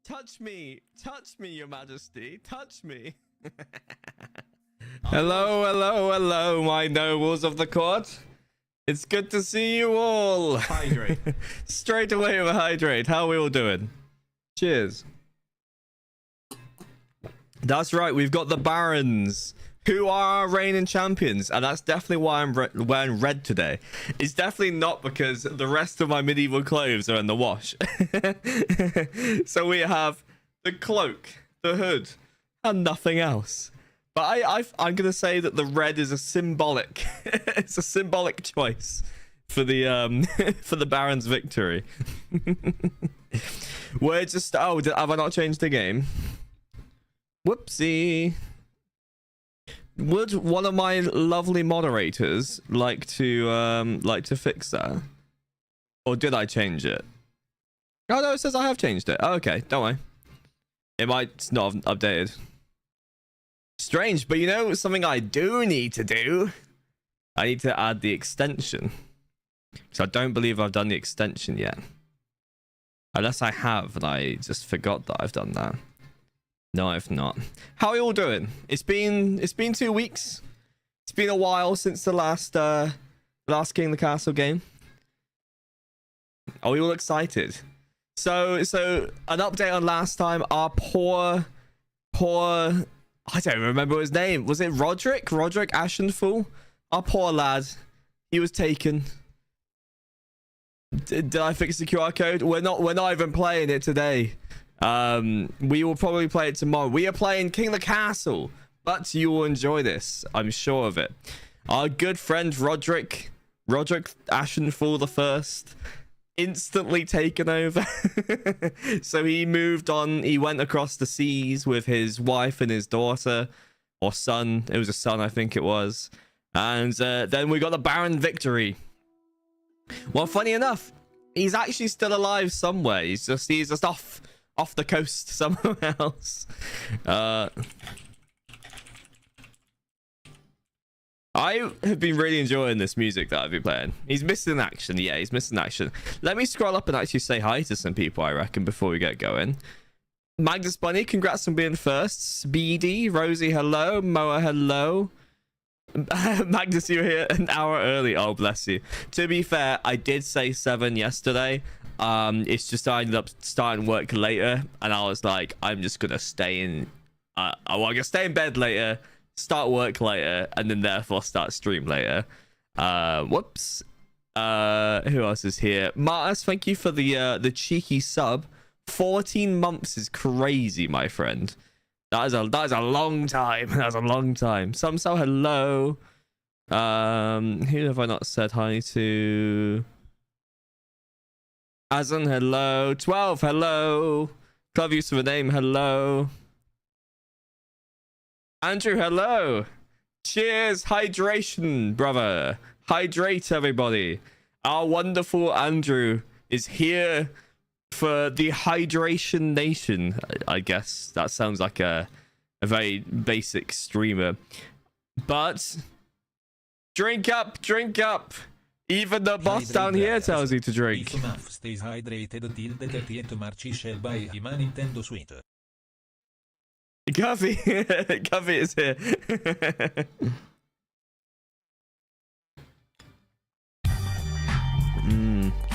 Touch me, your majesty, touch me. Hello, hello, hello, my nobles of the court. It's good to see you all. Hydrate. Straight away with hydrate. How are we all doing? Cheers. That's right, we've got the Barons, who are our reigning champions, and that's definitely why I'm wearing red today. It's definitely not because the rest of my medieval clothes are in the wash. So we have the cloak, the hood, and nothing else. But I'm gonna say that the red is a symbolic, it's a symbolic choice for the for the Barons' victory. We're just have I not changed the game? Whoopsie. Would one of my lovely moderators like to fix that? Or did I change it? Oh no, it says I have changed it. Oh, okay, don't worry. It might not have updated. Strange, but you know something I do need to do? I need to add the extension. So I don't believe I've done the extension yet. Unless I have and I just forgot that I've done that. No, I've not. How are you all doing? It's been 2 weeks. It's been a while since the last King of the Castle game. Are we all excited? So an update on last time. Our poor I don't remember his name. Was it Roderick? Roderick Ashenfell? Our poor lad. He was taken. Did I fix the QR code? We're not even playing it today. We will probably play it tomorrow. We are playing King of the Castle, but you will enjoy this. I'm sure of it. Our good friend Roderick Ashenfell the First, instantly taken over. So he moved on. He went across the seas with his wife and his daughter, or son. It was a son, I think it was. And then we got the Baron victory. Well, funny enough, he's actually still alive somewhere. He's just off the coast somewhere else. I have been really enjoying this music that I've been playing. He's missing action. Yeah, he's missing action. Let me scroll up and actually say hi to some people, I reckon, before we get going. Magnus Bunny, congrats on being first. Speedy, Rosie, hello. Moa, hello. Magnus, you were here an hour early. Oh, bless you. To be fair, I did say 7 yesterday. It's just I ended up starting work later, and I was like, I'm just gonna stay in. I'm gonna stay in bed later, start work later, and then therefore start stream later. Whoops. Who else is here? Martus, thank you for the cheeky sub. 14 months is crazy, my friend. That is a long time. That's a long time. So hello. Who have I not said hi to? Azan, hello. 12, hello. Club use of a name, hello. Andrew, hello. Cheers, hydration, brother. Hydrate, everybody. Our wonderful Andrew is here for the Hydration Nation. I guess that sounds like a very basic streamer. But drink up, drink up. Even the boss down here tells you to drink. Stays hydrated till the 30th March shall buy him a Nintendo Switch. Guffy, Guffy is here.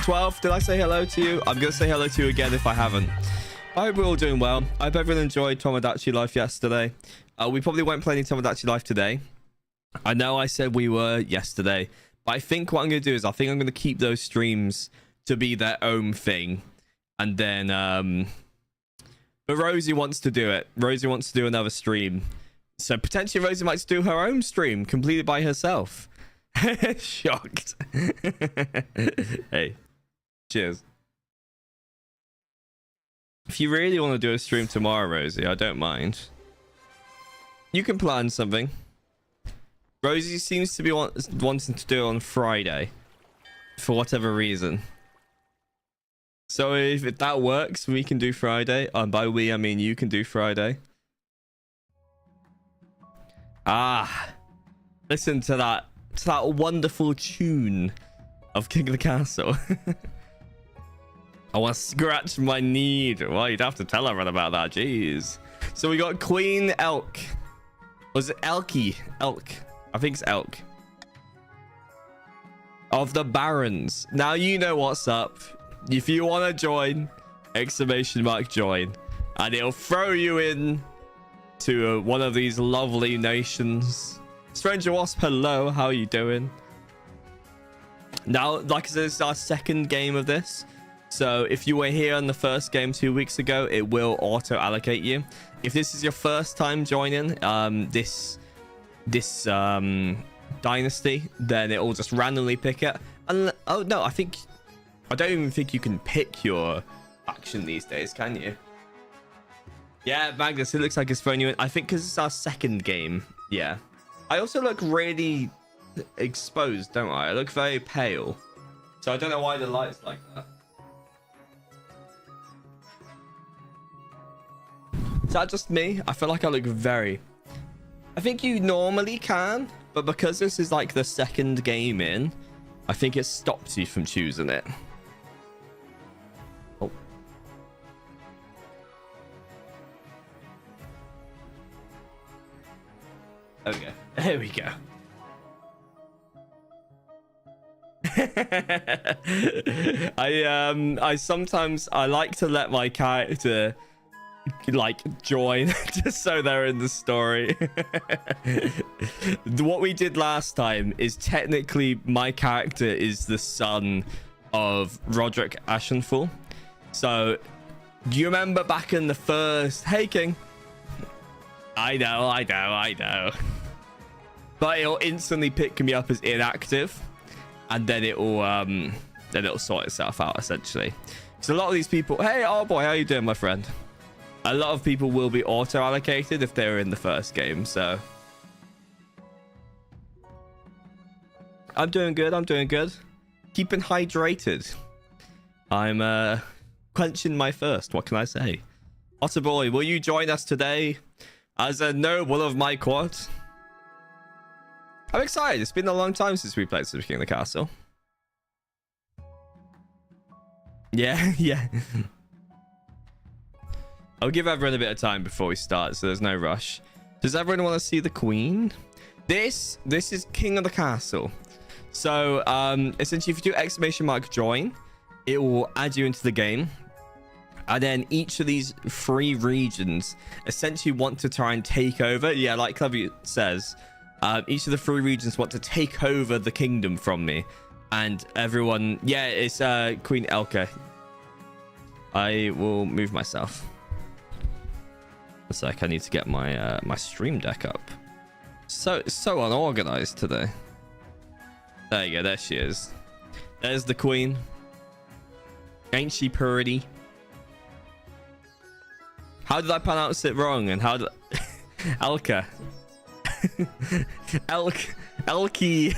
12, did I say hello to you? I'm gonna say hello to you again if I haven't. I hope we're all doing well. I hope everyone enjoyed Tomodachi Life yesterday. We probably won't play any Tomodachi Life today. I know I said we were yesterday, but I think what I'm gonna do is I think I'm gonna keep those streams to be their own thing, and then but Rosie wants to do it. Rosie wants to do another stream, so potentially Rosie might do her own stream completely by herself. Shocked. Hey, cheers. If you really want to do a stream tomorrow, Rosie, I don't mind. You can plan something. Rosie seems to be wanting to do it on Friday for whatever reason. So if that works, we can do Friday. By we, I mean you can do Friday. Ah, listen to that wonderful tune of King of the Castle. I want to scratch my knee. Well, you'd have to tell everyone about that. Jeez. So we got Queen Elk. Was it Elky? Elk. I think it's Elk. Of the Barons. Now you know what's up. If you want to join, exclamation mark join. And it'll throw you in to one of these lovely nations. Stranger Wasp, hello. How are you doing? Now, like I said, it's our second game of this. So if you were here in the first game 2 weeks ago, it will auto allocate you. If this is your first time joining this dynasty, then it will just randomly pick it. And oh no, I don't even think you can pick your faction these days, can you? Yeah, Magnus, it looks like it's throwing you in. I think because it's our second game. Yeah. I also look really exposed, don't I? I look very pale. So I don't know why the light's like that. Is that just me? I feel like I look very... I think you normally can, but because this is like the second game in, I think it stops you from choosing it. Oh. Okay, there we go. I sometimes like to let my character like join just so they're in the story. What we did last time is technically my character is the son of Roderick Ashenfell. So do you remember back in the first... Hey King. I know, but it'll instantly pick me up as inactive, and then it'll sort itself out essentially. So a lot of these people... Hey, oh boy, how you doing, my friend? A lot of people will be auto-allocated if they're in the first game, so... I'm doing good. Keeping hydrated. I'm quenching my thirst, what can I say? Otterboy, will you join us today as a noble of my court? I'm excited. It's been a long time since we played King of the Castle. Yeah. I'll give everyone a bit of time before we start, so there's no rush. Does everyone want to see the Queen? This is King of the Castle. So, essentially, if you do exclamation mark join, it will add you into the game. And then each of these 3 regions essentially want to try and take over. Yeah, like Clever says, each of the 3 regions want to take over the kingdom from me. And everyone... Yeah, it's Queen Elka. I will move myself. It's like I need to get my my stream deck up. So unorganized today. There you go, there she is. There's the Queen. Ain't she pretty? How did I pronounce it wrong? And how did Elka? Elky.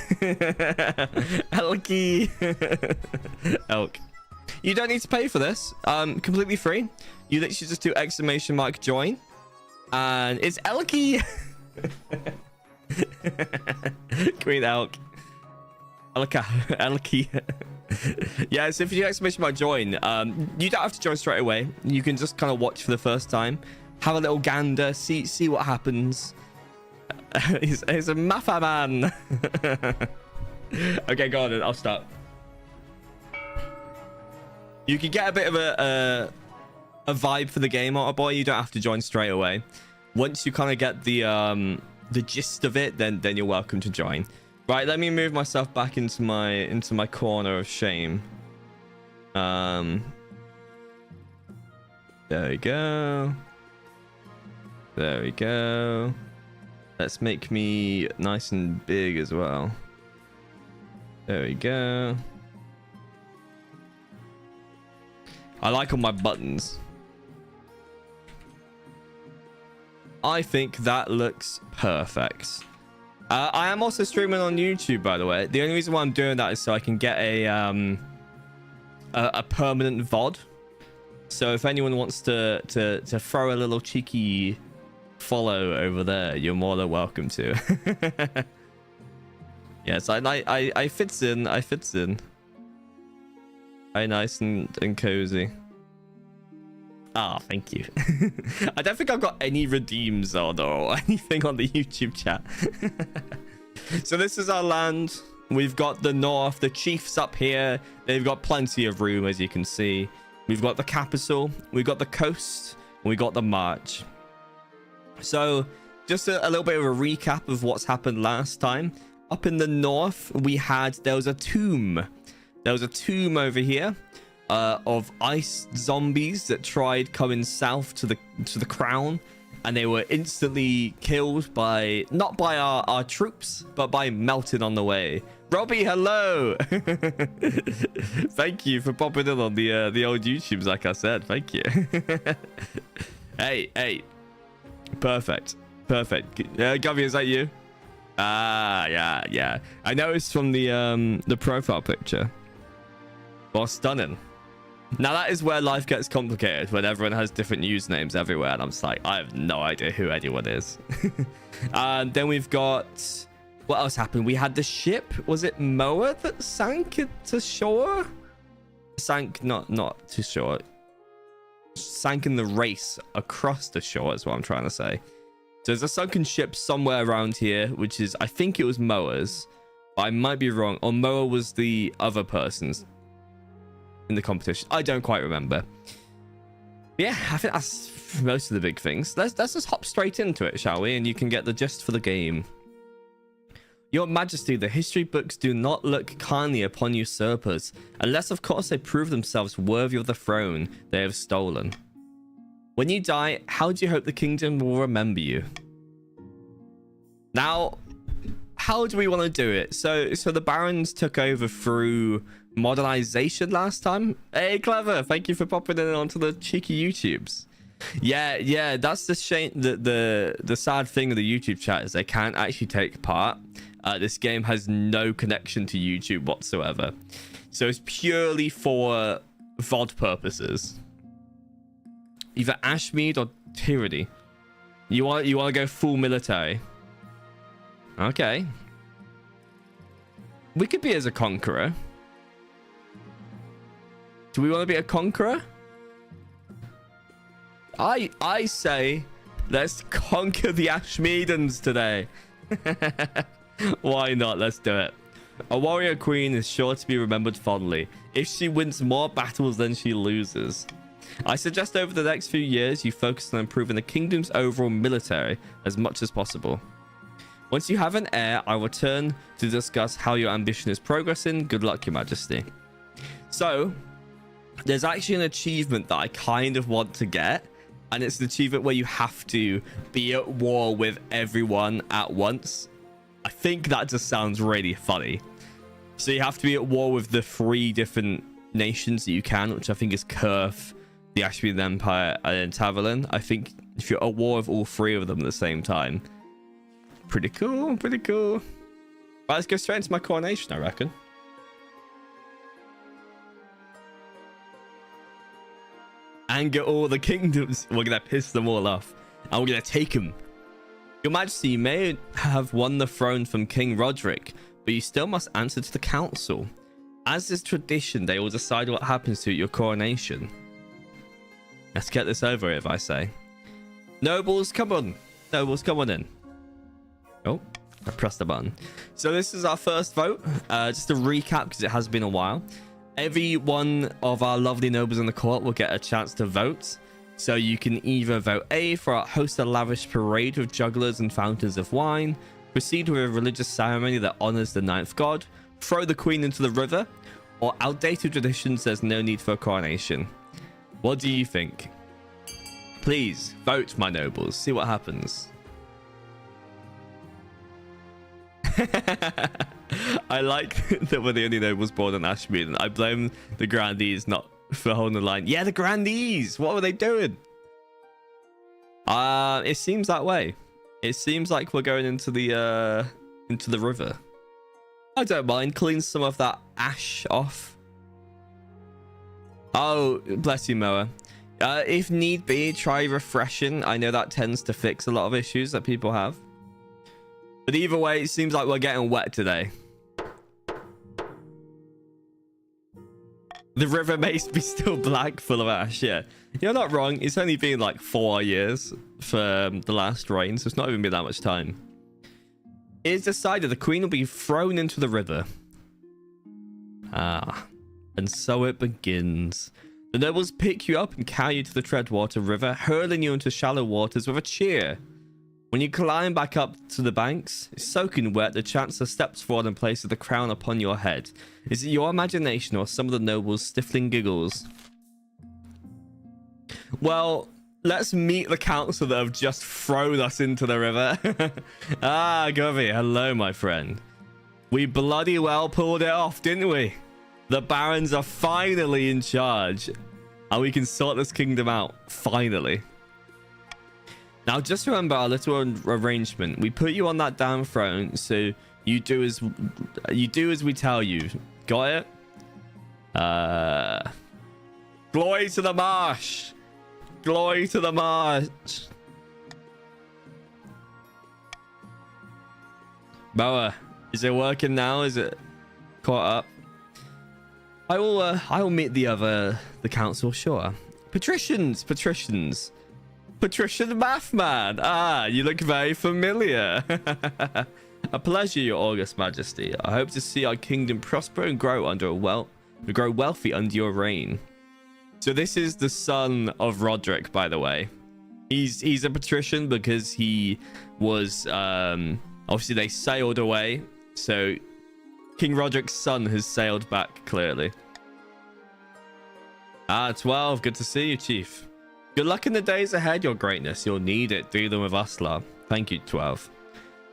Elk. You don't need to pay for this. Completely free. You literally just do exclamation mark join. And it's Elky. Queen Elk. Elky. Yeah, so if you do exclamation mark join, you don't have to join straight away. You can just kind of watch for the first time. Have a little gander. See what happens. He's a mafia man. Okay, go on then. I'll start. You can get a bit of a vibe for the game, Otterboy. You don't have to join straight away. Once you kind of get the gist of it, then you're welcome to join. Right, let me move myself back into my corner of shame. There we go. There we go. Let's make me nice and big as well. There we go. I like all my buttons. I think that looks perfect. I am also streaming on YouTube, by the way. The only reason why I'm doing that is so I can get a permanent VOD. So if anyone wants to throw a little cheeky follow over there, you're more than welcome to. Yes, I fits in. Very nice and cozy. Ah, thank you. I don't think I've got any redeems on or anything on the YouTube chat. So this is our land. We've got the north, the chiefs up here. They've got plenty of room, as you can see. We've got the capital. We've got the coast. And we got the march. So just a little bit of a recap of what's happened last time. Up in the north, there was a tomb. There was a tomb over here. Of ice zombies that tried coming south to the crown, and they were instantly killed by not by our troops, but by melting on the way. Robbie, hello. Thank you for popping in on the old YouTubes, like I said. Thank you. Hey, perfect. Govy, is that you? Ah, yeah. I noticed from the profile picture. Well, stunning. Now that is where life gets complicated, when everyone has different usernames everywhere, and I'm just like, I have no idea who anyone is. And then we've got, what else happened? We had the ship. Was it Moa that sank to shore? Sank not to shore. Sank in the race across the shore is what I'm trying to say. So there's a sunken ship somewhere around here, which is, I think it was Moa's, but I might be wrong. Or Moa was the other person's in the competition. I don't quite remember. Yeah, I think that's most of the big things. Let's just hop straight into it, shall we? And you can get the gist for the game. Your Majesty, the history books do not look kindly upon usurpers, unless of course they prove themselves worthy of the throne they have stolen. When you die, how do you hope the kingdom will remember you? Now, how do we want to do it? So the barons took over through modernization last time. Hey, Clever, thank you for popping in onto the cheeky YouTubes. Yeah, that's the shame. The sad thing of the YouTube chat is they can't actually take part. This game has no connection to YouTube whatsoever, so it's purely for VOD purposes. Either Ashmead or Tyranny. You want to go full military? Okay. We could be as a conqueror. Do we want to be a conqueror? I say let's conquer the Ashmeadans today. Why not? Let's do it. A warrior queen is sure to be remembered fondly if she wins more battles than she loses. I suggest over the next few years you focus on improving the kingdom's overall military as much as possible. Once you have an heir, I'll return to discuss how your ambition is progressing. Good luck, Your Majesty. So there's actually an achievement that I kind of want to get, and it's an achievement where you have to be at war with everyone at once. I think that just sounds really funny. So you have to be at war with the 3 different nations that you can, which I think is Kurth, the Ashmead Empire, and Taverlin. I think if you're at war with all 3 of them at the same time, pretty cool. Right, let's go straight into my coronation, I reckon. Anger all the kingdoms. We're gonna piss them all off, and we're gonna take them. Your Majesty, you may have won the throne from King Roderick, but you still must answer to the council. As is tradition, they will decide what happens to your coronation. Let's get this over with, I say. Nobles, come on. Nobles, come on in. Oh, I pressed the button. So this is our first vote. Just to recap, because it has been a while. Every one of our lovely nobles in the court will get a chance to vote. So you can either vote A for host a lavish parade with jugglers and fountains of wine, proceed with a religious ceremony that honors the 9th god, throw the queen into the river, or outdated traditions there's no need for a coronation. What do you think? Please vote, my nobles. See what happens. I like that we're the only nobles born in Ashmead, and I blame the grandees not for holding the line. Yeah, the grandees! What were they doing? It seems that way. It seems like we're going into the river. I don't mind. Clean some of that ash off. Oh, bless you, Moa. If need be, try refreshing. I know that tends to fix a lot of issues that people have. But either way, it seems like we're getting wet today. The river may be still black, full of ash. Yeah, you're not wrong. It's only been like 4 years for the last rain, so it's not even been that much time. It is decided the queen will be thrown into the river. Ah, and so it begins. The nobles pick you up and carry you to the Treadwater River, hurling you into shallow waters with a cheer. When you climb back up to the banks, soaking wet, the Chancellor steps forward and places the crown upon your head. Is it your imagination or some of the nobles' stifling giggles? Well, let's meet the council that have just thrown us into the river. Ah, Govey, hello, my friend. We bloody well pulled it off, didn't we? The barons are finally in charge, and we can sort this kingdom out, finally. Now, just remember our little arrangement. We put you on that damn throne, so you do as we tell you. Got it? Glory to the marsh! Glory to the marsh! Boa, is it working now? Is it caught up? I will meet the council, sure. Patricians. Patrician math man. Ah, you look very familiar. A pleasure, your august majesty. I hope to see our kingdom prosper and grow wealthy under your reign. So this is the son of Roderick, by the way. He's a patrician because he was obviously they sailed away. So King Roderick's son has sailed back, clearly. Ah, 12. Good to see you, chief. Good luck in the days ahead, your greatness. You'll need it. Do them with Aslar. Thank you, 12.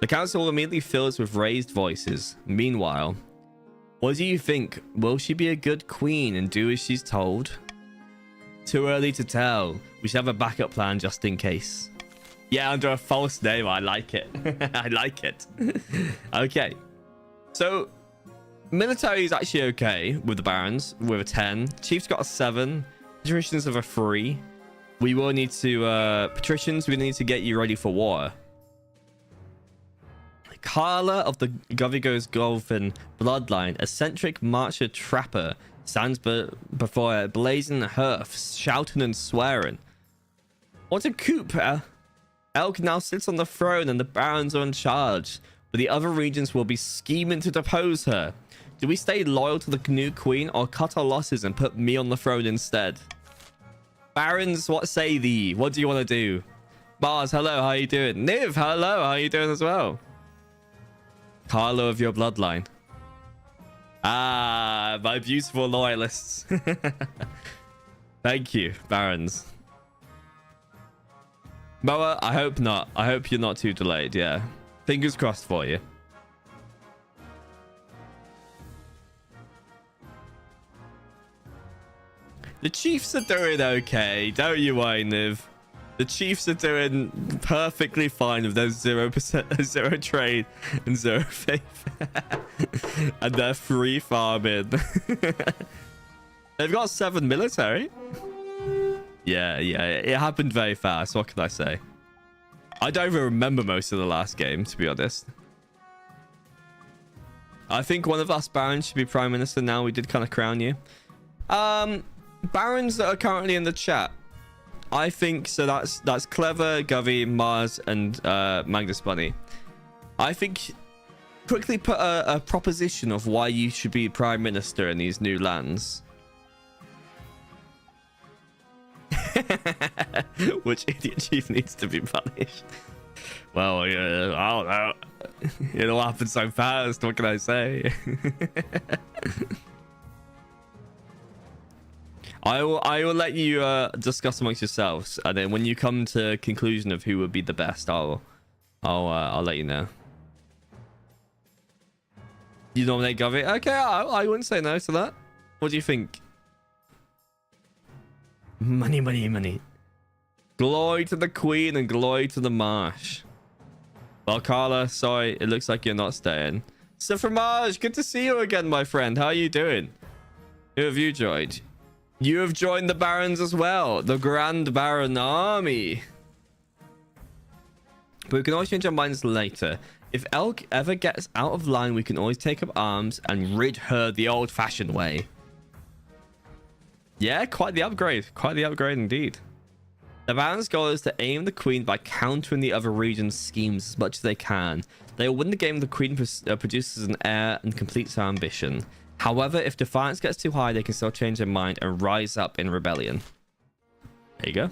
The council immediately fills with raised voices. Meanwhile, what do you think? Will she be a good queen and do as she's told? Too early to tell. We should have a backup plan just in case. Yeah, under a false name. I like it. I like it. Okay. So, military is actually okay with the barons with a 10. Chief's got a 7. Patricians have a 3. We will need to, patricians, we need to get you ready for war. Carla of the Govigo's Golfin bloodline, eccentric marcher trapper, stands before a blazing hearth, shouting and swearing. What a coup! Elk now sits on the throne and the barons are in charge, but the other regions will be scheming to depose her. Do we stay loyal to the new queen or cut our losses and put me on the throne instead? Barons, what say thee? What do you want to do? Mars, hello, how you doing? Niv, hello, how you doing as well? Carlo of your bloodline. Ah, my beautiful loyalists. Thank you, barons. Moa, I hope not. I hope you're not too delayed, yeah. Fingers crossed for you. The Chiefs are doing okay. Don't you worry, Niv. The Chiefs are doing perfectly fine with their 0%, 0 trade and 0 faith. And they're free farming. They've got 7 military. Yeah, it happened very fast. What can I say? I don't even remember most of the last game, to be honest. I think one of us barons should be prime minister now. We did kind of crown you. Barons that are currently in the chat. I think so. That's Clever, Govey, Mars, and Magnus Bunny. I think quickly put a proposition of why you should be prime minister in these new lands. Which idiot chief needs to be punished? Well, yeah, I don't know. It all happened so fast. What can I say? I will let you discuss amongst yourselves, and then when you come to a conclusion of who would be the best, I'll let you know. You nominate Govey? Okay, I wouldn't say no to that. What do you think? Money, money, money. Glory to the queen and glory to the marsh. Well, Carla, sorry, it looks like you're not staying. So Fromage, good to see you again, my friend. How are you doing? Who have you joined? You have joined the barons as well. The Grand Baron Army. But we can always change our minds later. If Elk ever gets out of line, we can always take up arms and rid her the old-fashioned way. Yeah, quite the upgrade. Quite the upgrade indeed. The Baron's goal is to aim the Queen by countering the other region's schemes as much as they can. They will win the game if the Queen produces an heir and completes her ambition. However, if defiance gets too high, they can still change their mind and rise up in rebellion. There you go.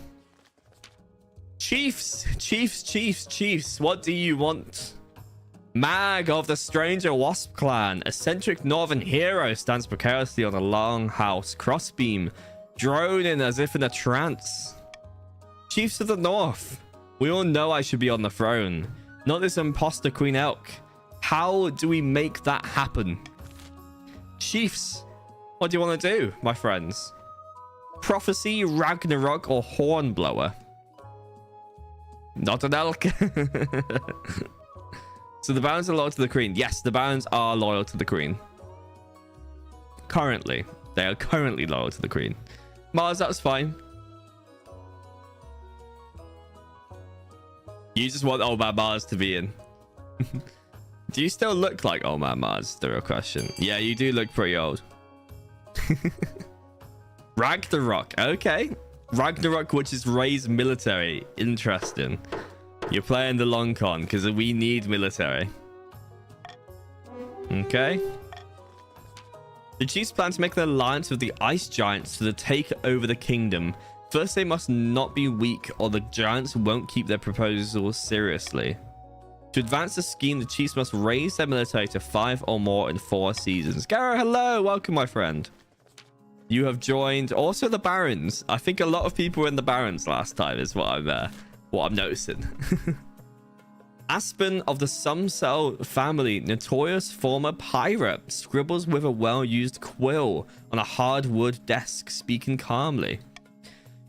Chiefs, chiefs, chiefs, chiefs. What do you want? Mag of the Stranger Wasp clan, eccentric northern hero, stands precariously on a longhouse crossbeam, droning as if in a trance. Chiefs of the North, we all know I should be on the throne, not this imposter Queen Elk. How do we make that happen? Chiefs, what do you want to do, my friends? Prophecy, Ragnarok, or Hornblower? Not an elk. So the Barons are loyal to the Queen. Yes, the Barons are loyal to the Queen. Currently. They are currently loyal to the Queen. Mars, that's fine. You just want Old Man Mars to be in. Do you still look like Old Man Mars? The real question. Yeah, you do look pretty old. Ragnarok. Okay. Ragnarok, which is raised military. Interesting. You're playing the long con because we need military. Okay. The Chiefs plan to make an alliance with the Ice Giants to take over the kingdom. First, they must not be weak or the Giants won't keep their proposals seriously. To advance the scheme, the Chiefs must raise their military to 5 or more in 4 seasons. Garo, hello. Welcome, my friend. You have joined also the Barons. I think a lot of people were in the Barons last time is what I'm noticing. Aspen of the Sumsel family, notorious former pirate, scribbles with a well-used quill on a hardwood desk, speaking calmly.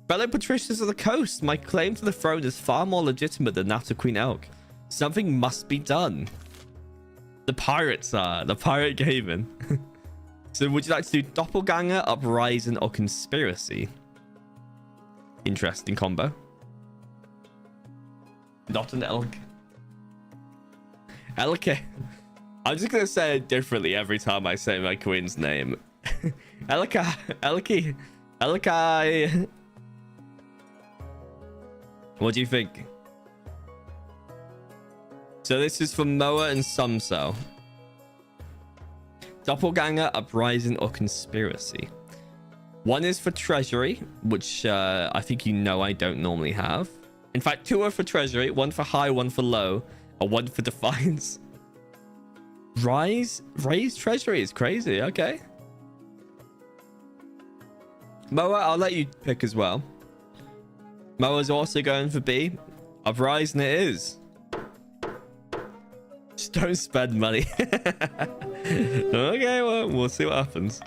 Fellow patricians of the coast, my claim to the throne is far more legitimate than that of Queen Elk. Something must be done. The pirates are. The pirate gaming. So would you like to do doppelganger, uprising, or conspiracy? Interesting combo. Not an elk. Elke. I'm just going to say it differently every time I say my queen's name. Elka. Elki. Elkai. What do you think? So this is from Moa and Sumsel. Doppelganger, uprising, or conspiracy. One is for treasury, which I think you know I don't normally have. In fact, 2 are for treasury, 1 for high, 1 for low, or 1 for defiance. Raise treasury is crazy. Okay. Moa, I'll let you pick as well. Moa's also going for B. Uprising it is. Just don't spend money. Okay, well, we'll see what happens.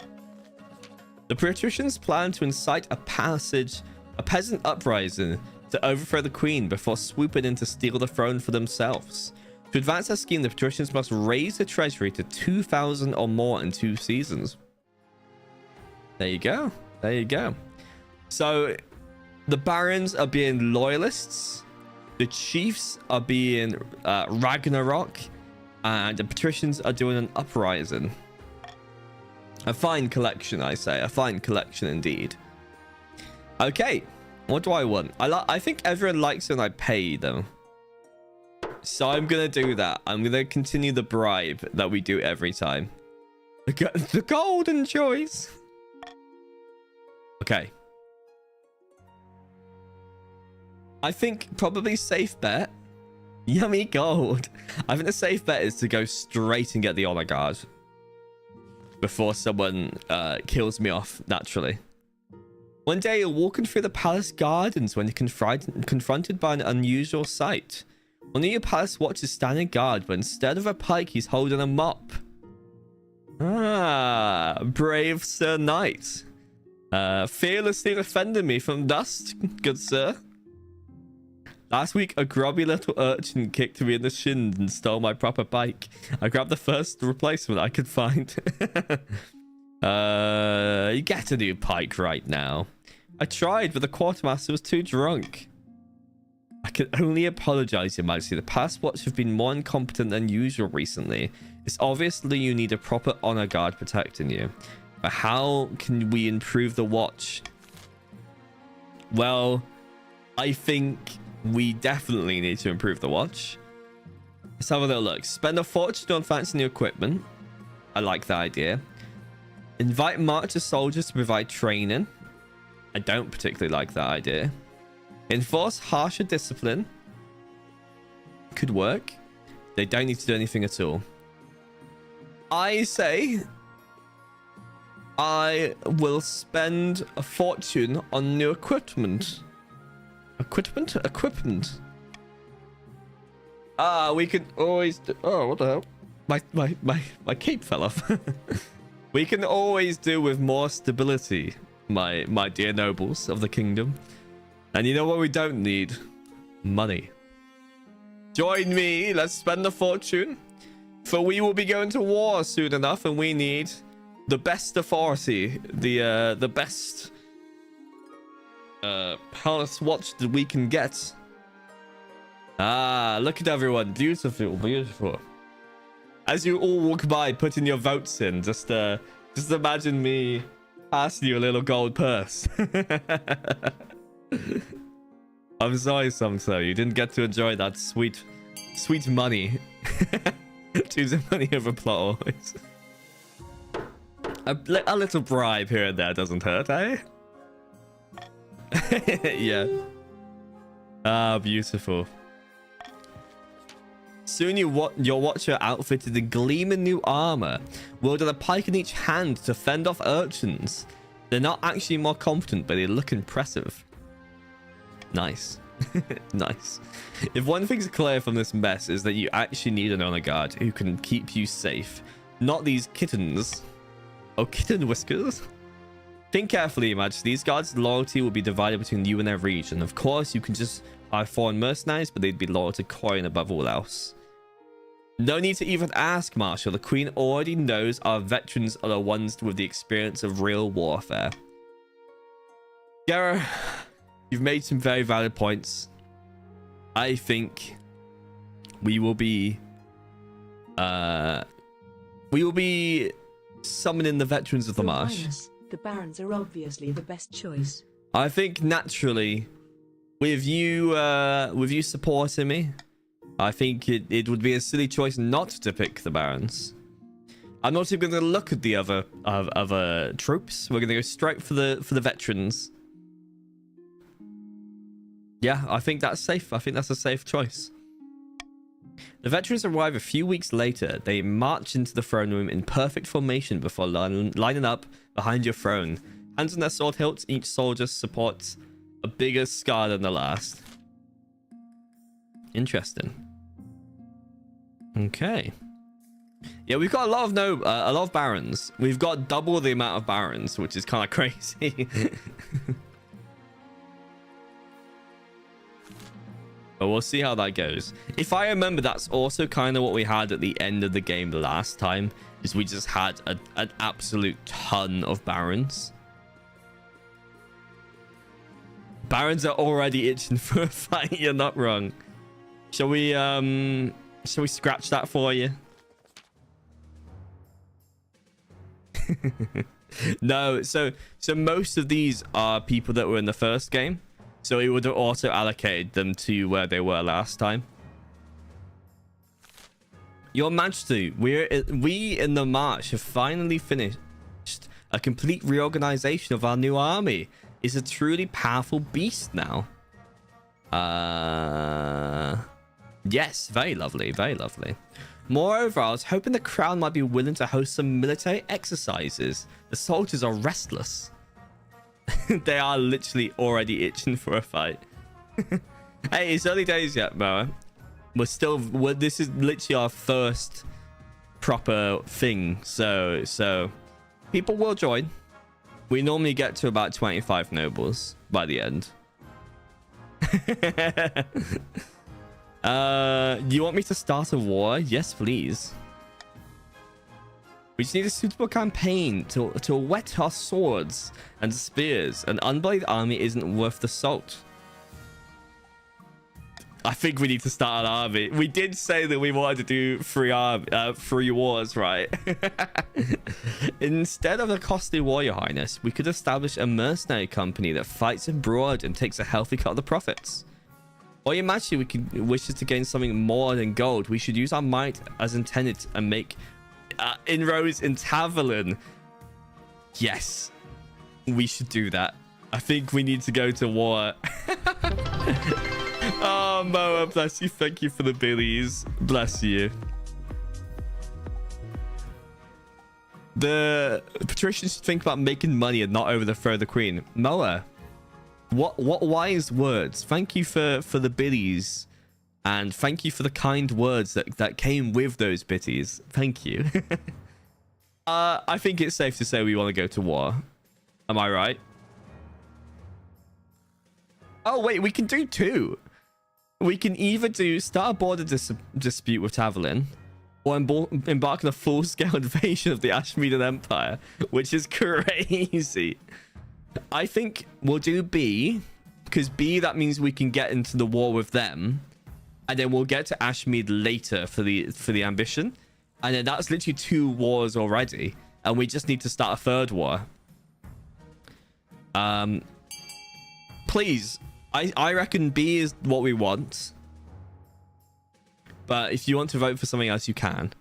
The patricians plan to incite a peasant uprising to overthrow the queen before swooping in to steal the throne for themselves. To advance their scheme, the patricians must raise the treasury to 2,000 or more in 2 seasons. There you go. There you go. So the barons are being loyalists. The chiefs are being Ragnarok. And the patricians are doing an uprising. A fine collection, I say. A fine collection indeed. Okay. What do I want? I think everyone likes when I pay them. So I'm going to do that. I'm going to continue the bribe that we do every time. The golden choice. Okay. I think probably safe bet. Yummy gold. I think the safe bet is to go straight and get the honor guard before someone kills me off naturally. One day you're walking through the palace gardens when you're confronted by an unusual sight. One of your palace watchers standing guard, but instead of a pike, he's holding a mop. Ah, brave Sir Knight. Fearlessly defending me from dust, good sir. Last week, a grubby little urchin kicked me in the shins and stole my proper bike. I grabbed the first replacement I could find. You get a new pike right now. I tried, but the quartermaster was too drunk. I can only apologize, Your Majesty. The past watch have been more incompetent than usual recently. It's obviously you need a proper honor guard protecting you. But how can we improve the watch? Well, I think we definitely need to improve the watch. Let's have a little look. Spend a fortune on fancy new equipment. I like that idea. Invite marcher soldiers to provide training. I don't particularly like that idea. Enforce harsher discipline. Could work. They don't need to do anything at all. I say I will spend a fortune on new equipment. Equipment. We can always do... Oh, what the hell? My cape fell off. We can always do with more stability, my dear nobles of the kingdom. And you know what we don't need? Money. Join me. Let's spend a fortune. For we will be going to war soon enough, and we need the best authority, the best palace watch that we can get. Ah, look at everyone. Beautiful, beautiful. As you all walk by, putting your votes in, just imagine me passing you a little gold purse. I'm sorry, Samso. You didn't get to enjoy that sweet money. Choosing money over plot always. A little bribe here and there doesn't hurt, eh? Yeah. Ah, beautiful. Soon your watcher outfitted in gleaming new armor, wielding a pike in each hand to fend off urchins. They're not actually more competent, but they look impressive. Nice. Nice. If one thing's clear from this mess is that you actually need an honor guard who can keep you safe, not these kittens. Oh, kitten whiskers. Think carefully, Image. These guards' loyalty will be divided between you and their region. Of course, you can just hire foreign mercenaries, but they'd be loyal to Coin above all else. No need to even ask, Marshal. The Queen already knows our veterans are the ones with the experience of real warfare. Gera, you've made some very valid points. I think we will be summoning the veterans of the marsh. The barons are obviously the best choice. I think naturally, with you supporting me, I think it would be a silly choice not to pick the barons. I'm not even going to look at the other troops. We're going to go straight for the veterans. Yeah, I think that's safe. I think that's a safe choice. The veterans arrive a few weeks later. They march into the throne room in perfect formation before lining up behind your throne. Hands on their sword hilts, each soldier supports a bigger scar than the last. Interesting. Okay. Yeah, we've got a lot of barons. We've got double the amount of barons, which is kind of crazy. But we'll see how that goes. If I remember, that's also kind of what we had at the end of the game the last time, is we just had an absolute ton of barons. Barons are already itching for a fight. You're not wrong. Shall we scratch that for you? No, so most of these are people that were in the first game. So it would have auto allocated them to where they were last time. Your Majesty, we in the march have finally finished a complete reorganization of our new army. It's a truly powerful beast now. Yes, very lovely, very lovely. Moreover, I was hoping the crown might be willing to host some military exercises. The soldiers are restless. They are literally already itching for a fight. Hey, it's early days yet, Moa. This is literally our first proper thing. So people will join. We normally get to about 25 nobles by the end. You want me to start a war? Yes, please. We just need a suitable campaign to whet our swords and spears. An unbladed army isn't worth the salt. I think we need to start an army. We did say that we wanted to do three wars, right? Instead of a costly war, Your Highness, we could establish a mercenary company that fights abroad and takes a healthy cut of the profits. Or Your Majesty wishes to gain something more than gold. We should use our might as intended and make inroads in Taverlin. Yes, we should do that. I think we need to go to war. Oh, Moa, bless you. Thank you for the billies. Bless you. The patricians should think about making money and not overthrow the queen. Moa, what wise words. Thank you for the biddies, and thank you for the kind words that came with those biddies. Thank you. I think it's safe to say we want to go to war. Am I right? Oh wait, we can do two. We can either start a border dispute with Taverlin, or embark on a full-scale invasion of the Ashmedan Empire, which is crazy. I think we'll do B, because B, that means we can get into the war with them, and then we'll get to Ashmead later for the ambition, and then that's literally 2 wars already, and we just need to start a 3rd war. Please, I reckon B is what we want, but if you want to vote for something else, you can.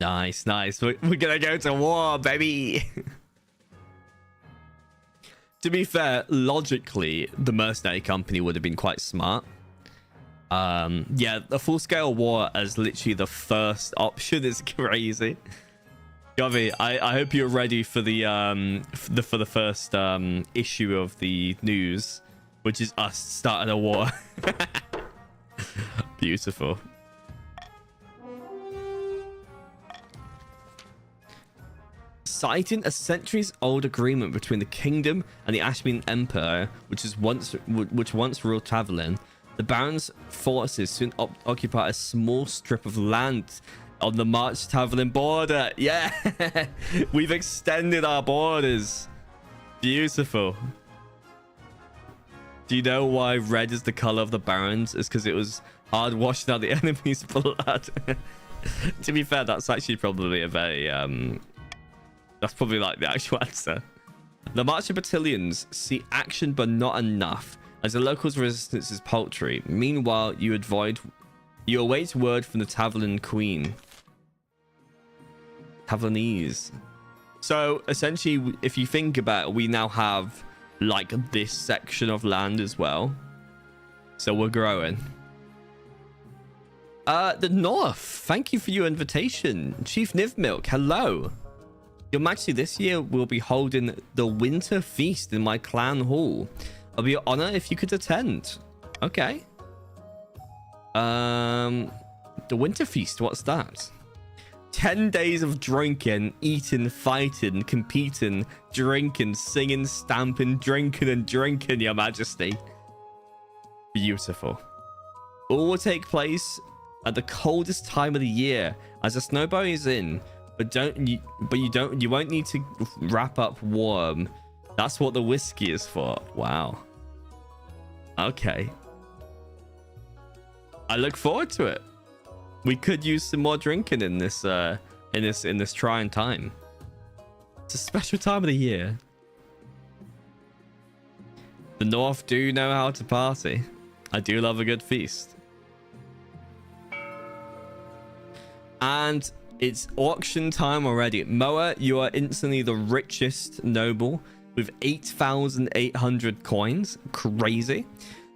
Nice. We're gonna go to war, baby. To be fair, logically, the mercenary company would have been quite smart. Yeah, the full-scale war as literally the first option is crazy. Govy, I hope you're ready for the first issue of the news, which is us starting a war. Beautiful. Citing a centuries-old agreement between the kingdom and the Ashmean Empire, which once ruled Taverlin, the Baron's forces soon occupy a small strip of land on the March Taverlin border. Yeah, we've extended our borders. Beautiful. Do you know why red is the color of the Barons? It's because it was hard washing out the enemy's blood. To be fair, that's actually probably a very that's probably like the actual answer. The marching battalions see action but not enough, as the locals' resistance is paltry. Meanwhile, you await word from the Taverlin Queen. Taverlinese. So essentially, if you think about it, we now have like this section of land as well. So we're growing. The North, thank you for your invitation. Chief Nivmilk, hello. Your Majesty, this year we'll be holding the Winter Feast in my clan hall. It'll be an honor if you could attend. Okay. The Winter Feast, what's that? 10 days of drinking, eating, fighting, competing, drinking, singing, stamping, drinking, and drinking, Your Majesty. Beautiful. All will take place at the coldest time of the year, as the snowbow is in. But you won't need to wrap up warm. That's what the whiskey is for. Wow. Okay. I look forward to it. We could use some more drinking in this trying time. It's a special time of the year. The North do know how to party. I do love a good feast. And it's auction time already. Moa, you are instantly the richest noble with 8,800 coins. Crazy.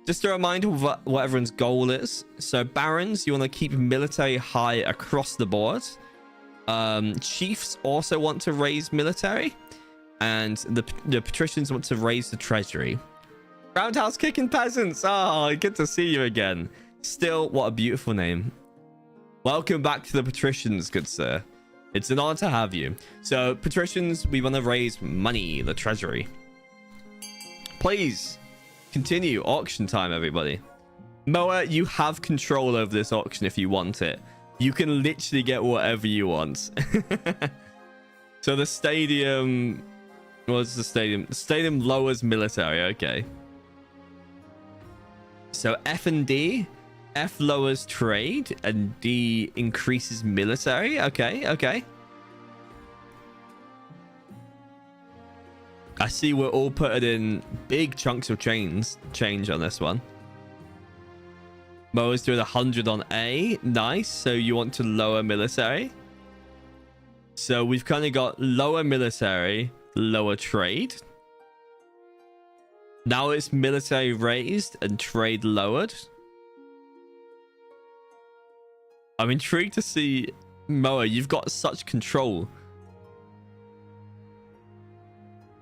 Just a reminder of what everyone's goal is. So barons, you want to keep military high across the board. Chiefs also want to raise military. And the patricians want to raise the treasury. Roundhouse kicking peasants. Oh, good to see you again. Still, what a beautiful name. Welcome back to the patricians, good sir. It's an honor to have you. So, patricians, we want to raise money, the treasury. Please, continue. Auction time, everybody. Moa, you have control over this auction if you want it. You can literally get whatever you want. So, the stadium What's the stadium? The stadium lowers military. Okay. So F and D. F lowers trade and D increases military. Okay, okay. I see we're all putting in big chunks of change on this one. Mo's doing 100 on A. Nice. So you want to lower military. So we've kind of got lower military, lower trade. Now it's military raised and trade lowered. I'm intrigued to see, Moa, you've got such control.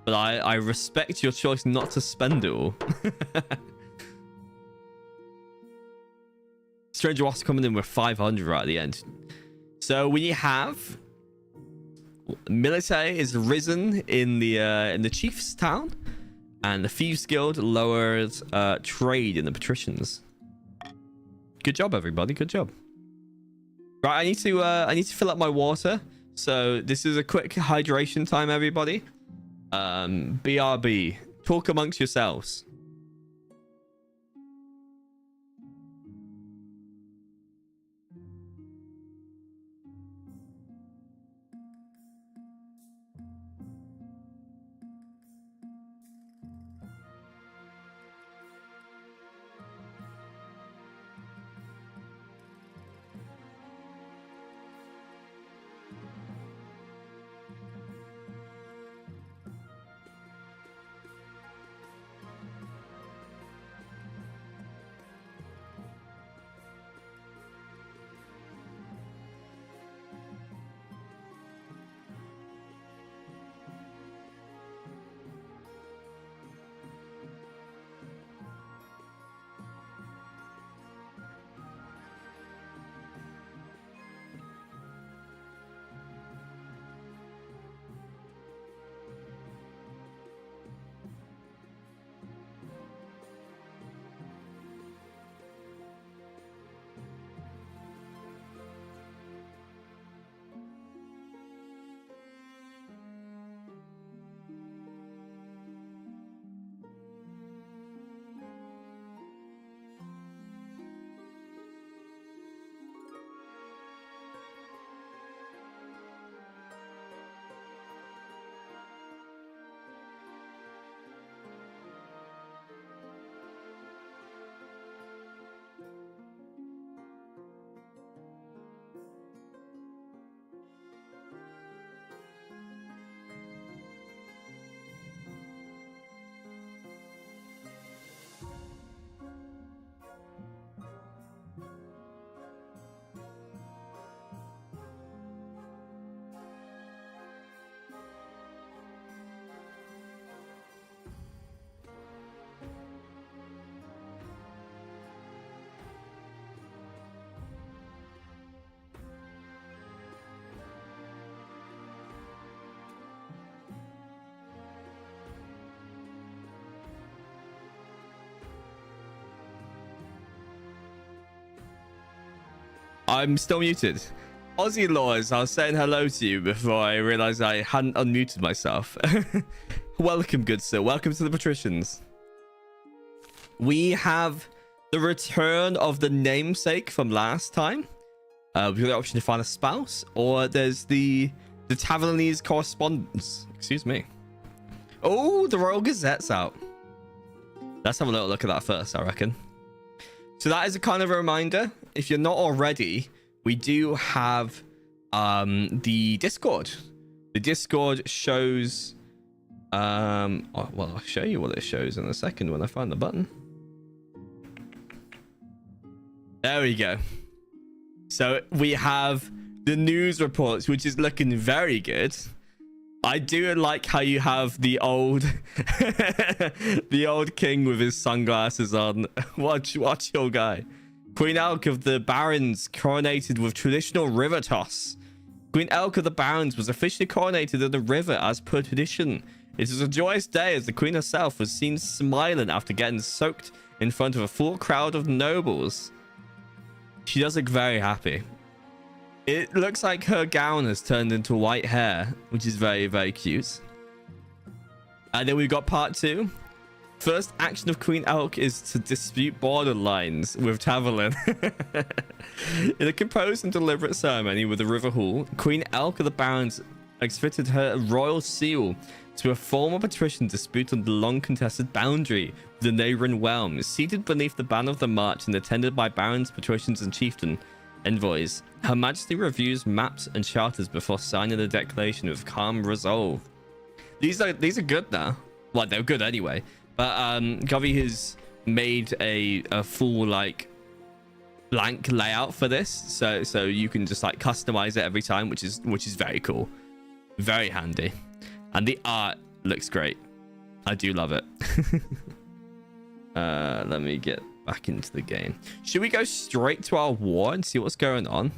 But I respect your choice not to spend it all. Stranger Wasp coming in with 500 right at the end. So we have military is risen in the chief's town, and the Thieves Guild lowered trade in the patricians. Good job, everybody. Good job. Right, I need to fill up my water. So this is a quick hydration time, everybody. BRB. Talk amongst yourselves. I'm still muted. Aussie Laws, I was saying hello to you before I realized I hadn't unmuted myself. Welcome, good sir. Welcome to the Patricians. We have the return of the namesake from last time. We've got the option to find a spouse, or there's the Tavernese correspondence. Excuse me. Oh, the Royal Gazette's out. Let's have a little look at that first, I reckon. So that is a kind of a reminder. If you're not already, we do have the Discord. The Discord shows... well, I'll show you what it shows in a second when I find the button. There we go. So we have the news reports, which is looking very good. I do like how you have the old the old king with his sunglasses on. Watch your guy. Queen Elk of the Barons coronated with traditional river toss. Queen Elk of the Barons was officially coronated in the river as per tradition. It was a joyous day as the queen herself was seen smiling after getting soaked in front of a full crowd of nobles. She does look very happy. It looks like her gown has turned into white hair, which is very, very cute. And then we've got part 2. First action of Queen Elk is to dispute border lines with Taverlin. In a composed and deliberate ceremony with the River Hall, Queen Elk of the Barons exhibited her royal seal to a formal patrician dispute on the long-contested boundary of the neighboring realms. Seated beneath the banner of the march and attended by barons, patricians, and chieftain envoys, Her Majesty reviews maps and charters before signing the declaration with calm resolve. These are good now. Well, they're good anyway. But Govey has made a full like blank layout for this, so you can just like customize it every time, which is very cool, very handy, and the art looks great. I do love it. Let me get back into the game. Should we go straight to our war and see what's going on?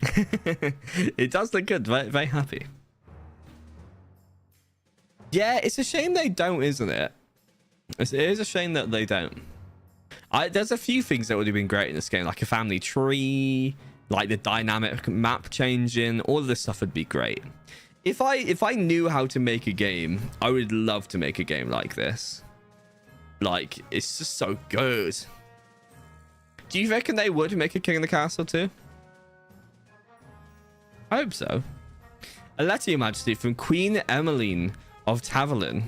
It does look good. Very, very happy. Yeah, it's a shame they don't, isn't it? It is a shame that they don't. There's a few things that would have been great in this game, like a family tree, like the dynamic map changing. All of this stuff would be great. If I knew how to make a game, I would love to make a game like this. Like, it's just so good. Do you reckon they would make a King in the Castle too? I hope so. A letter, Your Majesty, from Queen Emmeline of Taverlin.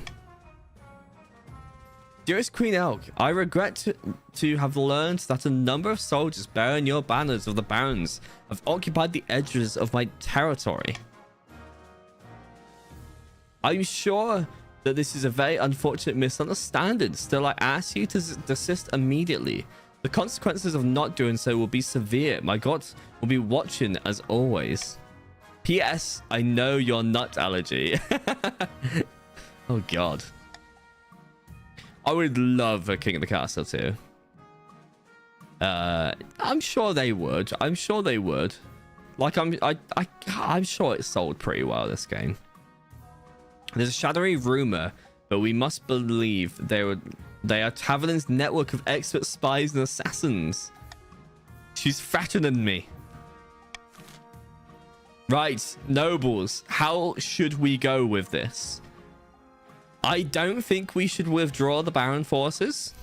Dearest Queen Elk, I regret to have learned that a number of soldiers bearing your banners of the barons have occupied the edges of my territory. I'm sure that this is a very unfortunate misunderstanding. Still, I ask you to desist immediately. The consequences of not doing so will be severe. My gods will be watching as always. P.S. I know your nut allergy. Oh god. I would love a King of the Castle too. I'm sure they would. I'm sure they would. Like I'm sure it sold pretty well, this game. There's a shadowy rumor, but we must believe they are Taverlin's network of expert spies and assassins. She's threatening me. Right, nobles, how should we go with this? I don't think we should withdraw the Baron forces.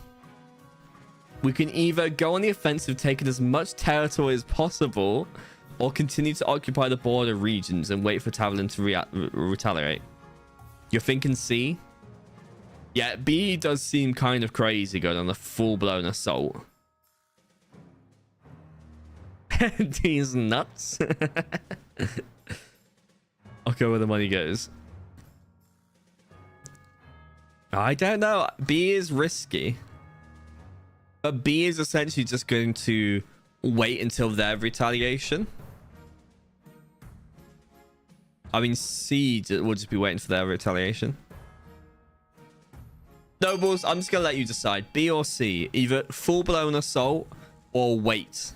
We can either go on the offensive, taking as much territory as possible, or continue to occupy the border regions and wait for Taverlin to retaliate. You're thinking C? Yeah, B does seem kind of crazy going on a full-blown assault. These nuts. I'll go where the money goes. I don't know. B is risky. But B is essentially just going to wait until their retaliation. I mean, C will just be waiting for their retaliation. Nobles, I'm just going to let you decide. B or C. Either full-blown assault or wait.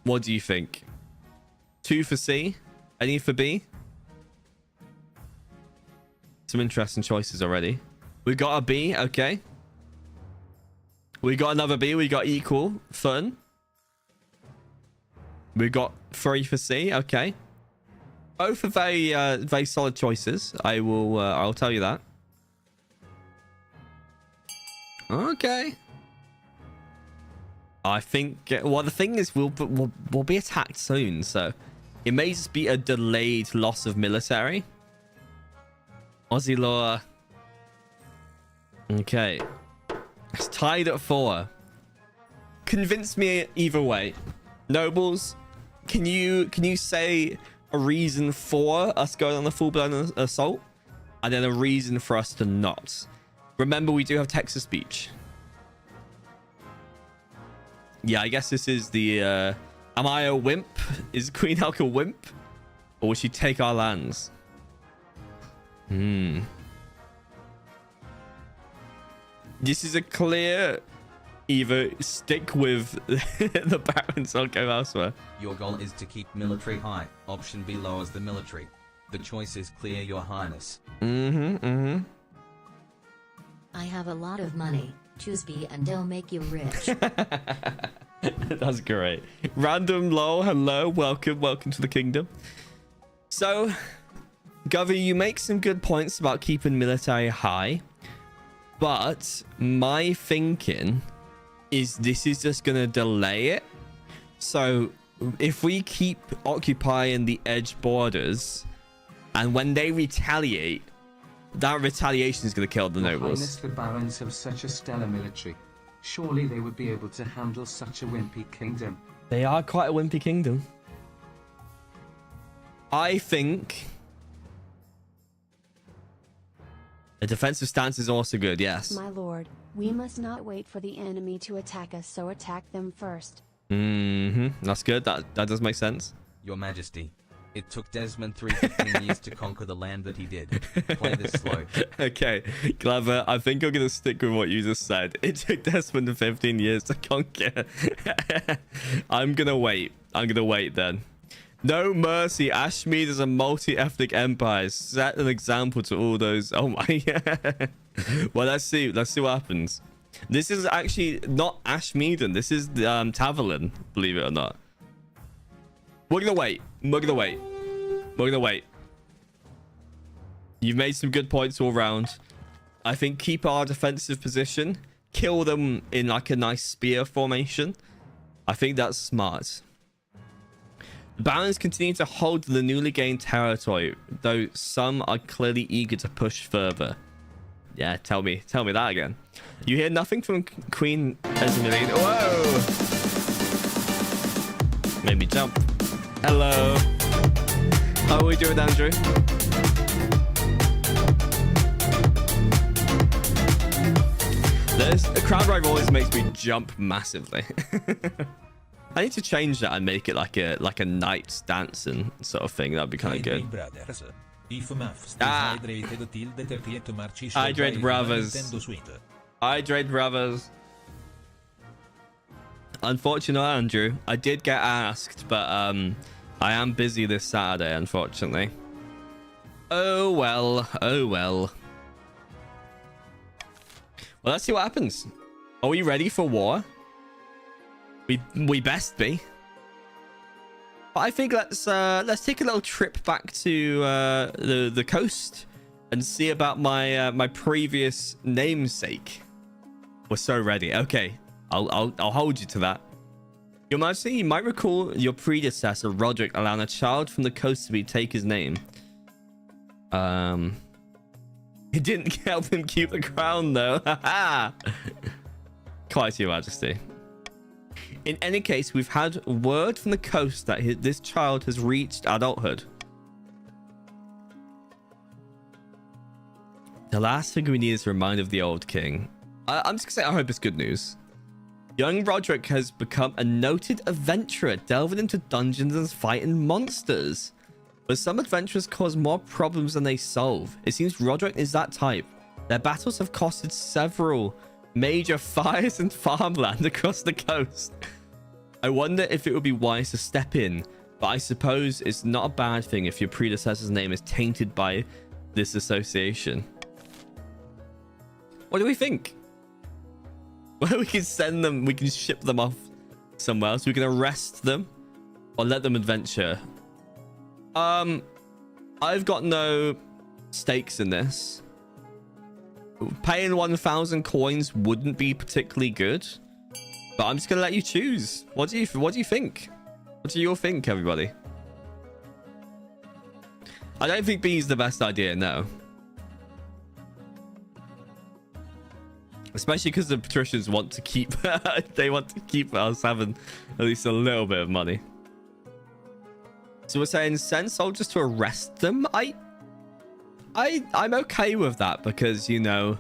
What do you think? 2 for C? Any for B? Some interesting choices already. We got a B, okay. We got another B. We got equal. Fun. We got 3 for C, okay. Both are very, very solid choices. I'll tell you that. Okay. I think. Well, the thing is, we'll be attacked soon, so it may just be a delayed loss of military. Aussie law. Okay. It's tied at 4. Convince me either way. Nobles, can you say a reason for us going on a full-blown assault, and then a reason for us to not? Remember, we do have Texas speech. Yeah, I guess this is the am I a wimp? Is Queen Elk a wimp? Or will she take our lands? This is a clear either stick with the barons or go elsewhere. Your goal is to keep military high. Option B lowers the military. The choice is clear, Your Highness. I have a lot of money. Choose B and they'll make you rich. That's great. Random lol, hello, welcome to the kingdom. So Govy, you make some good points about keeping military high, but my thinking is this is just going to delay it. So if we keep occupying the edge borders, and when they retaliate, that retaliation is going to kill the nobles. Highness, the barons have such a stellar military. Surely they would be able to handle such a wimpy kingdom. They are quite a wimpy kingdom. I think a defensive stance is also good, yes. My lord, we must not wait for the enemy to attack us, so attack them first. That's good. That does make sense. Your Majesty, it took Desmond 15 years to conquer the land that he did. Play this slow. Okay, Clever. I think I'm going to stick with what you just said. It took Desmond 15 years to conquer. I'm going to wait. I'm going to wait then. No mercy. Ashmead is a multi-ethnic empire. Set an example to all those. Oh my. Well, let's see. Let's see what happens. This is actually not Ashmeaden. This is Taverlin, believe it or not. We're going to wait. We're going to wait. We're going to wait. You've made some good points all round. I think keep our defensive position. Kill them in like a nice spear formation. I think that's smart. The barons continue to hold the newly gained territory, though some are clearly eager to push further. Yeah, tell me that again. You hear nothing from Queen Esmeralda. Whoa! Made me jump. Hello. How are we doing, Andrew? The crowd ride always makes me jump massively. I need to change that and make it like a knight's dancing sort of thing. That'd be kind of good. Hydrate brothers. Hydrate brothers. Unfortunately, Andrew, I did get asked, but I am busy this Saturday, unfortunately. Oh well. Oh well. Well, let's see what happens. Are we ready for war? We best be. But I think let's take a little trip back to the coast and see about my previous namesake. We're so ready. Okay, I'll hold you to that. Your Majesty, you might recall your predecessor Roderick allowing a child from the coast to take his name. It didn't help him keep the crown though. Quite, Your Majesty. In any case, we've had word from the coast that this child has reached adulthood. The last thing we need is a reminder of the old king. I'm just gonna say I hope it's good news. Young Roderick has become a noted adventurer, delving into dungeons and fighting monsters. But some adventurers cause more problems than they solve. It seems Roderick is that type. Their battles have costed several major fires and farmland across the coast. I wonder if it would be wise to step in, but I suppose it's not a bad thing if your predecessor's name is tainted by this association. What do we think? Well, we can send them, we can ship them off somewhere else. We can arrest them or let them adventure. I've got no stakes in this. Paying 1,000 coins wouldn't be particularly good, but I'm just gonna let you choose. What do you think? What do you all think, everybody? I don't think B is the best idea, no. Especially because the patricians want to keep they want to keep us having at least a little bit of money. So we're saying send soldiers to arrest them. I'm okay with that because, you know,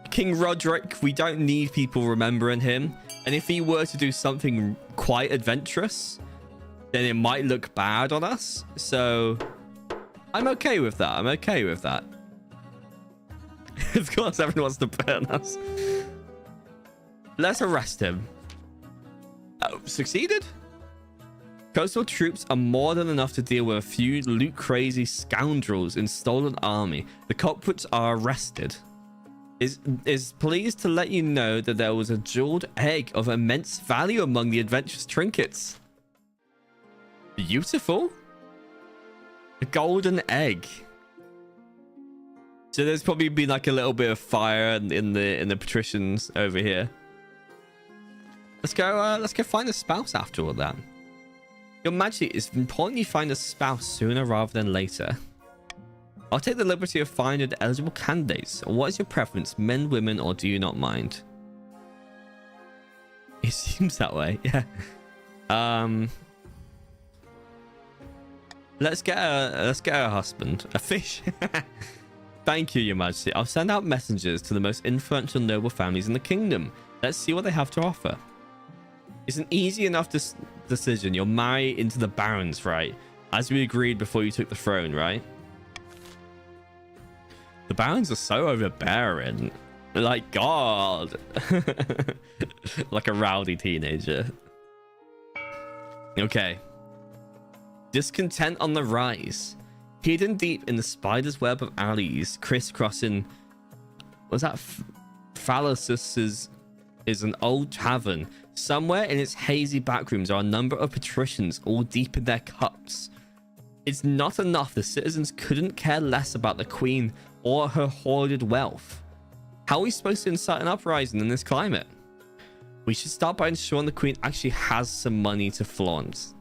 King Roderick, we don't need people remembering him. And if he were to do something quite adventurous, then it might look bad on us. So I'm okay with that. I'm okay with that. Of course, everyone wants to burn us. Let's arrest him. Oh, succeeded? Coastal troops are more than enough to deal with a few loot-crazy scoundrels in stolen army. The culprits are arrested. Is pleased to let you know that there was a jeweled egg of immense value among the adventurous trinkets. Beautiful. A golden egg. So there's probably been like a little bit of fire in the patricians over here. Let's go find a spouse after all that. Your Majesty, it's important you find a spouse sooner rather than later. I'll take the liberty of finding eligible candidates. What is your preference, men, women, or do you not mind? It seems that way, yeah. Let's get a husband, a fish. Thank you, Your Majesty. I'll send out messengers to the most influential noble families in the kingdom. Let's see what they have to offer. It's an easy enough decision. You'll marry into the barons, right? As we agreed before you took the throne, right? The barons are so overbearing. Like, God. Like a rowdy teenager. Okay. Discontent on the rise. Hidden deep in the spider's web of alleys, crisscrossing... Was that... Phalluses is an old tavern. Somewhere in its hazy backrooms are a number of patricians, all deep in their cups. It's not enough. The citizens couldn't care less about the queen or her hoarded wealth. How are we supposed to incite an uprising in this climate? We should start by ensuring the queen actually has some money to flaunt.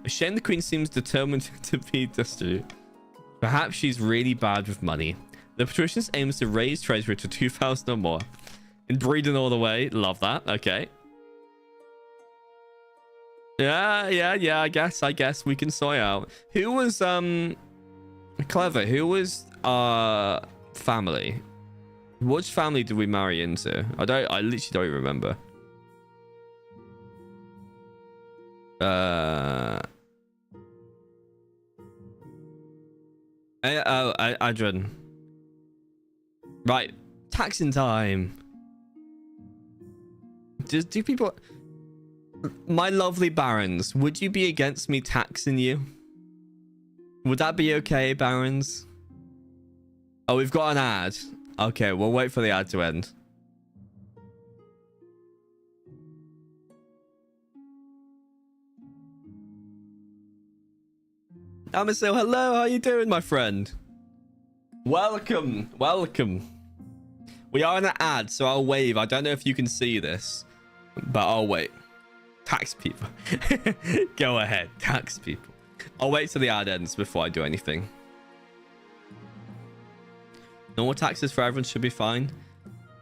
A shame the queen seems determined to be destitute. Perhaps she's really bad with money. The patricians aims to raise treasury to 2,000 or more. Breeding all the way. Love that. Okay. Yeah. I guess we can sort out. Who was clever? Who was family? Which family did we marry into? I literally don't remember. Adrian. Right. Taxing time. Do people... My lovely barons, would you be against me taxing you? Would that be okay, barons? Oh, we've got an ad. Okay, we'll wait for the ad to end. Amisil, hello, how you doing, my friend? Welcome. We are in an ad, so I'll wave. I don't know if you can see this, but I'll wait. Tax people. Go ahead, tax people. I'll wait till the ad ends before I do anything. Normal taxes for everyone should be fine.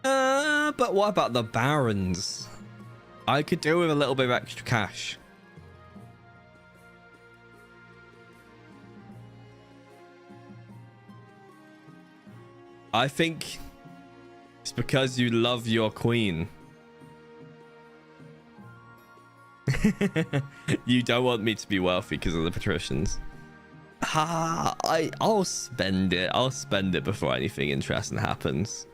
But what about the barons? I could do with a little bit of extra cash. I think it's because you love your queen. You don't want me to be wealthy because of the patricians. I'll spend it. I'll spend it before anything interesting happens.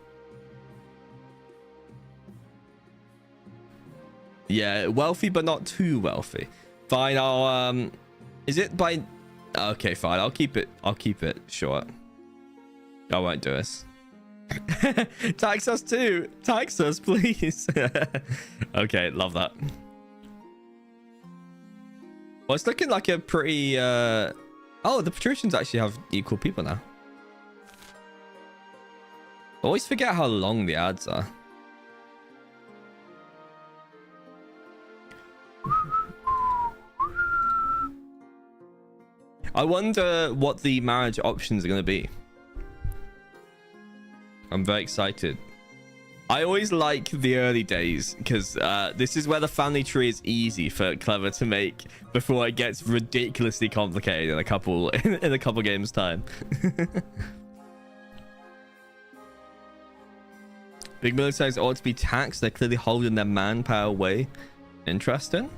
Yeah, wealthy but not too wealthy. Fine, I'll is it by... Okay, fine. I'll keep it short. I won't do this. Tax us too. Tax us, please. Okay, love that. Well, it's looking like a pretty... Oh, the patricians actually have equal people now. I always forget how long the ads are. I wonder what the marriage options are going to be. I'm very excited. I always like the early days because this is where the family tree is easy for Clever to make before it gets ridiculously complicated in a couple games time. Big militaries ought to be taxed. They're clearly holding their manpower away. Interesting.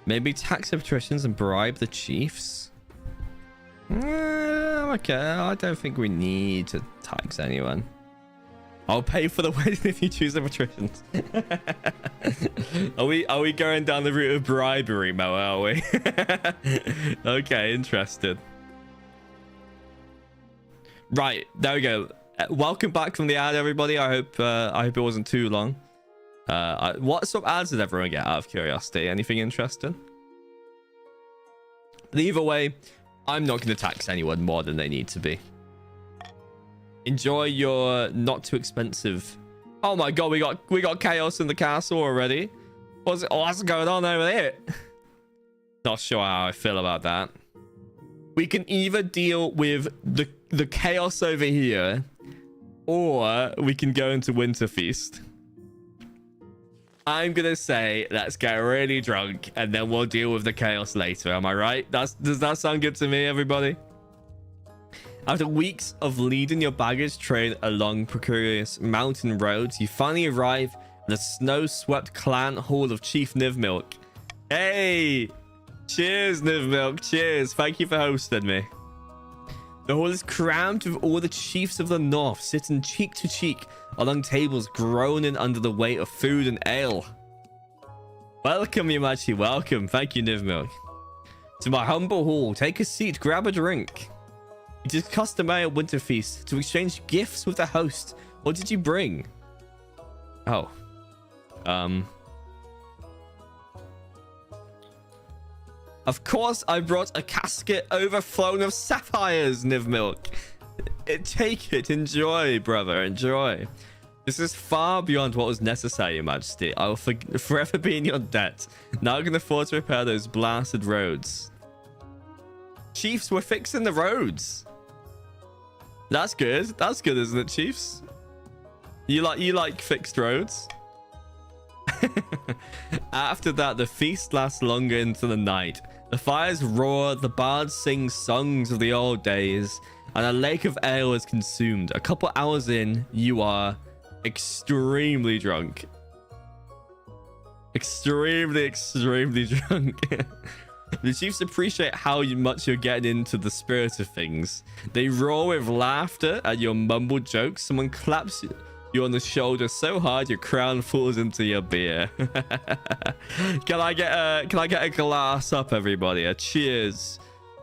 Maybe tax the patricians and bribe the chiefs. Okay, I don't think we need to tax anyone. I'll pay for the wedding if you choose the patricians. Are we going down the route of bribery, Mo? Are we? Okay, interested. Right, there we go. Welcome back from the ad, everybody. I hope it wasn't too long. What sort of ads did everyone get out of curiosity? Anything interesting? But either way, I'm not going to tax anyone more than they need to be. Enjoy your not too expensive. Oh my god, we got chaos in the castle already. What's going on over there? Not sure how I feel about that. We can either deal with the chaos over here, or we can go into Winter Feast. I'm gonna say let's get really drunk and then we'll deal with the chaos later. Am I right? Does that sound good to me, everybody? After weeks of leading your baggage train along precarious mountain roads, you finally arrive at the snow-swept clan hall of Chief Nivmilk. Hey! Cheers, Nivmilk. Cheers. Thank you for hosting me. The hall is crammed with all the chiefs of the north sitting cheek to cheek along tables, groaning under the weight of food and ale. Welcome, Yamachi. Welcome. Thank you, Nivmilk. To my humble hall, take a seat, grab a drink. It is customary at Winter Feast to exchange gifts with the host. What did you bring? Oh. Of course, I brought a casket overflown of sapphires, Nivmilk. Take it. Enjoy, brother. Enjoy. This is far beyond what was necessary, Your Majesty. I will forever be in your debt. Now I can afford to repair those blasted roads. Chiefs, we're fixing the roads. That's good. That's good, isn't it, Chiefs? You like fixed roads? After that, the feast lasts longer into the night. The fires roar, the bards sing songs of the old days, and a lake of ale is consumed. A couple hours in, you are extremely drunk. Extremely drunk. The chiefs appreciate how much you're getting into the spirit of things. They roar with laughter at your mumbled jokes. Someone claps you on the shoulder so hard your crown falls into your beer. Can I get a glass up, everybody? A cheers.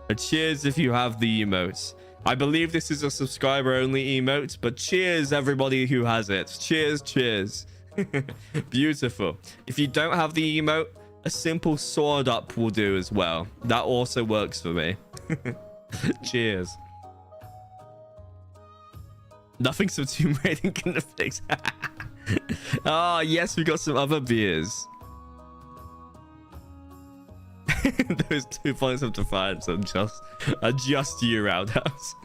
A cheers if you have the emotes. I believe this is a subscriber only emote, but cheers everybody who has it. Cheers, cheers. Beautiful. If you don't have the emote, a simple sword up will do as well. That also works for me. Cheers. Nothing some Tomb Raiding can fix. Oh, yes, we got some other beers. Those 2 points of defiance are just you, Roundhouse.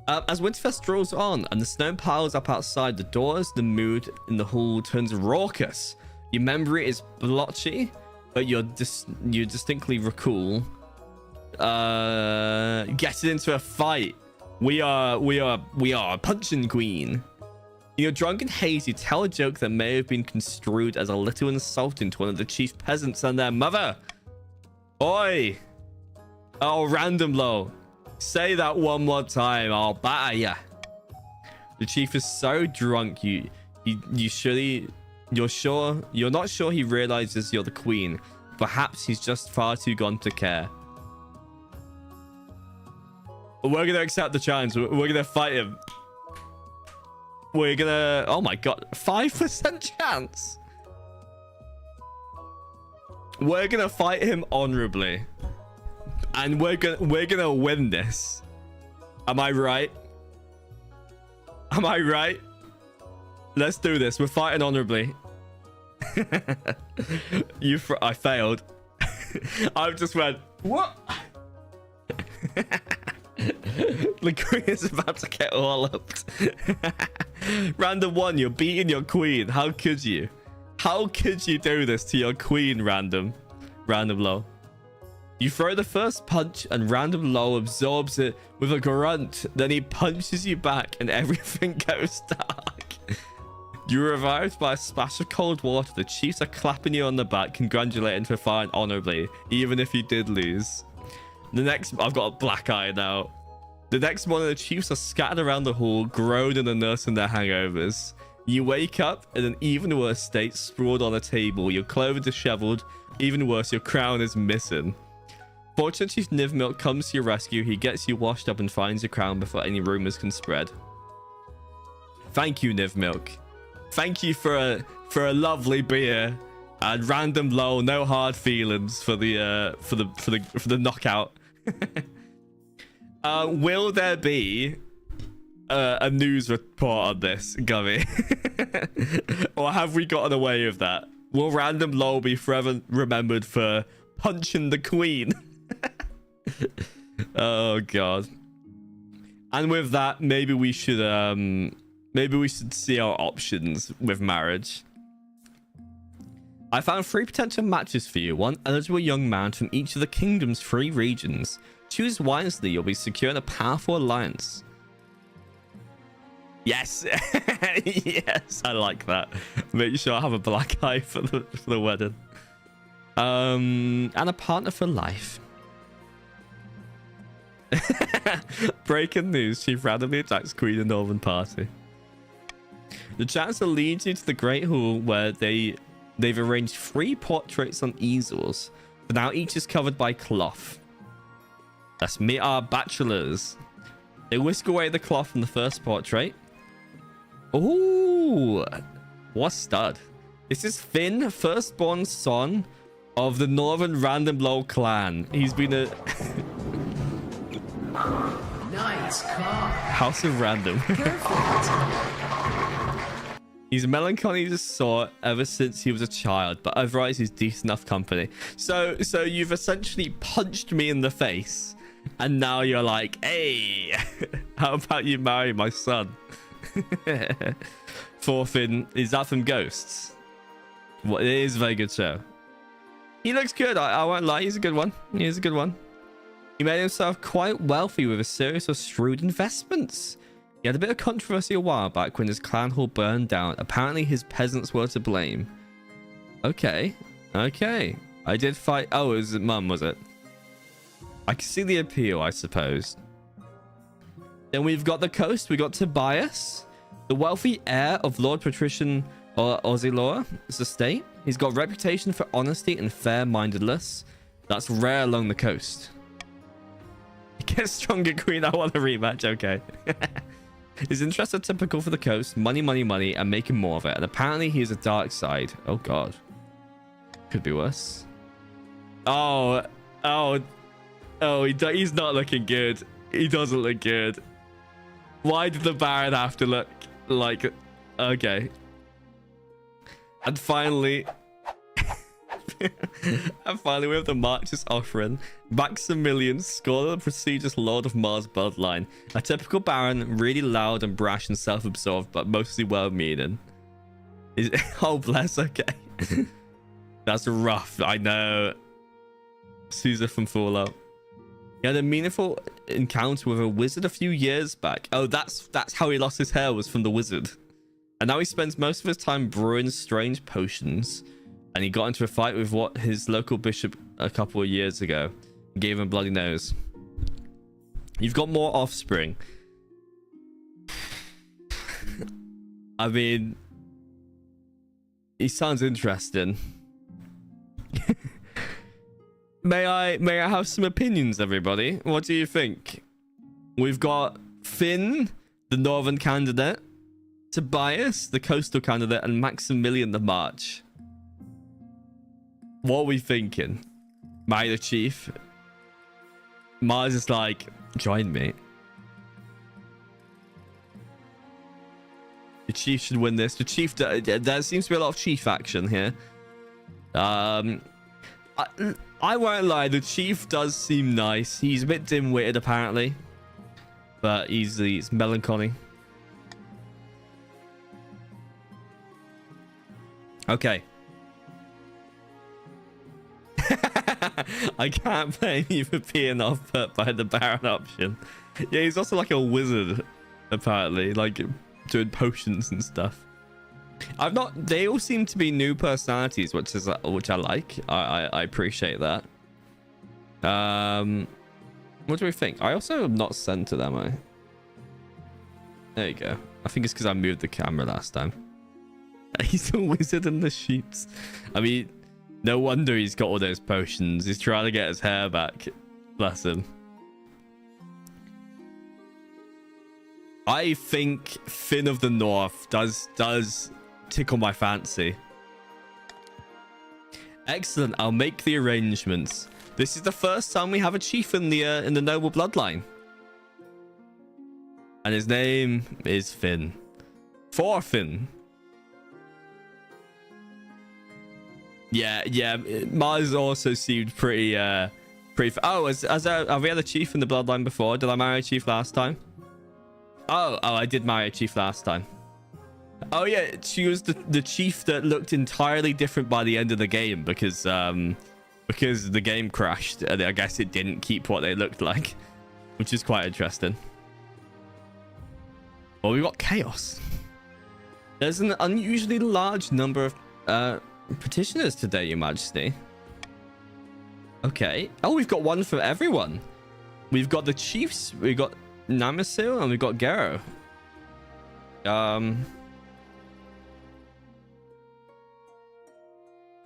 As Winterfest draws on and the snow piles up outside the doors, the mood in the hall turns raucous. Your memory is blotchy, but you distinctly recall getting into a fight. We are a punching queen. You're drunk and hazy. Tell a joke that may have been construed as a little insulting to one of the chief peasants and their mother. Oi! Oh, random low. Say that one more time. I'll batter ya. The chief is so drunk. You're not sure he realizes you're the queen. Perhaps he's just far too gone to care. We're gonna accept the challenge. We're gonna fight him. We're gonna... Oh my god. 5% chance. We're gonna fight him honorably. And we're gonna win this. Am I right? Am I right? Let's do this. We're fighting honorably. I failed. I just went, what? The queen is about to get walloped. Random one, you're beating your queen. How could you? How could you do this to your queen, Random Low? You throw the first punch and Random Low absorbs it with a grunt. Then he punches you back and everything goes dark. You're revived by a splash of cold water. The chiefs are clapping you on the back, congratulating for fighting honorably, even if you did lose. I've got a black eye now. The next morning, the chiefs are scattered around the hall, groaning and nursing their hangovers. You wake up in an even worse state, sprawled on a table. Your clothing disheveled. Even worse, your crown is missing. Fortunately, Chief Nivmilk comes to your rescue. He gets you washed up and finds your crown before any rumors can spread. Thank you, Nivmilk. Thank you for a lovely beer and Random Low. No hard feelings for the knockout. Will there be a news report on this, Gummy? Or have we gotten away with that? Will random lol be forever remembered for punching the queen? Oh god. And with that, maybe we should see our options with marriage. I found 3 potential matches for you. 1 eligible young man from each of the kingdom's 3 regions. Choose wisely, you'll be securing a powerful alliance. Yes. Yes, I like that. Make sure I have a black eye for the wedding. And a partner for life. Breaking news. Chief randomly attacks Queen and Northern Party. The chancellor leads you to the Great Hall where they've arranged 3 portraits on easels. But now each is covered by cloth. Let's meet our bachelors. They whisk away the cloth from the first portrait. Ooh, what stud. This is Finn, firstborn son of the Northern Random Lol clan. He's been a... Nice car. House of Random. He's melancholy as sort ever since he was a child, but otherwise he's decent enough company. So you've essentially punched me in the face, and now you're like, hey, how about you marry my son? Forfin, is that from Ghosts? Well, it is a very good show. He looks good. I won't lie. He's a good one. He's a good one. He made himself quite wealthy with a series of shrewd investments. He had a bit of controversy a while back when his clan hall burned down. Apparently his peasants were to blame. Okay. Okay. I did fight. Oh, it was mum, was it? I can see the appeal, I suppose. Then we've got the coast. We got Tobias, the wealthy heir of Lord Patrician Ozilor's estate. He's got a reputation for honesty and fair-mindedness. That's rare along the coast. Get stronger, Queen. I want a rematch. Okay. His interests are typical for the coast. Money, money, money, and making more of it. And apparently he has a dark side. Oh, God. Could be worse. Oh. He's not looking good. He doesn't look good. Why did the Baron have to look like... Okay. And finally... And finally, we have the March's offering. Maximilian, scholar of the prestigious Lord of Mars bloodline. A typical Baron, really loud and brash and self-absorbed, but mostly well-meaning. Oh, bless, okay. That's rough, I know. Caesar from Fallout. He had a meaningful encounter with a wizard a few years back. Oh, that's how he lost his hair, was from the wizard. And now he spends most of his time brewing strange potions. And he got into a fight with his local bishop a couple of years ago. Gave him a bloody nose. You've got more offspring. I mean, he sounds interesting. May I have some opinions, everybody? What do you think? We've got Finn, the northern candidate, Tobias, the coastal candidate, and Maximilian, the March. What are we thinking? Marry the chief? Mars is like, join me. The chief should win this. The chief, there seems to be a lot of chief action here. I won't lie, the chief does seem nice. He's a bit dim-witted apparently, but he's melancholy. Okay. I can't blame you for being off put by the Baron option. Yeah, he's also like a wizard apparently, like doing potions and stuff. They all seem to be new personalities, which I like. I appreciate that. What do we think? I also am not centered, am I? There you go. I think it's because I moved the camera last time. He's a wizard in the sheets. I mean, no wonder he's got all those potions. He's trying to get his hair back. Bless him. I think Finn of the North does tickle my fancy. Excellent. I'll make the arrangements. This is the first time we have a chief in the noble bloodline. And his name is Finn. Thorfinn. Yeah. Mars also seemed pretty oh, have we had a chief in the bloodline before? Did I marry a chief last time? Oh, I did marry a chief last time. Oh yeah, she was the chief that looked entirely different by the end of the game because the game crashed and I guess it didn't keep what they looked like, which is quite interesting. Well, we got chaos. There's an unusually large number of petitioners today, Your Majesty. Okay. Oh, we've got one for everyone. We've got the chiefs, we've got Namasil, and we've got Gero.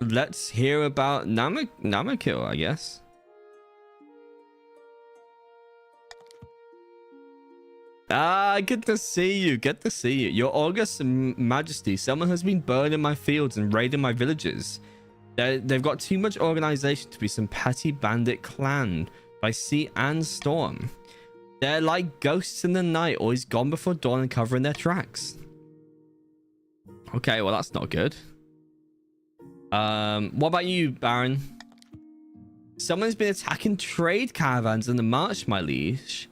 Let's hear about Namakil, I guess. Good to see you. Good to see you. Your August Majesty, someone has been burning my fields and raiding my villages. They've got too much organization to be some petty bandit clan by sea and storm. They're like ghosts in the night, always gone before dawn and covering their tracks. Okay, well, that's not good. What about you, Baron? Someone's been attacking trade caravans in the marsh, my liege.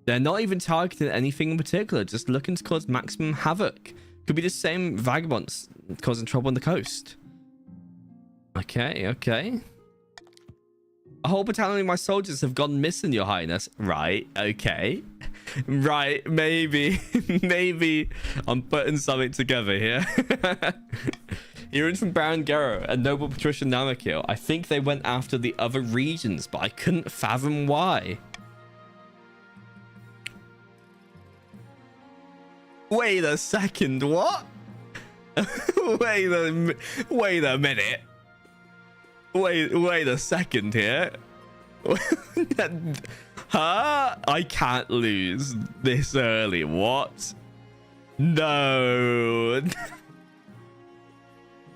They're not even targeting anything in particular, just looking to cause maximum havoc. Could be the same vagabonds causing trouble on the coast. Okay. A whole battalion of my soldiers have gone missing, Your Highness. Right, okay. Right, maybe I'm putting something together here. Hearing from Baron Gero and noble patrician Namakil, I think they went after the other regions, but I couldn't fathom why. Wait a second, what? Wait a minute. Wait a second here. Huh? I can't lose this early. What? No.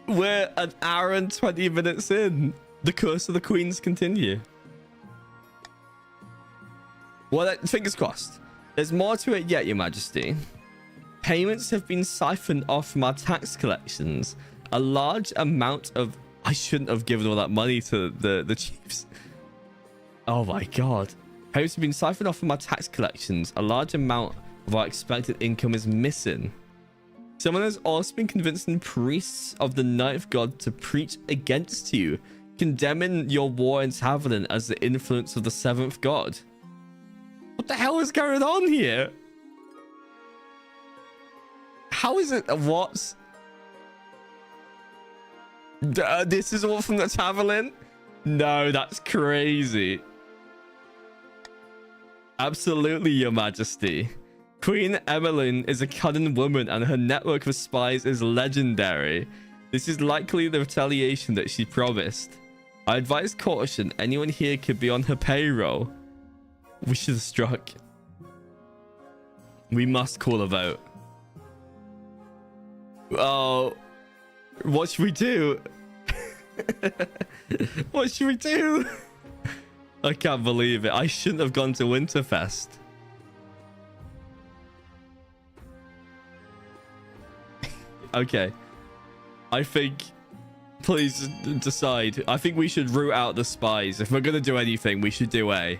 We're an hour and 20 minutes in. The curse of the queens continue. Well, fingers crossed. There's more to it yet, Your Majesty. Payments have been siphoned off from our tax collections. A large amount of... I shouldn't have given all that money to the chiefs. Oh my god. Payments have been siphoned off from our tax collections. A large amount of our expected income is missing. Someone has also been convincing priests of the Ninth God to preach against you, condemning your war in Tavernan as the influence of the Seventh God. What the hell is going on here? How is it? What? This is all from the Tavernan? No, that's crazy. Absolutely, Your Majesty. Queen Emmeline is a cunning woman and her network of spies is legendary. This is likely the retaliation that she promised. I advise caution. Anyone here could be on her payroll. We should have struck. We must call a vote. Oh, what should we do? What should we do? I can't believe it. I shouldn't have gone to Winterfest. Okay. I think... Please decide. I think we should root out the spies. If we're going to do anything, we should do A.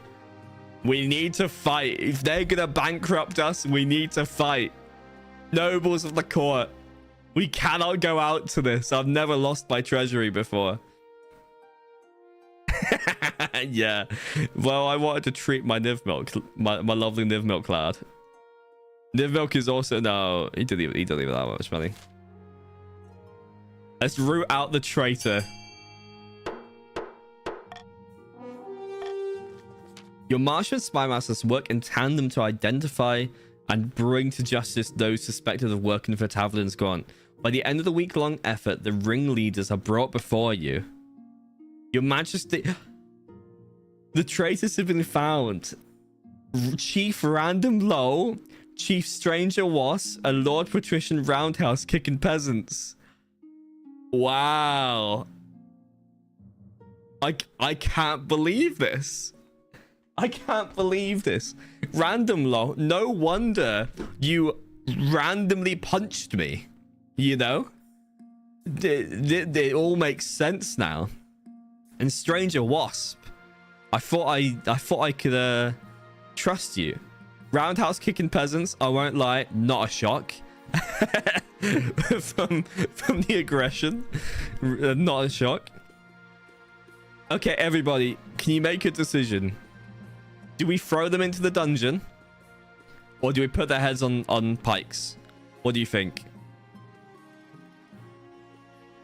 We need to fight. If they're going to bankrupt us, we need to fight. Nobles of the court. We cannot go out to this. I've never lost my treasury before. Yeah. Well, I wanted to treat my Nivmilk, my lovely Nivmilk lad. Nivmilk is also... No, he didn't even that much money. Let's root out the traitor. Your marshal and spy masters work in tandem to identify and bring to justice those suspected of working for Tavernan's Grant. By the end of the week-long effort, the ringleaders are brought before you. Your Majesty... The traitors have been found. Chief Random Low, Chief Stranger Was, and Lord Patrician Roundhouse kicking peasants. Wow. I can't believe this. I can't believe this. Random law. No wonder you randomly punched me. You know? It all makes sense now. And Stranger Wasp. I thought I could trust you. Roundhouse kicking peasants, I won't lie, not a shock. from the aggression. Not a shock. Okay, everybody, can you make a decision? Do we throw them into the dungeon? Or do we put their heads on pikes? What do you think?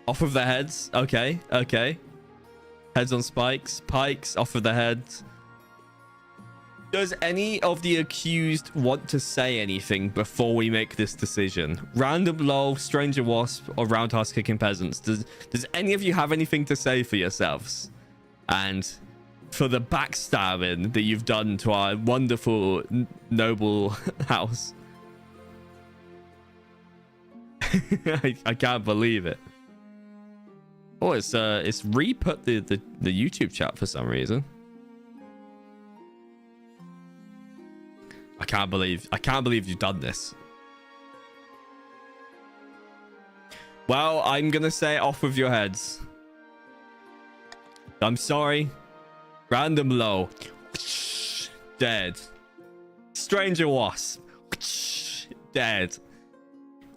Off of their heads? Okay, okay. Heads on spikes. Pikes off of their heads. Does any of the accused want to say anything before we make this decision? Random lol, Stranger Wasp, or Roundhouse kicking peasants? Does any of you have anything to say for yourselves? And for the backstabbing that you've done to our wonderful noble house? I can't believe it. Oh, it's re-put the YouTube chat for some reason. I can't believe you've done this. Well, I'm gonna say off with your heads. I'm sorry. Random low. Dead. Stranger Wasp. Dead.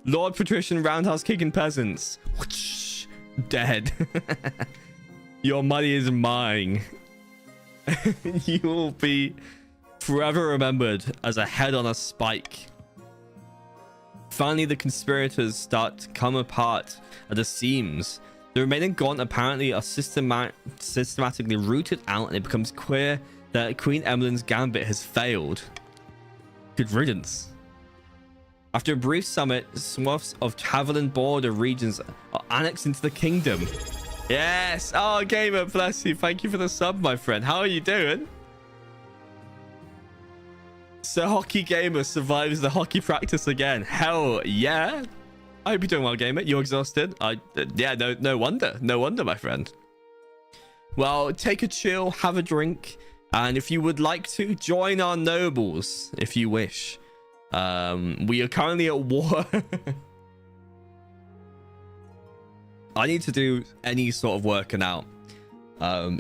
Lord Patrician Roundhouse kicking peasants. Dead. Your money is mine. You will be forever remembered as a head on a spike. Finally, the conspirators start to come apart at the seams. The remaining gaunt apparently are systematically rooted out, and it becomes clear that Queen Emmeline's gambit has failed. Good riddance. After a brief summit, swaths of Haviland border regions are annexed into the kingdom. Yes! Oh, Gamer, bless you. Thank you for the sub, my friend. How are you doing? Sir Hockey Gamer survives the hockey practice again. Hell yeah! I hope you're doing well, Gamer. You're exhausted. Yeah, no wonder. No wonder, my friend. Well, take a chill, have a drink, and if you would like to, join our nobles, if you wish. We are currently at war. I need to do any sort of working out,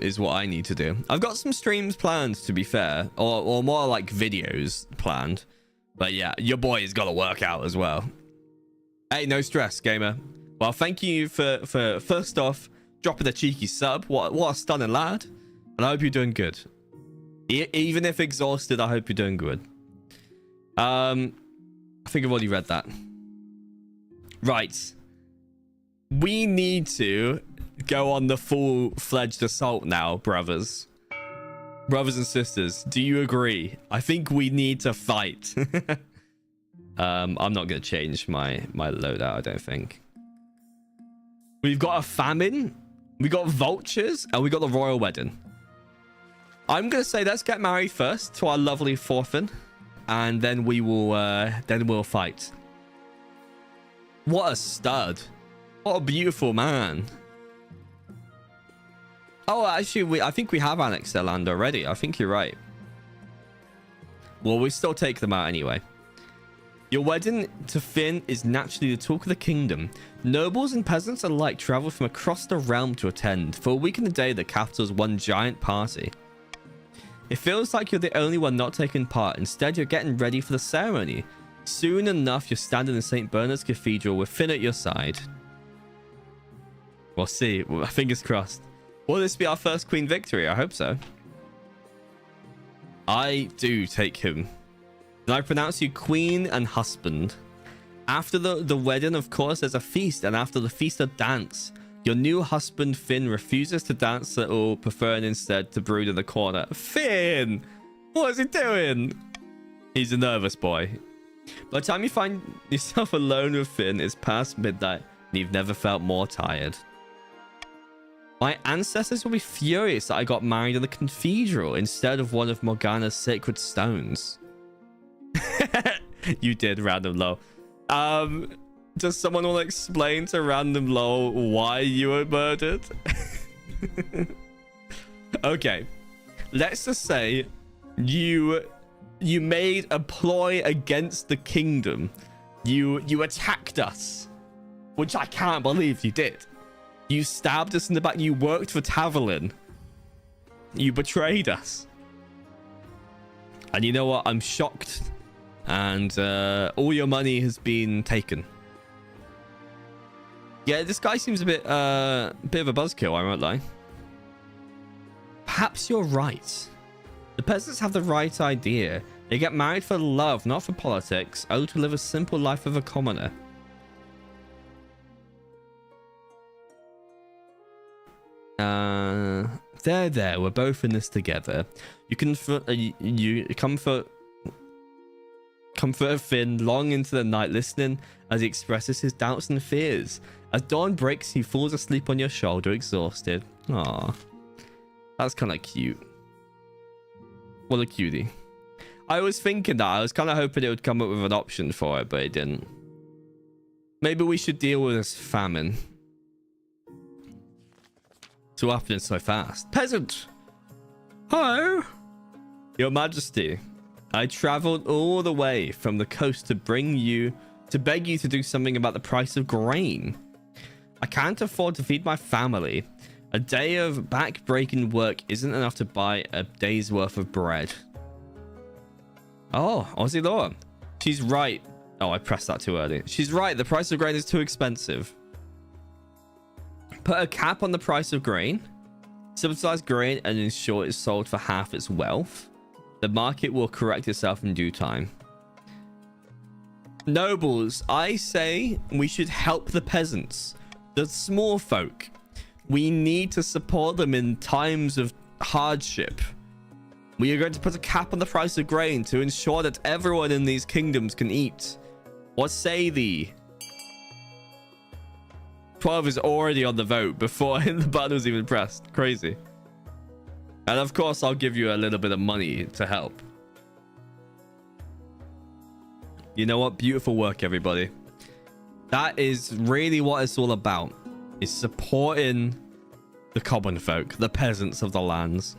is what I need to do. I've got some streams planned, to be fair, or more like videos planned. But yeah, your boy has got to work out as well. Hey, no stress, Gamer. Well, thank you for first off dropping a cheeky sub. What a stunning lad. And I hope you're doing good. Even if exhausted, I hope you're doing good. I think I've already read that. Right. We need to go on the full-fledged assault now, brothers. Brothers and sisters, do you agree? I think we need to fight. I'm not going to change my loadout, I don't think. We've got a famine, we got vultures, and we got the royal wedding. I'm going to say let's get married first to our lovely Thorfinn, and then we will we'll fight. What a stud. What a beautiful man. Oh, actually, I think we have annexed their land already. I think you're right. Well, we still take them out anyway. Your wedding to Finn is naturally the talk of the kingdom. Nobles and peasants alike travel from across the realm to attend. For a week and a day, the capital's one giant party. It feels like you're the only one not taking part. Instead, you're getting ready for the ceremony. Soon enough, you're standing in St. Bernard's Cathedral with Finn at your side. We'll see. Fingers crossed. Will this be our first queen victory? I hope so. I do take him. And I pronounce you queen and husband. After the wedding, of course, there's a feast. And after the feast, a dance. Your new husband, Finn, refuses to dance at all, preferring instead to brood in the corner. Finn! What is he doing? He's a nervous boy. By the time you find yourself alone with Finn, it's past midnight, and you've never felt more tired. My ancestors will be furious that I got married in the cathedral instead of one of Morgana's sacred stones. You did, Random Low. Does someone want to explain to Random Low why you were murdered? Okay. Let's just say You made a ploy against the kingdom. You attacked us, which I can't believe you did. You stabbed us in the back. You worked for Taverlin. You betrayed us. And you know what? I'm shocked. And all your money has been taken. Yeah, this guy seems a bit of a buzzkill, I won't lie. Perhaps you're right. The peasants have the right idea. They get married for love, not for politics. Oh, to live a simple life of a commoner. There. We're both in this together. You comfort Finn long into the night, listening as he expresses his doubts and fears. As dawn breaks, he falls asleep on your shoulder, exhausted. Aww. That's kind of cute. What a cutie. I was thinking that. I was kind of hoping it would come up with an option for it, but it didn't. Maybe we should deal with this famine. It's all happening so fast. Peasant! Hello? Your Majesty, I traveled all the way from the coast to beg you to do something about the price of grain. I can't afford to feed my family. A day of back-breaking work isn't enough to buy a day's worth of bread. Oh, Aussie Law. She's right. Oh, I pressed that too early. She's right. The price of grain is too expensive. Put a cap on the price of grain. Subsidize grain and ensure it's sold for half its wealth. The market will correct itself in due time. Nobles, I say we should help the peasants, the small folk. We need to support them in times of hardship. We are going to put a cap on the price of grain to ensure that everyone in these kingdoms can eat. What say thee? 12 is already on the vote before the button was even pressed. Crazy. And of course, I'll give you a little bit of money to help. You know what? Beautiful work, everybody. That is really what it's all about. Is supporting the common folk, the peasants of the lands.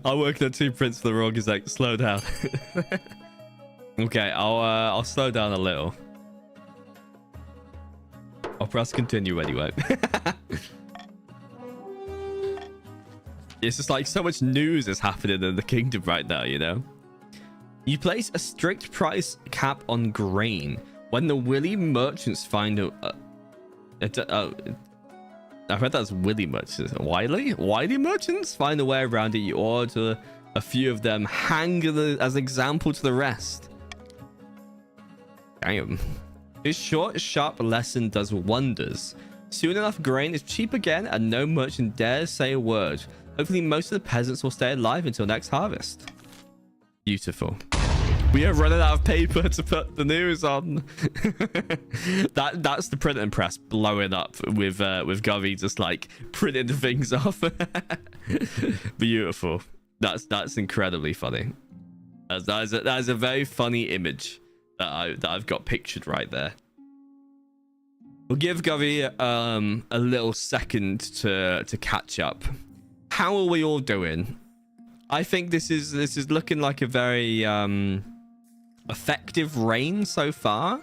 I'm working on 2 prints for the wrong exec. Slow down. Okay, I'll slow down a little. I'll press continue anyway. It's just like so much news is happening in the kingdom right now, you know? You place a strict price cap on grain. When the willy merchants find I heard that's willy merchants. Wily merchants find a way around it. You order a few of them, hang as example to the rest. Damn. This short, sharp lesson does wonders. Soon enough, grain is cheap again, and no merchant dares say a word. Hopefully, most of the peasants will stay alive until next harvest. Beautiful. We are running out of paper to put the news on. That's the print and press blowing up with Govy just like printing the things off. Beautiful. That's incredibly funny. That is a very funny image that I've got pictured right there. We'll give Govy a little second to catch up. How are we all doing? I think this is looking like a very effective reign so far.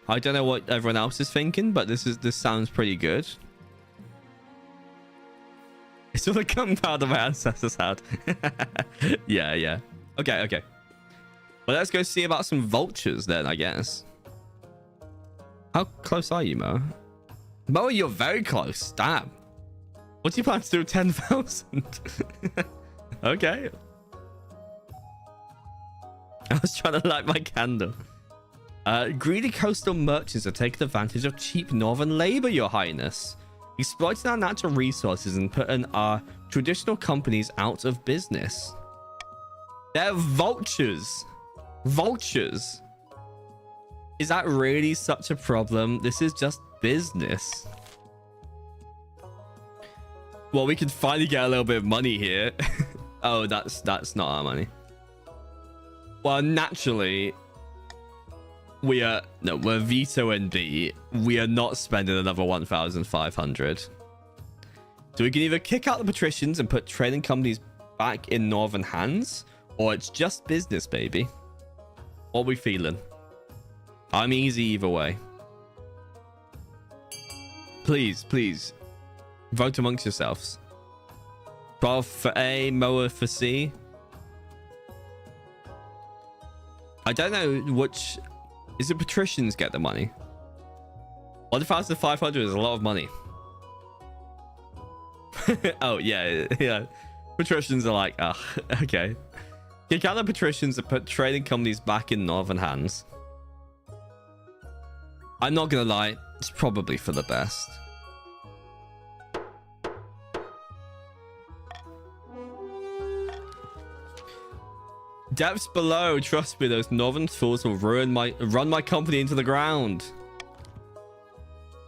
I don't know what everyone else is thinking, but this sounds pretty good. It's all the gunpowder my ancestors had. Yeah. Okay. Well, let's go see about some vultures then, I guess. How close are you, Mo? Mo, you're very close. Damn. What do you plan to do with 10,000? Okay. I was trying to light my candle. Greedy coastal merchants are taking advantage of cheap northern labor, your highness. Exploiting our natural resources and putting our traditional companies out of business. They're vultures. Vultures. Is that really such a problem? This is just business. Well, we can finally get a little bit of money here. Oh, that's not our money. Well, naturally, we're Vito and B. We are not spending another 1,500. So we can either kick out the patricians and put trading companies back in northern hands, or it's just business, baby. What are we feeling? I'm easy either way. Please, please. Vote amongst yourselves. 12 for A, Moa for C. I don't know which... Is it patricians get the money? 1,500 is a lot of money. Oh, yeah. Patricians are like, ah, okay. Kick out the patricians and put trading companies back in northern hands. I'm not gonna lie, it's probably for the best. Depths below, trust me, those northern fools will run my company into the ground.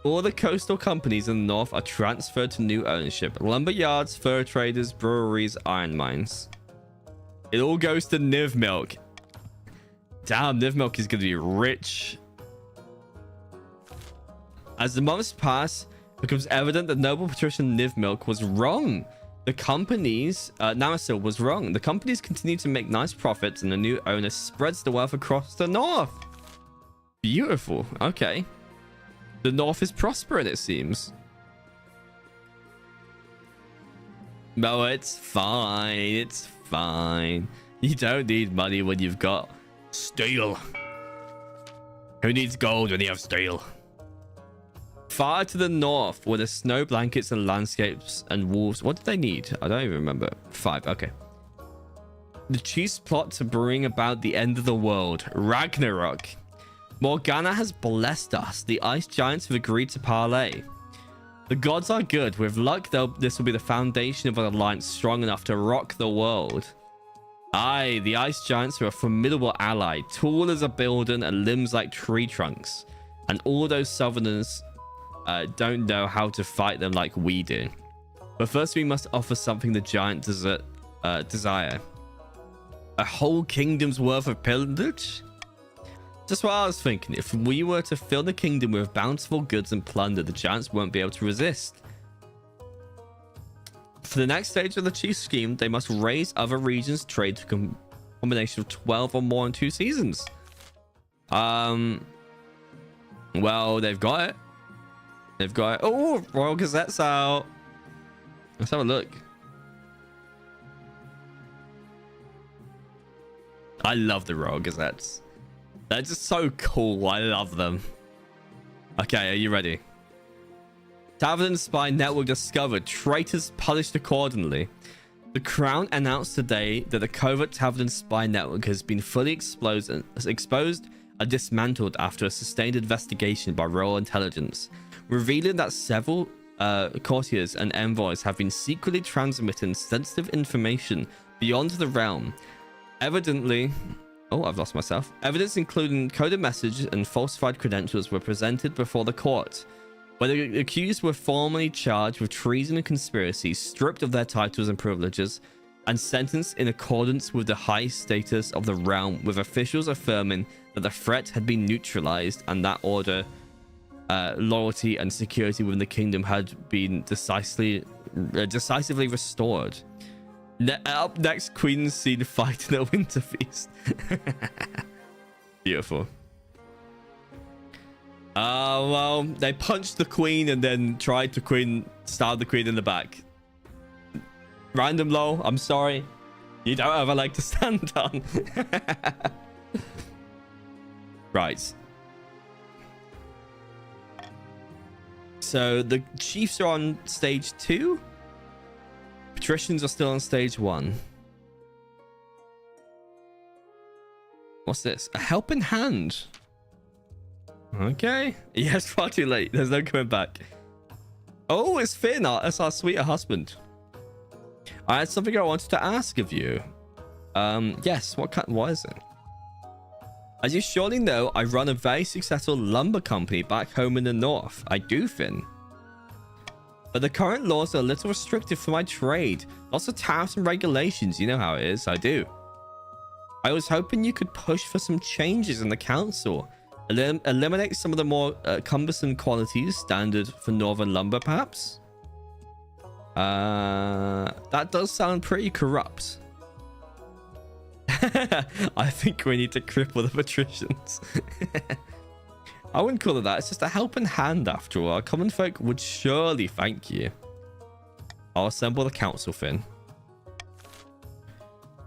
All the coastal companies in the north are transferred to new ownership. Lumber yards, fur traders, breweries, iron mines. It all goes to Niv Milk. Damn, Niv Milk is going to be rich. As the months pass, it becomes evident that noble patrician Niv Milk was wrong. The companies, Namasil was wrong. The companies continue to make nice profits and the new owner spreads the wealth across the north. Beautiful. Okay. The north is prospering, it seems. No, it's fine. It's fine. You don't need money when you've got steel. Who needs gold when you have steel? Far to the north, where the snow blankets and landscapes and wolves. What did they need? I don't even remember. 5. Okay. The chiefs plot to bring about the end of the world. Ragnarok. Morgana has blessed us. The ice giants have agreed to parley. The gods are good. With luck, this will be the foundation of an alliance strong enough to rock the world. Aye, the ice giants are a formidable ally, tall as a building and limbs like tree trunks. And all those southerners don't know how to fight them like we do. But first we must offer something the giant desire. A whole kingdom's worth of pillage? Just what I was thinking. If we were to fill the kingdom with bountiful goods and plunder, the giants won't be able to resist. For the next stage of the chief scheme, they must raise other regions' trade to a combination of 12 or more in 2 seasons. Well, they've got it. They've got it. Oh, Royal Gazette's out. Let's have a look. I love the Royal Gazettes. They're just so cool. I love them. Okay, are you ready? Tavern Spy Network discovered. Traitors punished accordingly. The Crown announced today that the covert Tavern Spy Network has been fully exposed and dismantled after a sustained investigation by Royal Intelligence, revealing that several courtiers and envoys have been secretly transmitting sensitive information beyond the realm. Evidently... Oh, I've lost myself. Evidence including coded messages and falsified credentials were presented before the court, where the accused were formally charged with treason and conspiracy, stripped of their titles and privileges, and sentenced in accordance with the high status of the realm, with officials affirming that the threat had been neutralized and that order, loyalty, and security within the kingdom had been decisively restored. Up next, Queen's seen fighting at Winter Feast. Beautiful. Well, they punched the Queen and then tried to stab the Queen in the back. Random lol, I'm sorry. You don't have a leg to stand on. Right. So the Chiefs are on stage 2. Patricians are still on stage 1. What's this? A helping hand. Okay. Yes, far too late. There's no coming back. Oh, it's Finn. It's our sweeter husband. I had something I wanted to ask of you. Yes. What is it? As you surely know, I run a very successful lumber company back home in the north. I do, Finn. But the current laws are a little restrictive for my trade. Lots of tariffs and regulations. You know how it is. I do. I was hoping you could push for some changes in the council. Eliminate some of the more cumbersome qualities standard for northern lumber, perhaps? That does sound pretty corrupt. I think we need to cripple the patricians. I wouldn't call it that. It's just a helping hand after all. Our common folk would surely thank you. I'll assemble the council, Finn.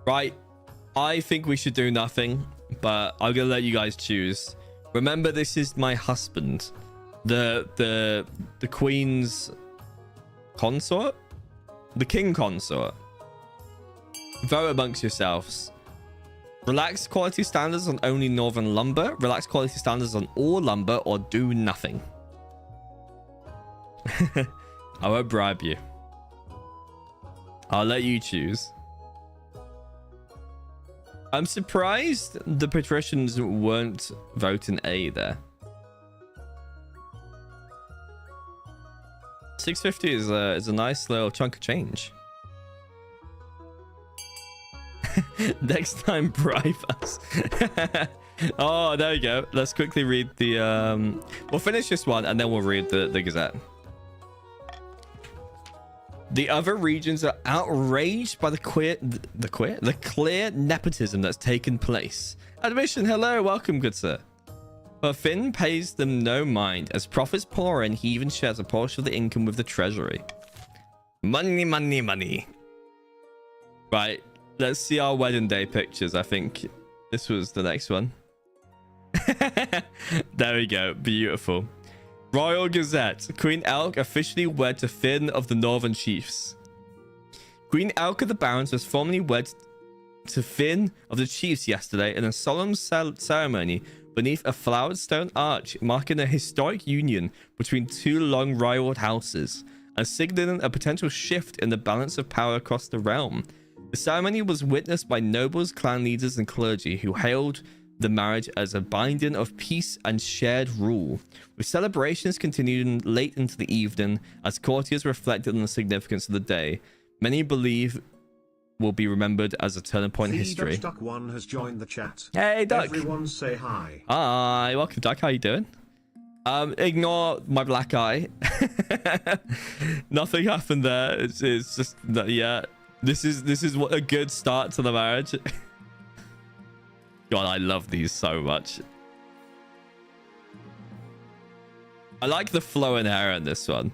Right. I think we should do nothing, but I'm gonna let you guys choose. Remember, this is my husband, the queen's consort, the king consort. Vote amongst yourselves. Relax quality standards on only northern lumber, relax quality standards on all lumber, or do nothing. I won't bribe you. I'll let you choose. I'm surprised the patricians weren't voting A there. 650 is a nice little chunk of change. Next time, bribe us. Oh, there you go. Let's quickly read the we'll finish this one and then we'll read the Gazette. The other regions are outraged by the clear nepotism that's taken place. Admission, hello, welcome, good sir. But Finn pays them no mind. As profits pour in, he even shares a portion of the income with the treasury. Money, money, money. Right, let's see our wedding day pictures. I think this was the next one. There we go, beautiful. Royal Gazette. Queen Elk officially wed to Finn of the Northern Chiefs. Queen Elk of the Barons was formally wed to Finn of the Chiefs yesterday in a solemn ceremony beneath a flowered stone arch, marking a historic union between two long rivaled houses and signaling a potential shift in the balance of power across the realm. The ceremony was witnessed by nobles, clan leaders, and clergy who hailed the marriage as a binding of peace and shared rule, with celebrations continuing late into the evening as courtiers reflected on the significance of the day. Many believe will be remembered as a turning point in history. Duck One has joined the chat. Hey, Duck. Everyone say hi. Hi, welcome, Duck. How you doing? Ignore my black eye. Nothing happened there. It's just that, yeah. This is what a good start to the marriage. God, I love these so much. I like the flowing hair in this one.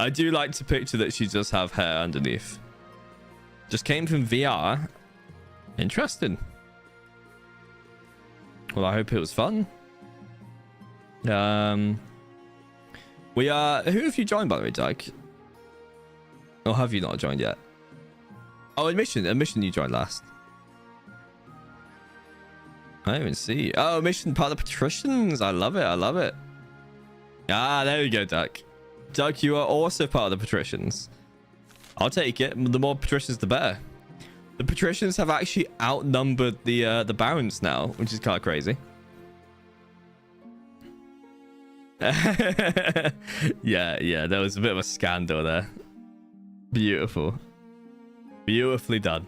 I do like to picture that she does have hair underneath. Just came from VR. Interesting. Well, I hope it was fun. We are... Who have you joined, by the way, Doug? Or have you not joined yet? Oh, admission. Admission you joined last. I don't even see. Oh, mission part of the patricians. I love it. I love it. Ah, there we go, Duck. Duck, you are also part of the patricians. I'll take it. The more patricians, the better. The patricians have actually outnumbered the barons now, which is kind of crazy. Yeah, there was a bit of a scandal there. Beautiful. Beautifully done.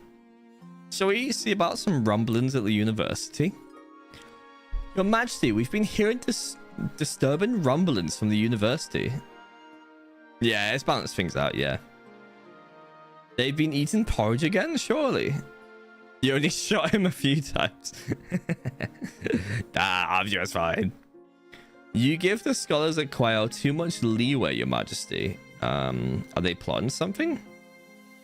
Shall we see about some rumblings at the university? Your Majesty, we've been hearing disturbing rumblings from the university. Yeah, it's balanced things out, yeah. They've been eating porridge again, surely. You only shot him a few times. I'm just fine. You give the scholars at Quail too much leeway, Your Majesty. Are they plotting something?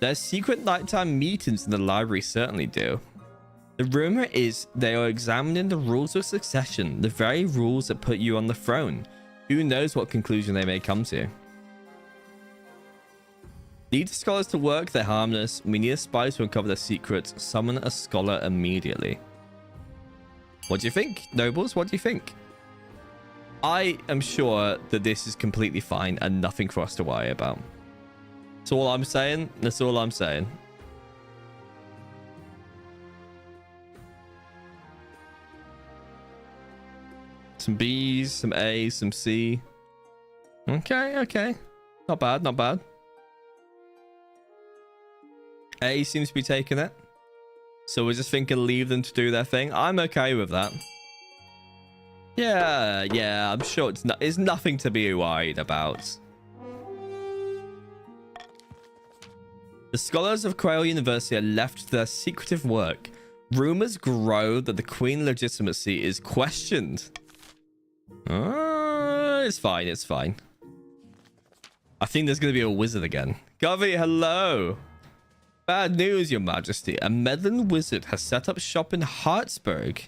Their secret nighttime meetings in the library certainly do. The rumor is they are examining the rules of succession, the very rules that put you on the throne. Who knows what conclusion they may come to? Need the scholars to work, they're harmless. We need a spy to uncover their secrets. Summon a scholar immediately. What do you think, nobles? What do you think? I am sure that this is completely fine and nothing for us to worry about. That's all I'm saying. That's all I'm saying. Some B's, some A's, some C. Okay. Not bad, not bad. A seems to be taking it. So we're just thinking leave them to do their thing. I'm okay with that. Yeah, I'm sure it's nothing to be worried about. The scholars of Quail University are left to their secretive work. Rumors grow that the Queen legitimacy is questioned. It's fine, it's fine. I think there's going to be a wizard again. Govey, hello. Bad news, Your Majesty. A meddling wizard has set up shop in Hartsburg.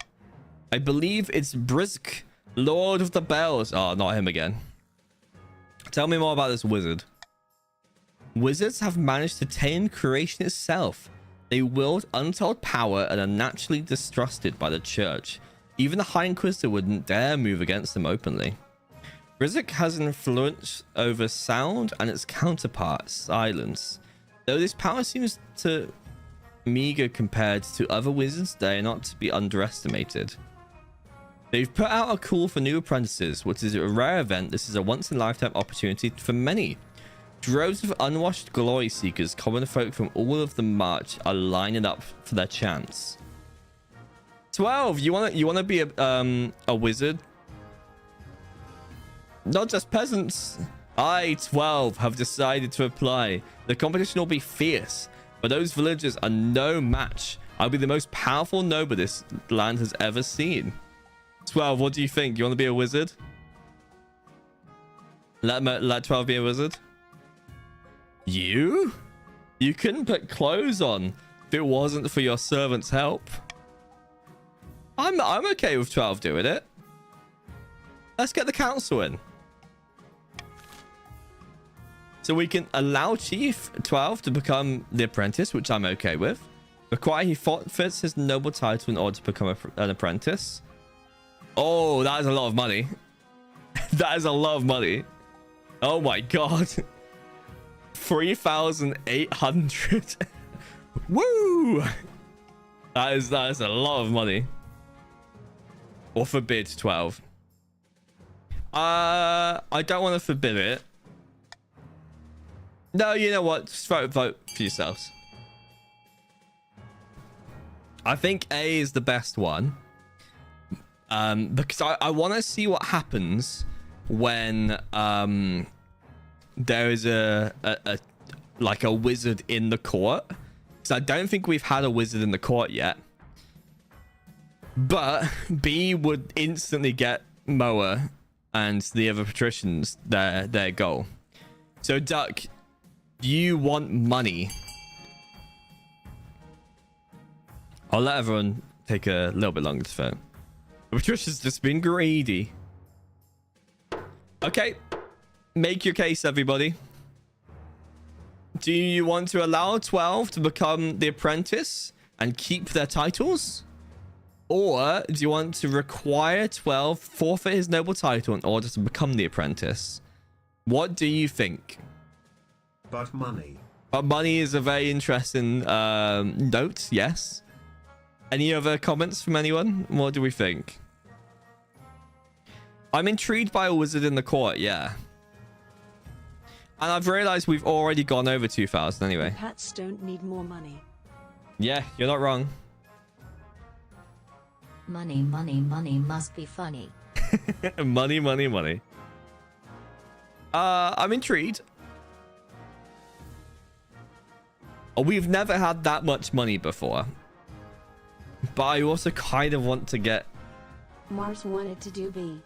I believe it's Brisk, Lord of the Bells. Oh, not him again. Tell me more about this wizard. Wizards have managed to tame creation itself. They wield untold power and are naturally distrusted by the church. Even the High Inquisitor wouldn't dare move against them openly. Brizik has influence over sound and its counterpart, silence. Though this power seems to meager compared to other wizards, they are not to be underestimated. They've put out a call for new apprentices, which is a rare event. This is a once-in-a-lifetime opportunity for many. Droves of unwashed glory seekers, common folk from all of the march, are lining up for their chance. 12, you wanna be a wizard? Not just peasants. I, 12, have decided to apply. The competition will be fierce, but those villagers are no match. I'll be the most powerful noble this land has ever seen. 12, what do you think? You want to be a wizard? Let 12 be a wizard? You? You couldn't put clothes on if it wasn't for your servant's help. I'm okay with 12 doing it. Let's get the council in. So we can allow Chief 12 to become the apprentice, which I'm okay with. Require he forfeits his noble title in order to become an apprentice. Oh, that is a lot of money. That is a lot of money. Oh my god. 3,800. Woo! That is a lot of money. Or forbid 12. I don't want to forbid it. No, you know what? Just vote for yourselves. I think A is the best one. Because I want to see what happens when there is a wizard in the court. Because I don't think we've had a wizard in the court yet. But B would instantly get Moa and the other patricians their goal. So Duck, you want money. I'll let everyone take a little bit longer to vote. Patricia's just been greedy. Okay. Make your case, everybody. Do you want to allow 12 to become the apprentice and keep their titles? Or do you want to require 12 forfeit his noble title in order to become the apprentice? What do you think? But money. But money is a very interesting note, yes. Any other comments from anyone? What do we think? I'm intrigued by a wizard in the court, yeah. And I've realized we've already gone over 2,000 anyway. Pats don't need more money. Yeah, you're not wrong. Money, money, money must be funny. Money, money, money. I'm intrigued. We've never had that much money before. But I also kind of want to get... Mars wanted to do B.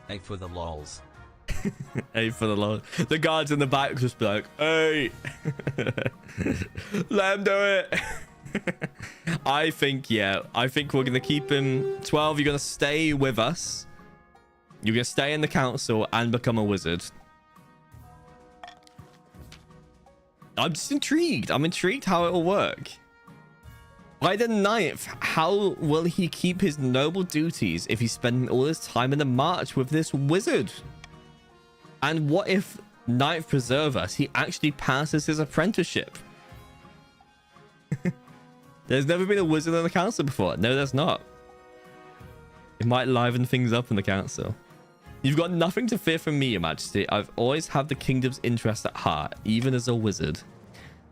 A for the lols. A for the Lord. The guards in the back just be like, hey, let him do it. I think, yeah, I think we're going to keep him. 12, you're going to stay with us. You're going to stay in the council and become a wizard. I'm just intrigued. I'm intrigued how it will work. By the 9th, how will he keep his noble duties if he's spending all his time in the march with this wizard? And what if 9th preserve us, he actually passes his apprenticeship? There's never been a wizard in the council before. No, there's not. It might liven things up in the council. You've got nothing to fear from me, Your Majesty. I've always had the kingdom's interest at heart, even as a wizard.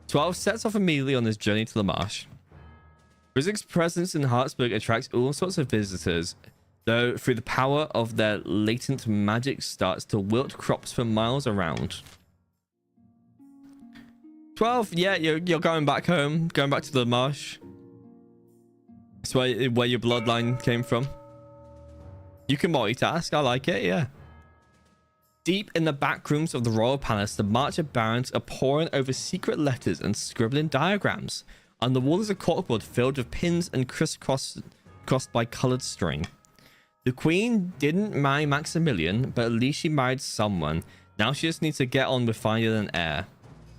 12 sets off immediately on his journey to the marsh. Rizik's presence in Hartsburg attracts all sorts of visitors, though through the power of their latent magic starts to wilt crops for miles around. 12. Yeah, you're going back home, going back to the marsh. It's where your bloodline came from. You can multitask. I like it. Yeah. Deep in the back rooms of the royal palace, the marcher barons are poring over secret letters and scribbling diagrams. On the wall is a corkboard filled with pins and crisscrossed by colored string. The queen didn't marry Maximilian, but at least she married someone. Now she just needs to get on with finding an heir.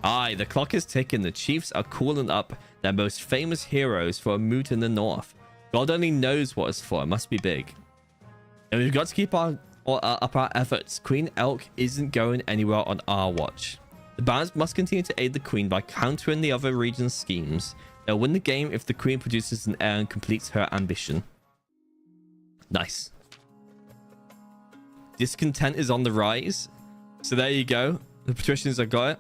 Aye, the clock is ticking. The chiefs are calling up their most famous heroes for a moot in the north. God only knows what it's for. It must be big. And we've got to keep up our efforts. Queen Elk isn't going anywhere on our watch. The barons must continue to aid the queen by countering the other region's schemes. They'll win the game if the queen produces an heir and completes her ambition. Nice. Discontent is on the rise. So there you go. The patricians have got it.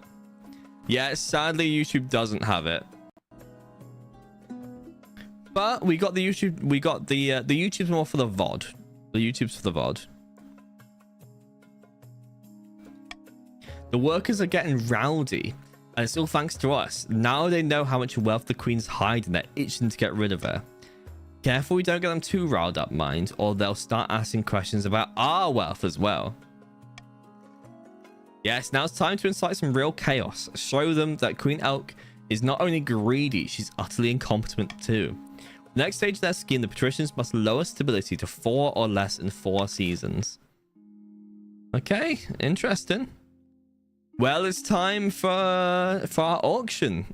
Yeah, sadly YouTube doesn't have it. But we got the YouTube. We got the YouTube's more for the VOD. The YouTube's for the VOD. The workers are getting rowdy, and it's all thanks to us. Now they know how much wealth the queen's hiding. They're itching to get rid of her. Careful we don't get them too riled up, mind, or they'll start asking questions about our wealth as well. Yes, now it's time to incite some real chaos. Show them that Queen Elk is not only greedy, she's utterly incompetent too. The next stage of their scheme, the patricians must lower stability to 4 or less in 4 seasons. Okay, interesting. Well, it's time for our auction.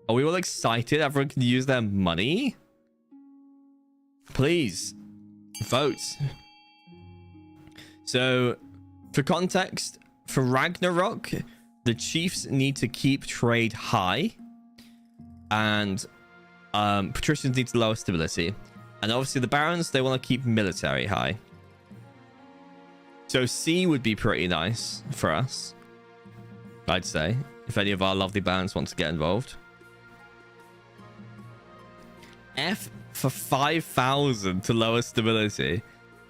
Are we all excited? Everyone can use their money? Please, vote. So, for context, for Ragnarok, the chiefs need to keep trade high. And patricians need to lower stability. And obviously the barons, they want to keep military high. So C would be pretty nice for us, I'd say, if any of our lovely barons want to get involved. F for 5,000 to lower stability.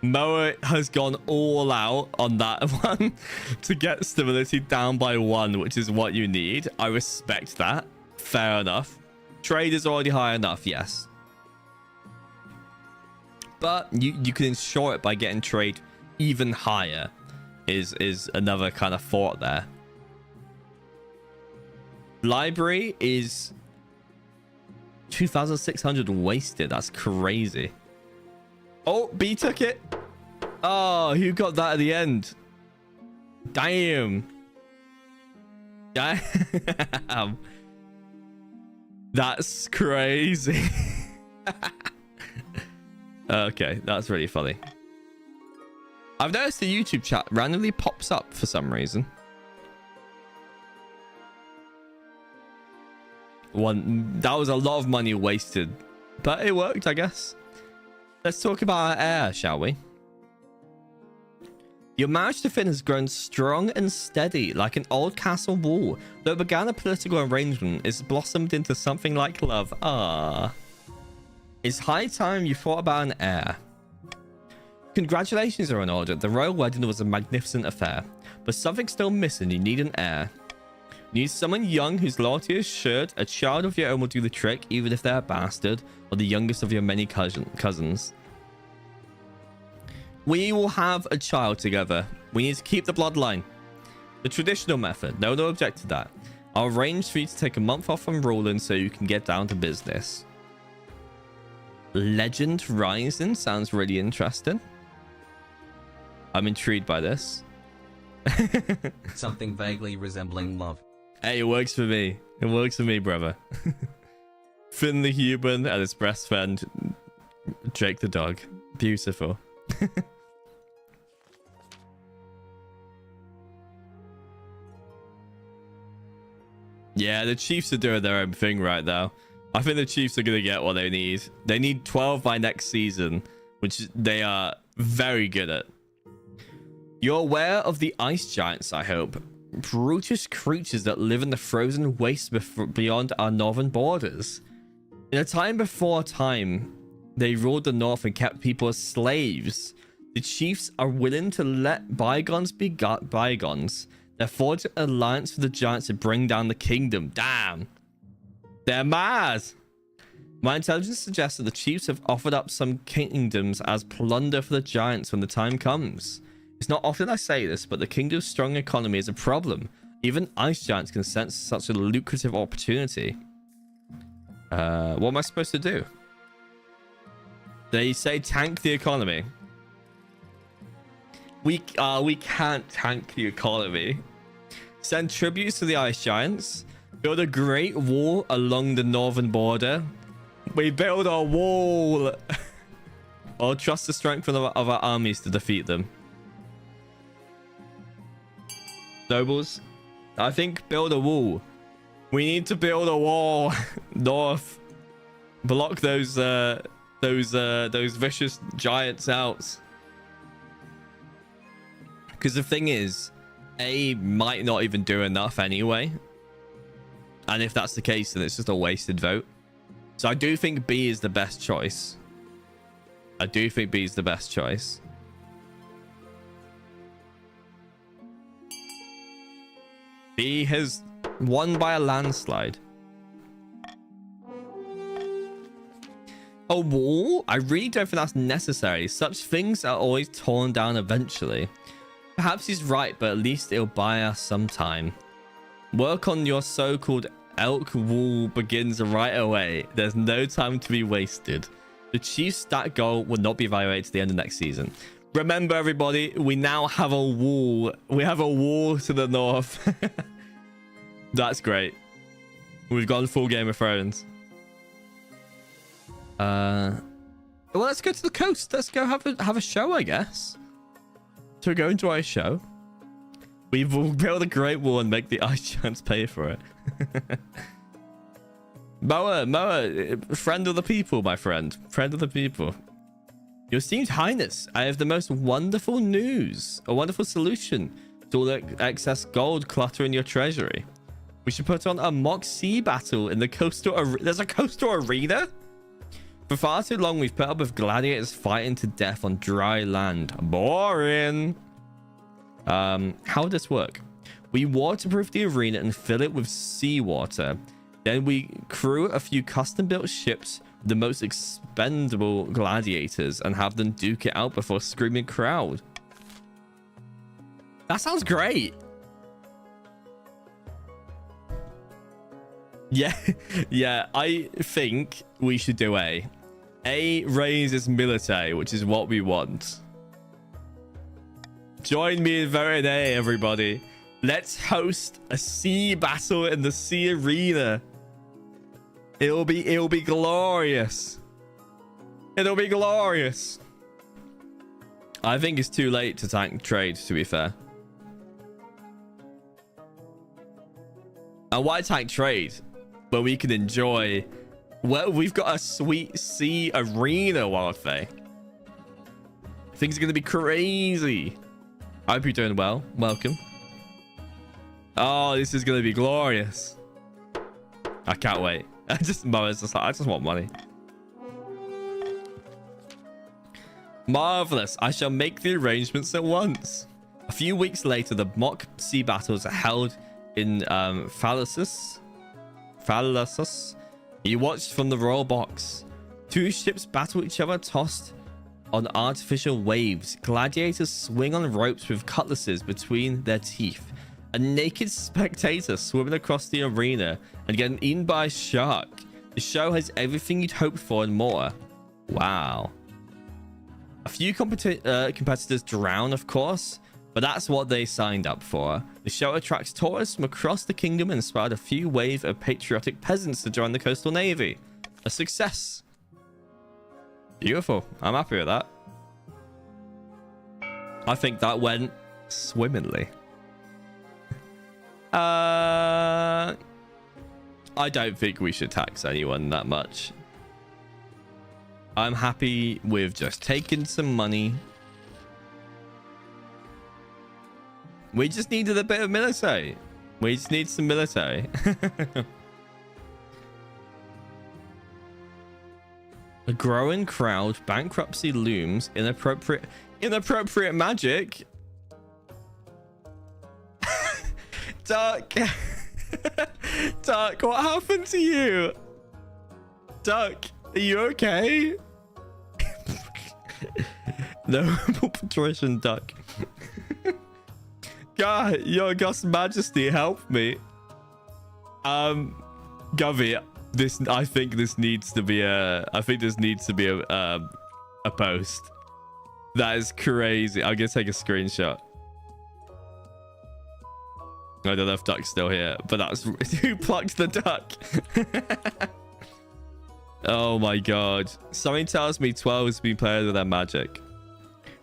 Moa has gone all out on that one to get stability down by 1, which is what you need. I respect that. Fair enough. Trade is already high enough, yes. But you can ensure it by getting trade even higher is another kind of thought there. Library is 2,600 wasted. That's crazy. Oh, B took it. Oh, who got that at the end? Damn. Damn. That's crazy. Okay, that's really funny. I've noticed the YouTube chat randomly pops up for some reason. That was a lot of money wasted, but it worked, I guess. Let's talk about our heir, shall we? Your marriage to Finn has grown strong and steady, like an old castle wall. Though it began a political arrangement, it's blossomed into something like love. Ah. It's high time you thought about an heir. Congratulations are in order. The royal wedding was a magnificent affair, but something's still missing. You need an heir. You need someone young whose loyalty is assured. A child of your own will do the trick, even if they're a bastard or the youngest of your many cousins. We will have a child together. We need to keep the bloodline. The traditional method. No one will object to that. I'll arrange for you to take a month off from ruling so you can get down to business. Legend Rising sounds really interesting. I'm intrigued by this. Something vaguely resembling love. Hey, it works for me. It works for me, brother. Finn the human and his best friend, Jake the dog. Beautiful. Yeah, the Chiefs are doing their own thing right now. I think the Chiefs are going to get what they need. They need 12 by next season, which they are very good at. You're aware of the ice giants, I hope. Brutish creatures that live in the frozen wastes beyond our northern borders. In a time before time, they ruled the north and kept people as slaves. The chiefs are willing to let bygones be bygones. They're forged an alliance with the giants to bring down the kingdom. Damn. They're mad. My intelligence suggests that the chiefs have offered up some kingdoms as plunder for the giants when the time comes. It's not often I say this, but the kingdom's strong economy is a problem. Even ice giants can sense such a lucrative opportunity. What am I supposed to do? They say tank the economy. We can't tank the economy. Send tributes to the ice giants. Build a great wall along the northern border. We build a wall. Or trust the strength of our armies to defeat them. Nobles, I think build a wall. We need to build a wall north. Block those vicious giants out. Because the thing is, A might not even do enough anyway. And if that's the case, then it's just a wasted vote. So I do think B is the best choice. I do think B is the best choice. B has won by a landslide. A wall? I really don't think that's necessary. Such things are always torn down eventually. Perhaps he's right, but at least it'll buy us some time. Work on your so-called elk wall begins right away. There's no time to be wasted. The chief's stat goal will not be evaluated to the end of next season. Remember, everybody, we now have a wall. We have a wall to the north. That's great. We've gone full Game of Thrones. Well, let's go to the coast. Let's go have a show, I guess. So we go into our show. We will build a great wall and make the ice giants pay for it. Moa, friend of the people, my friend. Friend of the people. Your esteemed highness, I have the most wonderful news. A wonderful solution to all the excess gold clutter in your treasury. We should put on a mock sea battle in the coastal arena. There's a coastal arena? For far too long, we've put up with gladiators fighting to death on dry land. Boring. How would this work? We waterproof the arena and fill it with seawater. Then we crew a few custom-built ships with the most expendable gladiators and have them duke it out before a screaming crowd. That sounds great. Yeah, yeah, I think we should do A. A raises military, which is what we want. Join me in voting A, everybody. Let's host a sea battle in the sea arena. It'll be glorious. It'll be glorious. I think it's too late to tank trade, to be fair. And why tank trade? Where we can enjoy... Well, we've got a sweet sea arena, Wildfay. Things are going to be crazy. I hope you're doing well. Welcome. Oh, this is going to be glorious. I can't wait. I just want money. Marvelous. I shall make the arrangements at once. A few weeks later, the mock sea battles are held in Phalanxus. You watched from the royal box. Two ships battle each other, tossed on artificial waves. Gladiators swing on ropes with cutlasses between their teeth. A naked spectator swimming across the arena and getting eaten by a shark. The show has everything you'd hoped for and more. Wow. A few competitors drown, of course, but that's what they signed up for. The show attracts tourists from across the kingdom and inspired a few wave of patriotic peasants to join the coastal navy. A success. Beautiful. I'm happy with that. I think that went swimmingly. I don't think we should tax anyone that much. I'm happy with just taking some money. We just needed a bit of military. We just need some military. A growing crowd, bankruptcy looms, inappropriate magic. Duck. Duck, what happened to you? Duck, are you okay? Noble patrician Duck. God, your August Majesty, help me. Govy, I think this needs to be a post. That is crazy. I'm gonna take a screenshot. I don't know if Duck's still here, but that's who plucked the duck. Oh my god. Something tells me 12 has been played with their magic.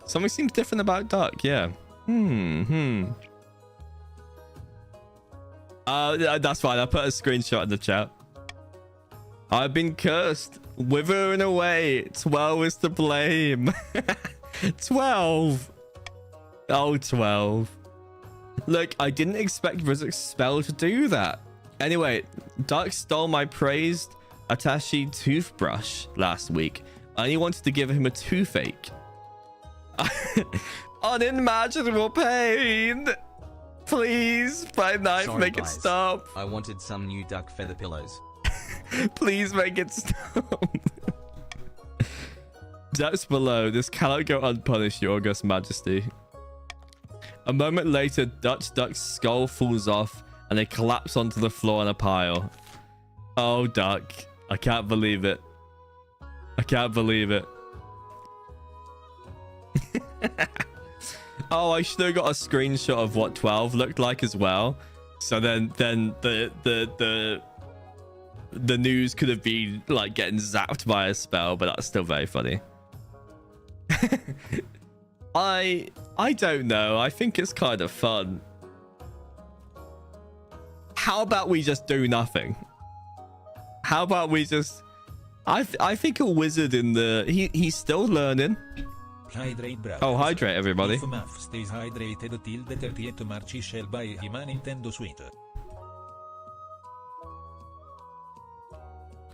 Something seems different about Duck, yeah. That's fine. I put a screenshot in the chat. I've been cursed. Withering away. 12 is to blame. 12. Oh, 12. Look, I didn't expect Rizik's spell to do that. Anyway, Duck stole my praised Atashi toothbrush last week. I only wanted to give him a toothache. Unimaginable pain. Please, by knife, Sorry, make guys. it stop. I wanted some new duck feather pillows. Please make it stop. Ducks below. This cannot go unpunished, Your August Majesty. A moment later, Duck's skull falls off and they collapse onto the floor in a pile. Oh, Duck. I can't believe it. I can't believe it. Oh, I should have got a screenshot of what 12 looked like as well. So then the news could have been like getting zapped by a spell, but that's still very funny. I don't know. I think it's kind of fun. How about we just do nothing? How about we just... I think a wizard in the... He's still learning. Hydrate, brothers. Oh, hydrate, everybody. If Muff stays hydrated till the 30th March, he shall buy him a Nintendo Switch.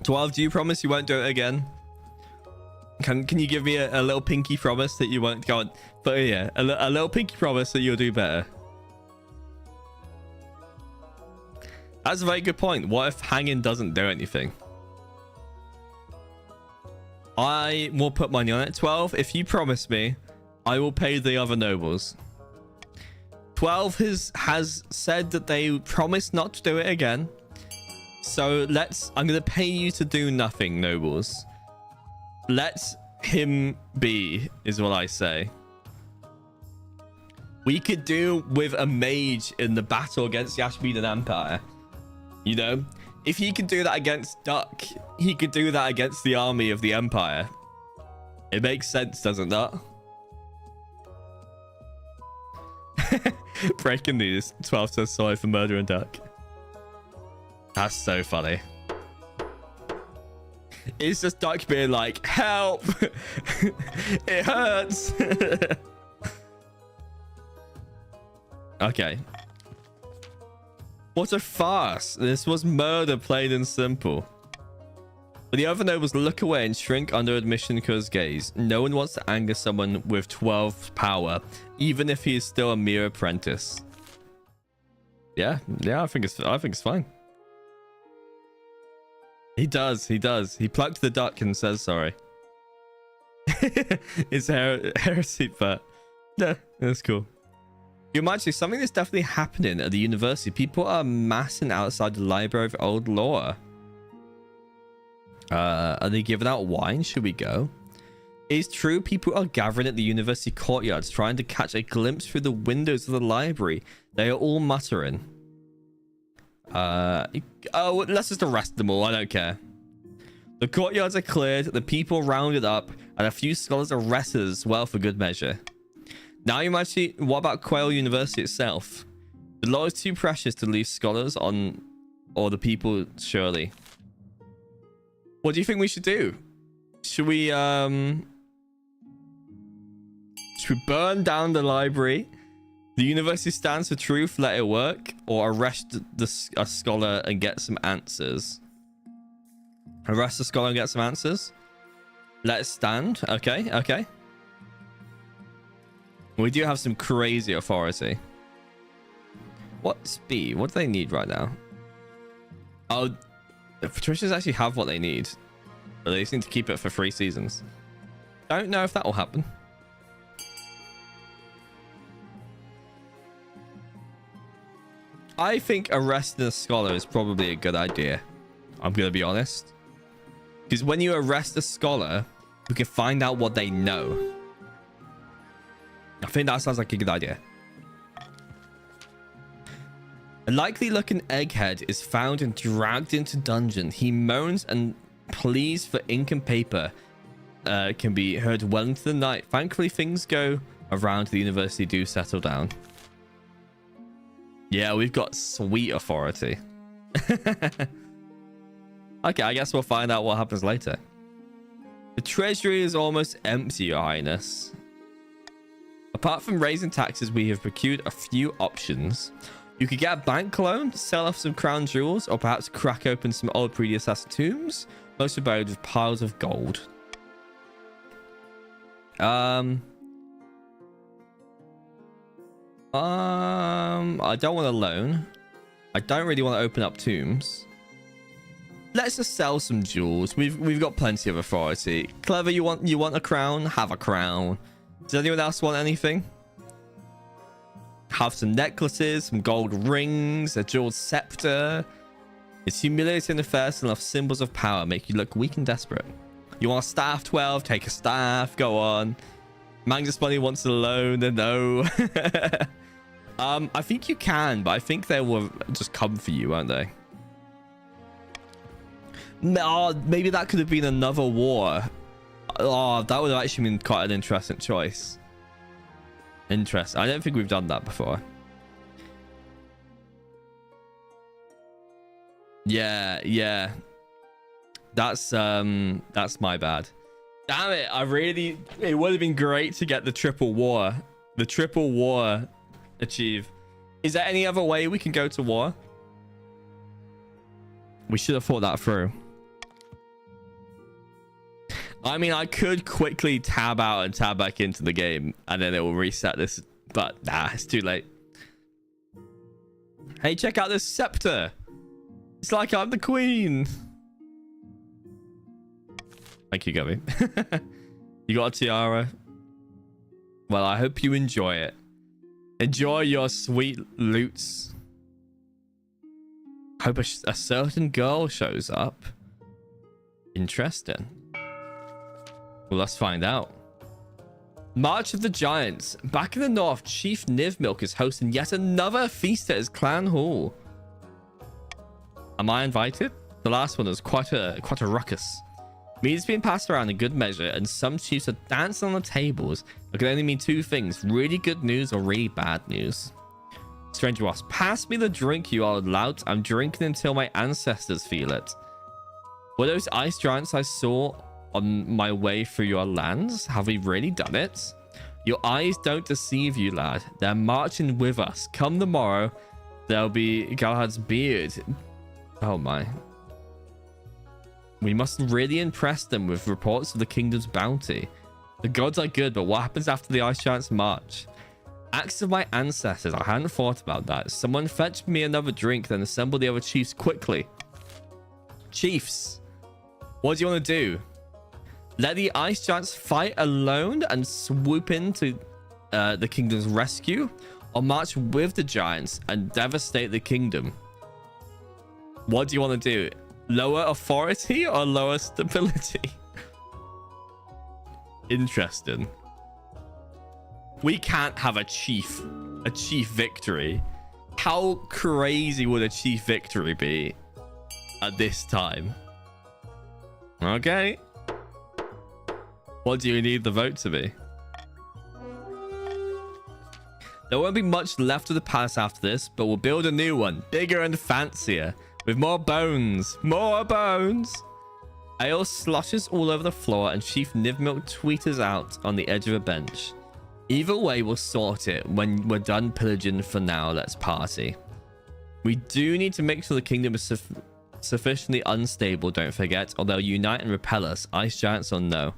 12, do you promise you won't do it again? Can you give me a little pinky promise that you won't go on? But yeah, a little pinky promise that you'll do better. That's a very good point. What if hanging doesn't do anything? I will put money on it. 12, if you promise me, I will pay the other nobles. 12 has said that they promise not to do it again. So I'm going to pay you to do nothing, nobles. Let him be, is what I say. We could do with a mage in the battle against the Ashmedan Empire. You know? If he could do that against Duck, he could do that against the army of the Empire. It makes sense, doesn't that? Breaking news. 12 says sorry for murdering Duck. That's so funny. It's just Duck being like, help! It hurts! Okay. What a farce. This was murder, plain and simple. But the other nobles look away and shrink under Admission Kur's gaze. No one wants to anger someone with 12 power, even if he is still a mere apprentice. Yeah, I think it's fine. He does. He plucked the duck and says sorry. It's heresy, but yeah, that's cool. You imagine something that's definitely happening at the university. People are massing outside the library of old lore. Are they giving out wine? Should we go? It's true, people are gathering at the university courtyards trying to catch a glimpse through the windows of the library. They are all muttering. Oh, let's just arrest them all. I don't care. The courtyards are cleared, the people rounded up, and a few scholars arrested as well for good measure. Now you might see, what about Quail University itself? The law is too precious to leave scholars on, or the people, surely. What do you think we should do? Should we burn down the library? The university stands for truth, let it work, or arrest a scholar and get some answers? Arrest a scholar and get some answers? Let it stand. Okay. We do have some crazy authority. What's B? What do they need right now? Oh, the patricians actually have what they need, but they just need to keep it for 3 seasons. Don't know if that will happen. I think arresting a scholar is probably a good idea. I'm going to be honest. Because when you arrest a scholar, we can find out what they know. I think that sounds like a good idea. A likely looking egghead is found and dragged into dungeon. He moans and pleas for ink and paper. Can be heard well into the night. Thankfully, things go around the university do settle down. Yeah, we've got sweet authority. Okay, I guess we'll find out what happens later. The treasury is almost empty, Your Highness. Apart from raising taxes, we have procured a few options. You could get a bank loan, sell off some crown jewels, or perhaps crack open some old predecessor tombs, most are buried with piles of gold. I don't want a loan. I don't really want to open up tombs. Let's just sell some jewels. We've got plenty of authority. Clever, you want a crown? Have a crown. Does anyone else want anything? Have some necklaces, some gold rings, a jeweled scepter. It's humiliating affairs and enough symbols of power make you look weak and desperate. You want a staff 12? Take a staff. Go on. Magnus Bunny wants a loan. No. I think you can, but I think they will just come for you, won't they? No, maybe that could have been another war. Oh, that would have actually been quite an interesting choice. Interesting. I don't think we've done that before. Yeah. That's my bad. Damn it. It would have been great to get the triple war. The triple war achieve. Is there any other way we can go to war? We should have thought that through. I mean, I could quickly tab out and tab back into the game and then it will reset this, but nah, it's too late. Hey, check out this scepter. It's like I'm the queen. Thank you, Gabby. You got a tiara? Well, I hope you enjoy it. Enjoy your sweet loots. Hope a certain girl shows up. Interesting. Well, let's find out. March of the Giants. Back in the north, Chief Nivmilk is hosting yet another feast at his clan hall. Am I invited? The last one was quite a ruckus. Meat is being passed around in good measure, and some chiefs are dancing on the tables. It can only mean 2 things: really good news or really bad news. Stranger Wasp, pass me the drink, you old lout. I'm drinking until my ancestors feel it. Were those ice giants I saw on my way through your lands? Have we really done it? Your eyes don't deceive you, lad. They're marching with us. Come the morrow, there'll be Galahad's beard. Oh my. We must really impress them with reports of the kingdom's bounty. The gods are good, but what happens after the ice giants march? Acts of my ancestors. I hadn't thought about that. Someone fetch me another drink, then assemble the other chiefs quickly. Chiefs, what do you want to do? Let the ice giants fight alone and swoop into the kingdom's rescue, or march with the giants and devastate the kingdom? What do you want to do? Lower authority or lower stability? Interesting. We can't have a chief victory. How crazy would a chief victory be at this time? Okay. What do you need the vote to be? There won't be much left of the palace after this, but we'll build a new one, bigger and fancier, with more bones. More bones! Ale sloshes all over the floor, and Chief Nivmilk tweeters out on the edge of a bench. Either way, we'll sort it when we're done pillaging. For now, let's party. We do need to make sure the kingdom is sufficiently unstable, don't forget, or they'll unite and repel us, ice giants or no.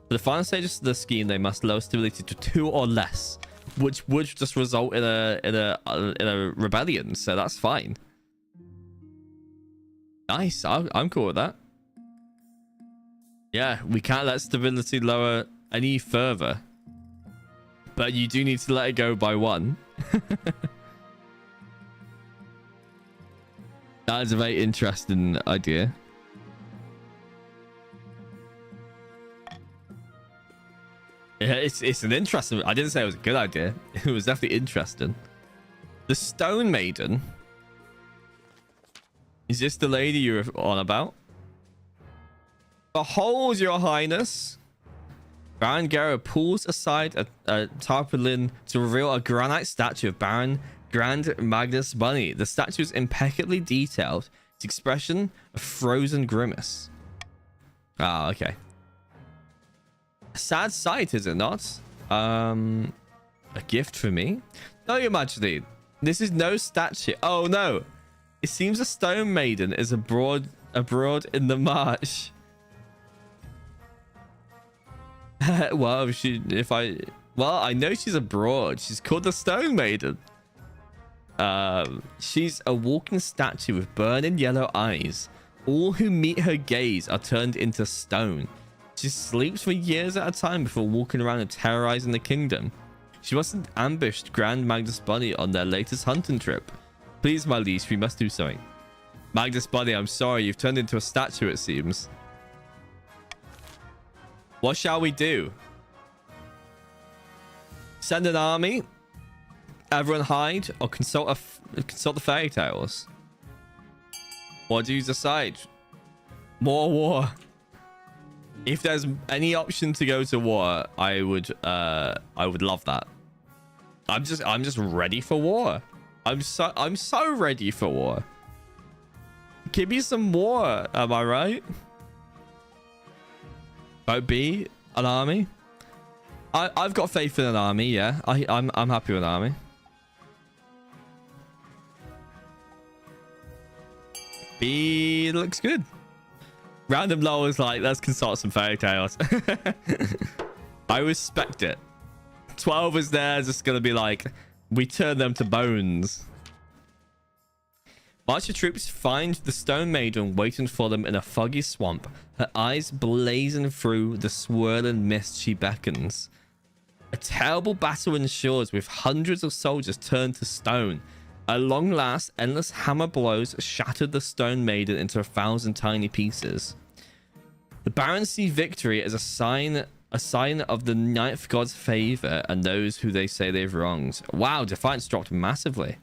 For the final stages of the scheme, they must lower stability to 2 or less. which would just result in a rebellion. So that's fine. Nice. I'm cool with that. Yeah, we can't let stability lower any further, but you do need to let it go by 1. That is a very interesting idea. Yeah, it's an interesting. I didn't say it was a good idea. It was definitely interesting. The Stone Maiden. Is this the lady you're on about? Behold, your highness. Baron Gero pulls aside a tarpaulin to reveal a granite statue of Baron Grand Magnus Bunny. The statue is impeccably detailed. Its expression, a frozen grimace. Ah, okay. A sad sight, is it not? A gift for me? No, your majesty. This is no statue. Oh, no. It seems a stone maiden is abroad in the marsh. Well, I know she's abroad. She's called the Stone Maiden. She's a walking statue with burning yellow eyes. All who meet her gaze are turned into stone. She sleeps for years at a time before walking around and terrorizing the kingdom. She must have ambushed Grand Magnus Bunny on their latest hunting trip. Please, my liege, we must do something. Magnus Bunny, I'm sorry, you've turned into a statue, it seems. What shall we do? Send an army? Everyone hide? Or consult the fairy tales? What do you decide? More war. If there's any option to go to war, I would love that. I'm just ready for war. I'm so ready for war. Give me some war, am I right? Vote B, an army. I've got faith in an army, yeah. I'm happy with an army. B looks good. Random low is like, let's consult some fairy tales. I respect it. 12 is there, just gonna be like, we turn them to bones. March your troops find the Stone Maiden waiting for them in a foggy swamp. Her eyes blazing through the swirling mist she beckons. A terrible battle ensures with hundreds of soldiers turned to stone. At long last, endless hammer blows shattered the Stone Maiden into 1,000 tiny pieces. The barons see victory as a sign of the ninth god's favor and those who they say they've wronged. Wow, defiance dropped massively.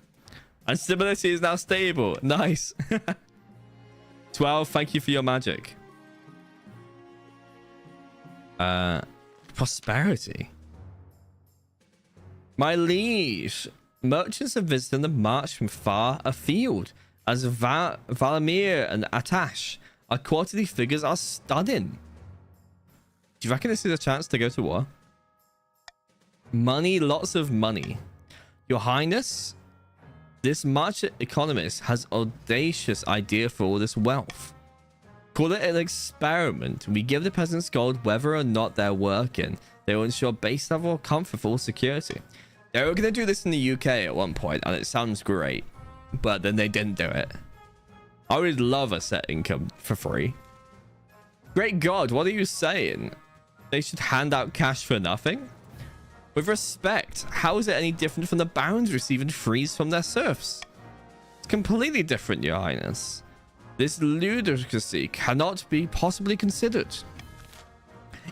And stability is now stable. Nice. 12, thank you for your magic. Prosperity. My liege, merchants have visited the march from far afield. As Valamir and Atash, our quarterly figures are stunning. Do you reckon this is a chance to go to war? Money, lots of money. Your Highness, this merchant economist has audacious idea for all this wealth. Call it an experiment. We give the peasants gold whether or not they're working. They will ensure base level comfort for security. They were going to do this in the UK at one point, and it sounds great. But then they didn't do it. I would love a set income for free. Great God, what are you saying? They should hand out cash for nothing? With respect, how is it any different from the barons receiving frees from their serfs? It's completely different, Your Highness. This ludicrousy cannot be possibly considered.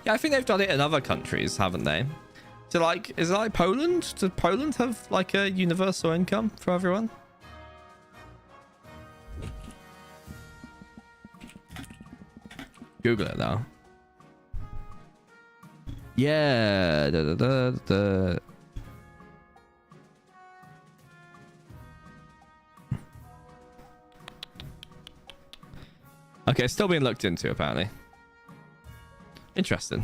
Yeah, I think they've done it in other countries, haven't they? So, like, is it like Poland? Does Poland have like a universal income for everyone? Google it now. Yeah. Okay, still being looked into apparently. Interesting.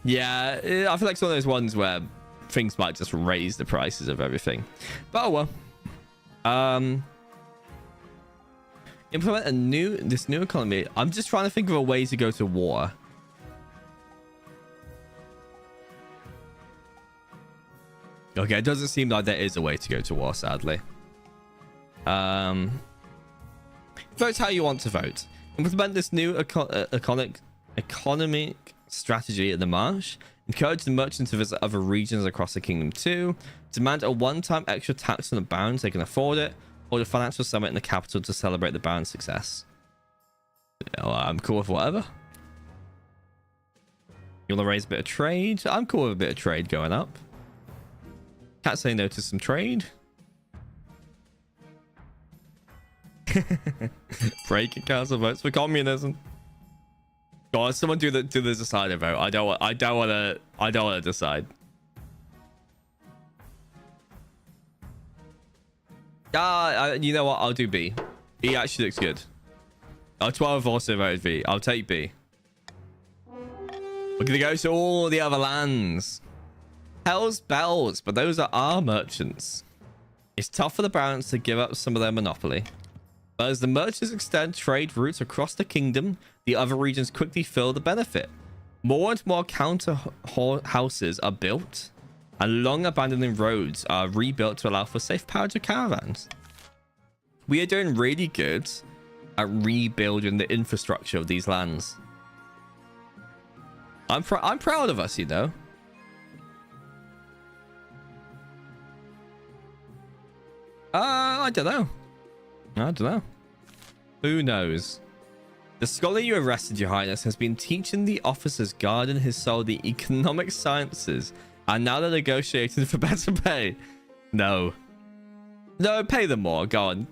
Yeah, I feel like it's one of those ones where things might just raise the prices of everything. But oh well. Implement this new economy. I'm just trying to think of a way to go to war. Okay, it doesn't seem like there is a way to go to war, sadly. Vote how you want to vote. Implement this new economic strategy at the marsh. Encourage the merchants to visit other regions across the kingdom too. Demand a one-time extra tax on the barons they can afford it. Or the financial summit in the capital to celebrate the baron's success. I'm cool with whatever. You want to raise a bit of trade? I'm cool with a bit of trade going up. Can't say no to some trade. Breaking council votes for communism. Go on, someone do the decider vote. I don't want to decide. You know what? I'll do B. B actually looks good. 12 also voted B. I'll take B. We're gonna go to all the other lands. Hell's bells, but those are our merchants. It's tough for the barons to give up some of their monopoly. But as the merchants extend trade routes across the kingdom, the other regions quickly feel the benefit. More and more counter houses are built, and long abandoned roads are rebuilt to allow for safe passage of caravans. We are doing really good at rebuilding the infrastructure of these lands. I'm proud of us, you know. I don't know. Who knows? The scholar you arrested, Your Highness, has been teaching the officers guarding his soul the economic sciences, and now they're negotiating for better pay. No, pay them more. Go on.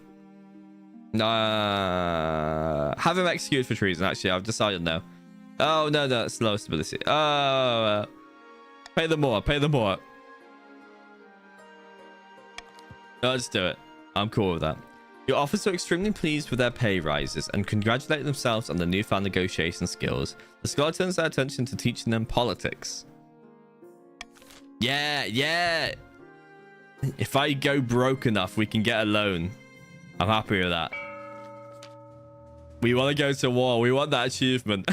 Have him executed for treason. Actually, I've decided no. Oh no, it's low stability. Oh, pay them more. Let's do it. I'm cool with that. Your officers are extremely pleased with their pay rises and congratulate themselves on their newfound negotiation skills. The scholar turns their attention to teaching them politics. Yeah. If I go broke enough, we can get a loan. I'm happy with that. We want to go to war. We want that achievement.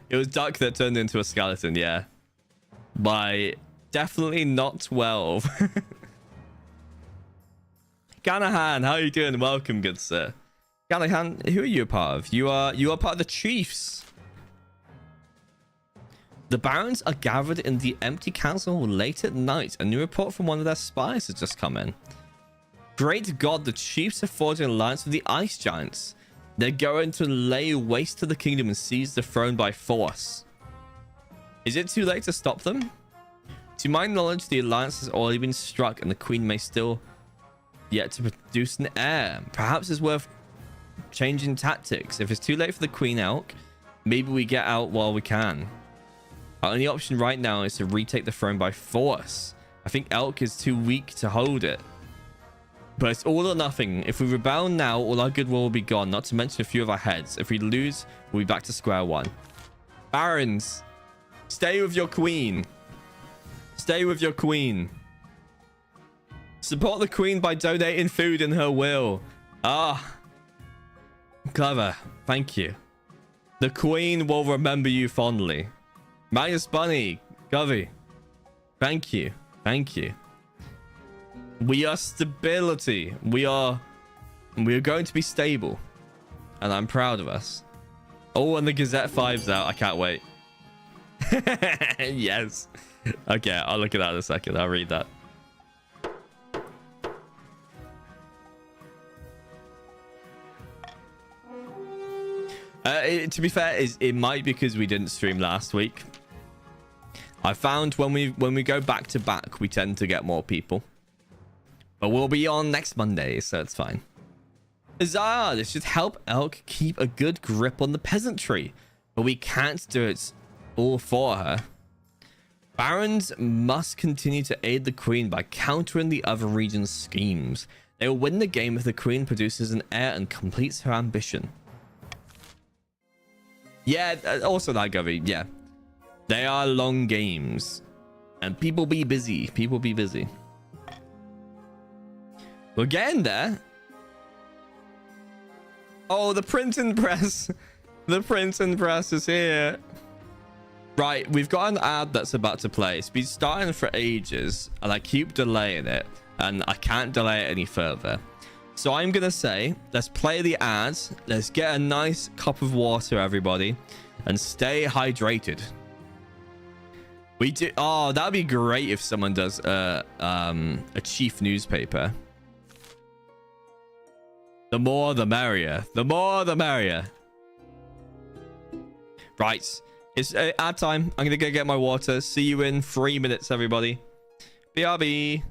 It was Duck that turned into a skeleton, yeah. By definitely not 12. Ganahan, how are you doing? Welcome, good sir. Ganahan, who are you a part of? You are part of the chiefs. The barons are gathered in the empty council hall late at night. A new report from one of their spies has just come in. Great God, the chiefs are forging an alliance with the ice giants. They're going to lay waste to the kingdom and seize the throne by force. Is it too late to stop them? To my knowledge, the alliance has already been struck and the queen may still yet to produce an heir. Perhaps it's worth changing tactics. If it's too late for the queen elk, maybe we get out while we can. Our only option right now is to retake the throne by force. I think elk is too weak to hold it. But it's all or nothing. If we rebel now, all our goodwill will be gone, not to mention a few of our heads. If we lose, we'll be back to square one. Barons, stay with your queen. Stay with your queen. Support the queen by donating food in her will. Ah. Clever. Thank you. The queen will remember you fondly. Magnus Bunny. Govey. Thank you. Thank you. We are stability. We are going to be stable. And I'm proud of us. Oh, and the Gazette 5's out. I can't wait. Yes. Okay, I'll look at that in a second. I'll read that. To be fair, it might be because we didn't stream last week. I found when we go back to back, we tend to get more people. But we'll be on next Monday, so it's fine. Huzzah! This should help Elk keep a good grip on the peasantry. But we can't do it all for her. Barons must continue to aid the queen by countering the other region's schemes. They will win the game if the queen produces an heir and completes her ambition. Yeah, also that, Govey. Yeah. They are long games. And people be busy. People be busy. We're getting there. Oh, the printing press. The printing press is here. Right, we've got an ad that's about to play. It's been starting for ages, and I keep delaying it, and I can't delay it any further. So I'm going to say, let's play the ads. Let's get a nice cup of water, everybody, and stay hydrated. We do. Oh, that'd be great if someone does a chief newspaper. The more, the merrier. The more, the merrier. Right. It's ad time. I'm going to go get my water. See you in 3 minutes, everybody. BRB.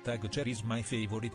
Tag Cher is my favorite.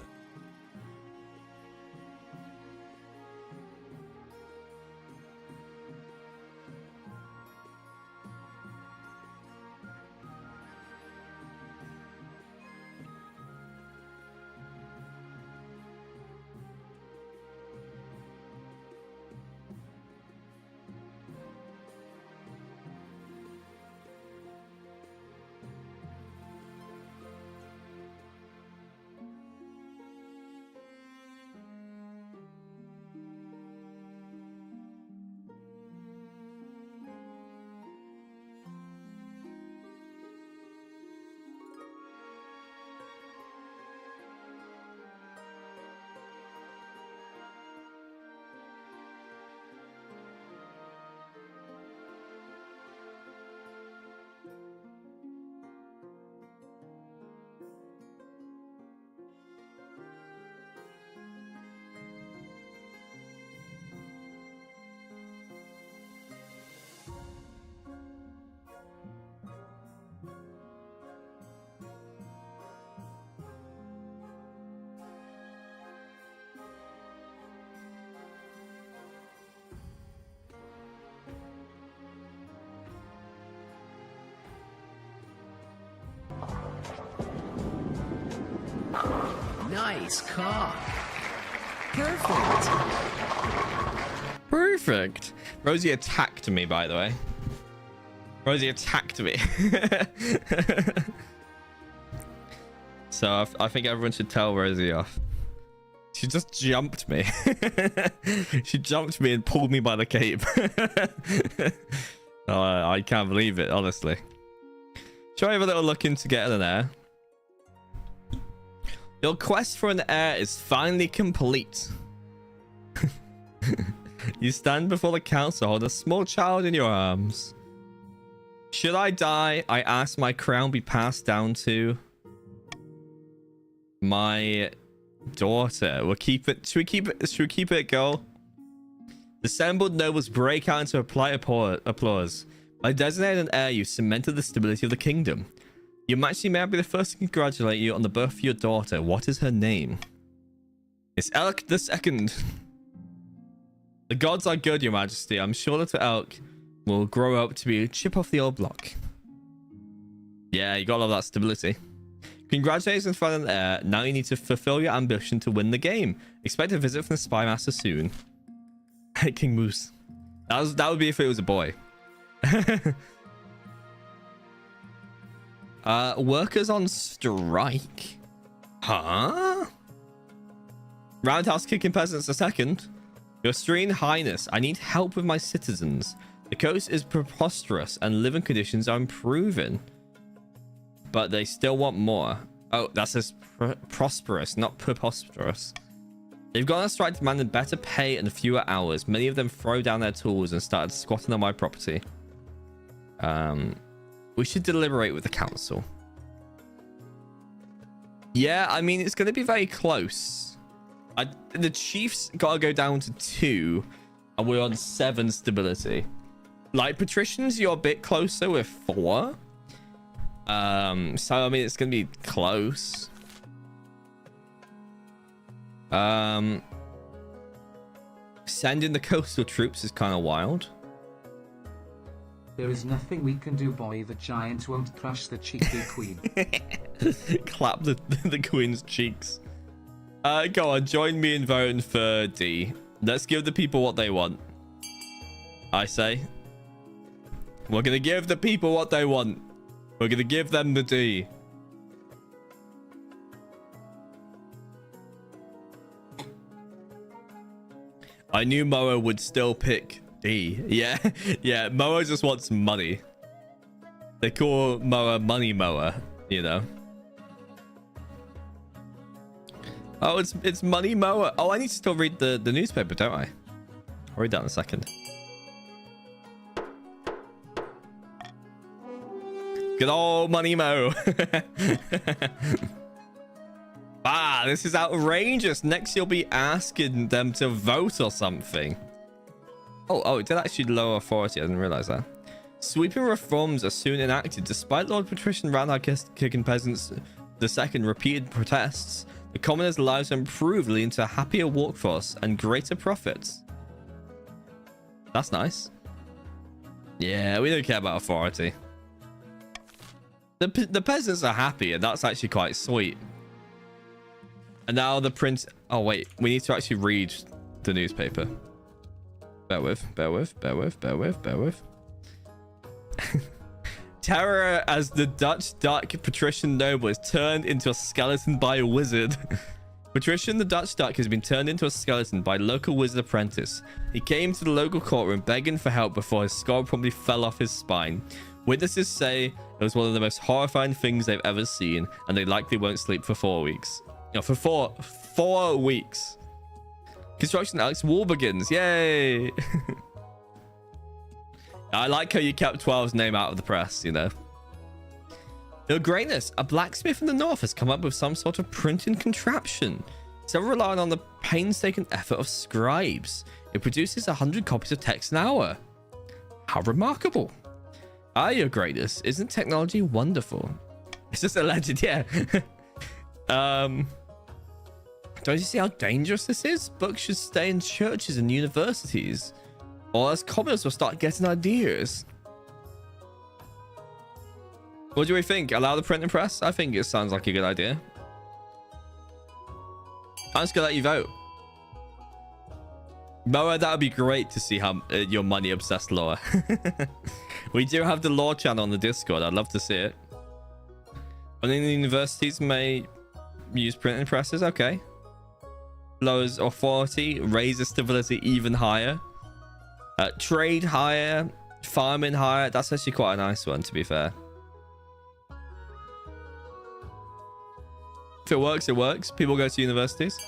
Nice cock. Perfect. Perfect. Rosie attacked me, by the way. Rosie attacked me. So I think everyone should tell Rosie off. She just jumped me. She jumped me and pulled me by the cape. Oh, I can't believe it, honestly. Shall I have a little look into getting an heir? Your quest for an heir is finally complete. You stand before the council, hold a small child in your arms. Should I die, I ask my crown be passed down to my daughter. We'll keep it. Should we keep it, girl? The assembled nobles break out into a polite applause. By designating an heir, you cemented the stability of the kingdom. Your Majesty, may I be the first to congratulate you on the birth of your daughter. What is her name? It's Elk the Second. The gods are good, Your Majesty. I'm sure little Elk will grow up to be a chip off the old block. Yeah, you gotta love that stability. Congratulations for an heir. Now you need to fulfill your ambition to win the game. Expect a visit from the Spy Master soon. King Moose. That would be if it was a boy. Workers on strike. Huh? Roundhouse kicking peasants a second. Your Serene Highness, I need help with my citizens. The coast is preposterous and living conditions are improving. But they still want more. Oh, that says prosperous, not preposterous. They've gone on strike demanding better pay and fewer hours. Many of them throw down their tools and started squatting on my property. We should deliberate with the council. Yeah, I mean, it's going to be very close. The chiefs got to go down to 2, and we're on 7 stability. Like, patricians, you're a bit closer with 4. So, I mean, it's going to be close. Sending the coastal troops is kind of wild. There is nothing we can do, boy. The giant won't crush the cheeky queen. Clap the queen's cheeks. Go on, join me in voting for D. Let's give the people what they want. I say. We're gonna give the people what they want. We're gonna give them the D. I knew Moa would still pick D. Yeah, yeah. Moa just wants money. They call Moa Money Moa, you know. Oh, it's Money Moa. Oh, I need to still read the newspaper, don't I? I'll read that in a second. Good old Money Mo. Ah, this is outrageous. Next, you'll be asking them to vote or something. Oh, it did actually lower authority. I didn't realize that. Sweeping reforms are soon enacted. Despite Lord Patrician Ranhard-kicking peasants II repeated protests, the commoners' lives improved, leading to a happier workforce and greater profits. That's nice. Yeah, we don't care about authority. The peasants are happy, and that's actually quite sweet. And now the prince... Oh, wait. We need to actually read the newspaper. Bear with. Terror as the Dutch Duck patrician noble is turned into a skeleton by a wizard. Patrician the Dutch Duck has been turned into a skeleton by a local wizard apprentice. He came to the local courtroom begging for help before his skull promptly fell off his spine. Witnesses say it was one of the most horrifying things they've ever seen, and they likely won't sleep for 4 weeks. No, for four weeks. Construction Alex War begins. Yay! I like how you kept 12's name out of the press, you know. Your Greatness, a blacksmith in the north has come up with some sort of printing contraption. Several relying on the painstaking effort of scribes. It produces 100 copies of text an hour. How remarkable. Ah, Your Greatness, isn't technology wonderful? It's just alleged, yeah. Don't you see how dangerous this is? Books should stay in churches and universities, or else commoners will start getting ideas. What do we think? Allow the printing press? I think it sounds like a good idea. I'm just gonna let you vote. Moa, that would be great to see how your money obsessed lore. We do have the lore channel on the Discord. I'd love to see it. Only the universities may use printing presses. Okay. Lowers authority, raises stability even higher. Trade higher, farming higher. That's actually quite a nice one, to be fair. If it works, it works. People go to universities.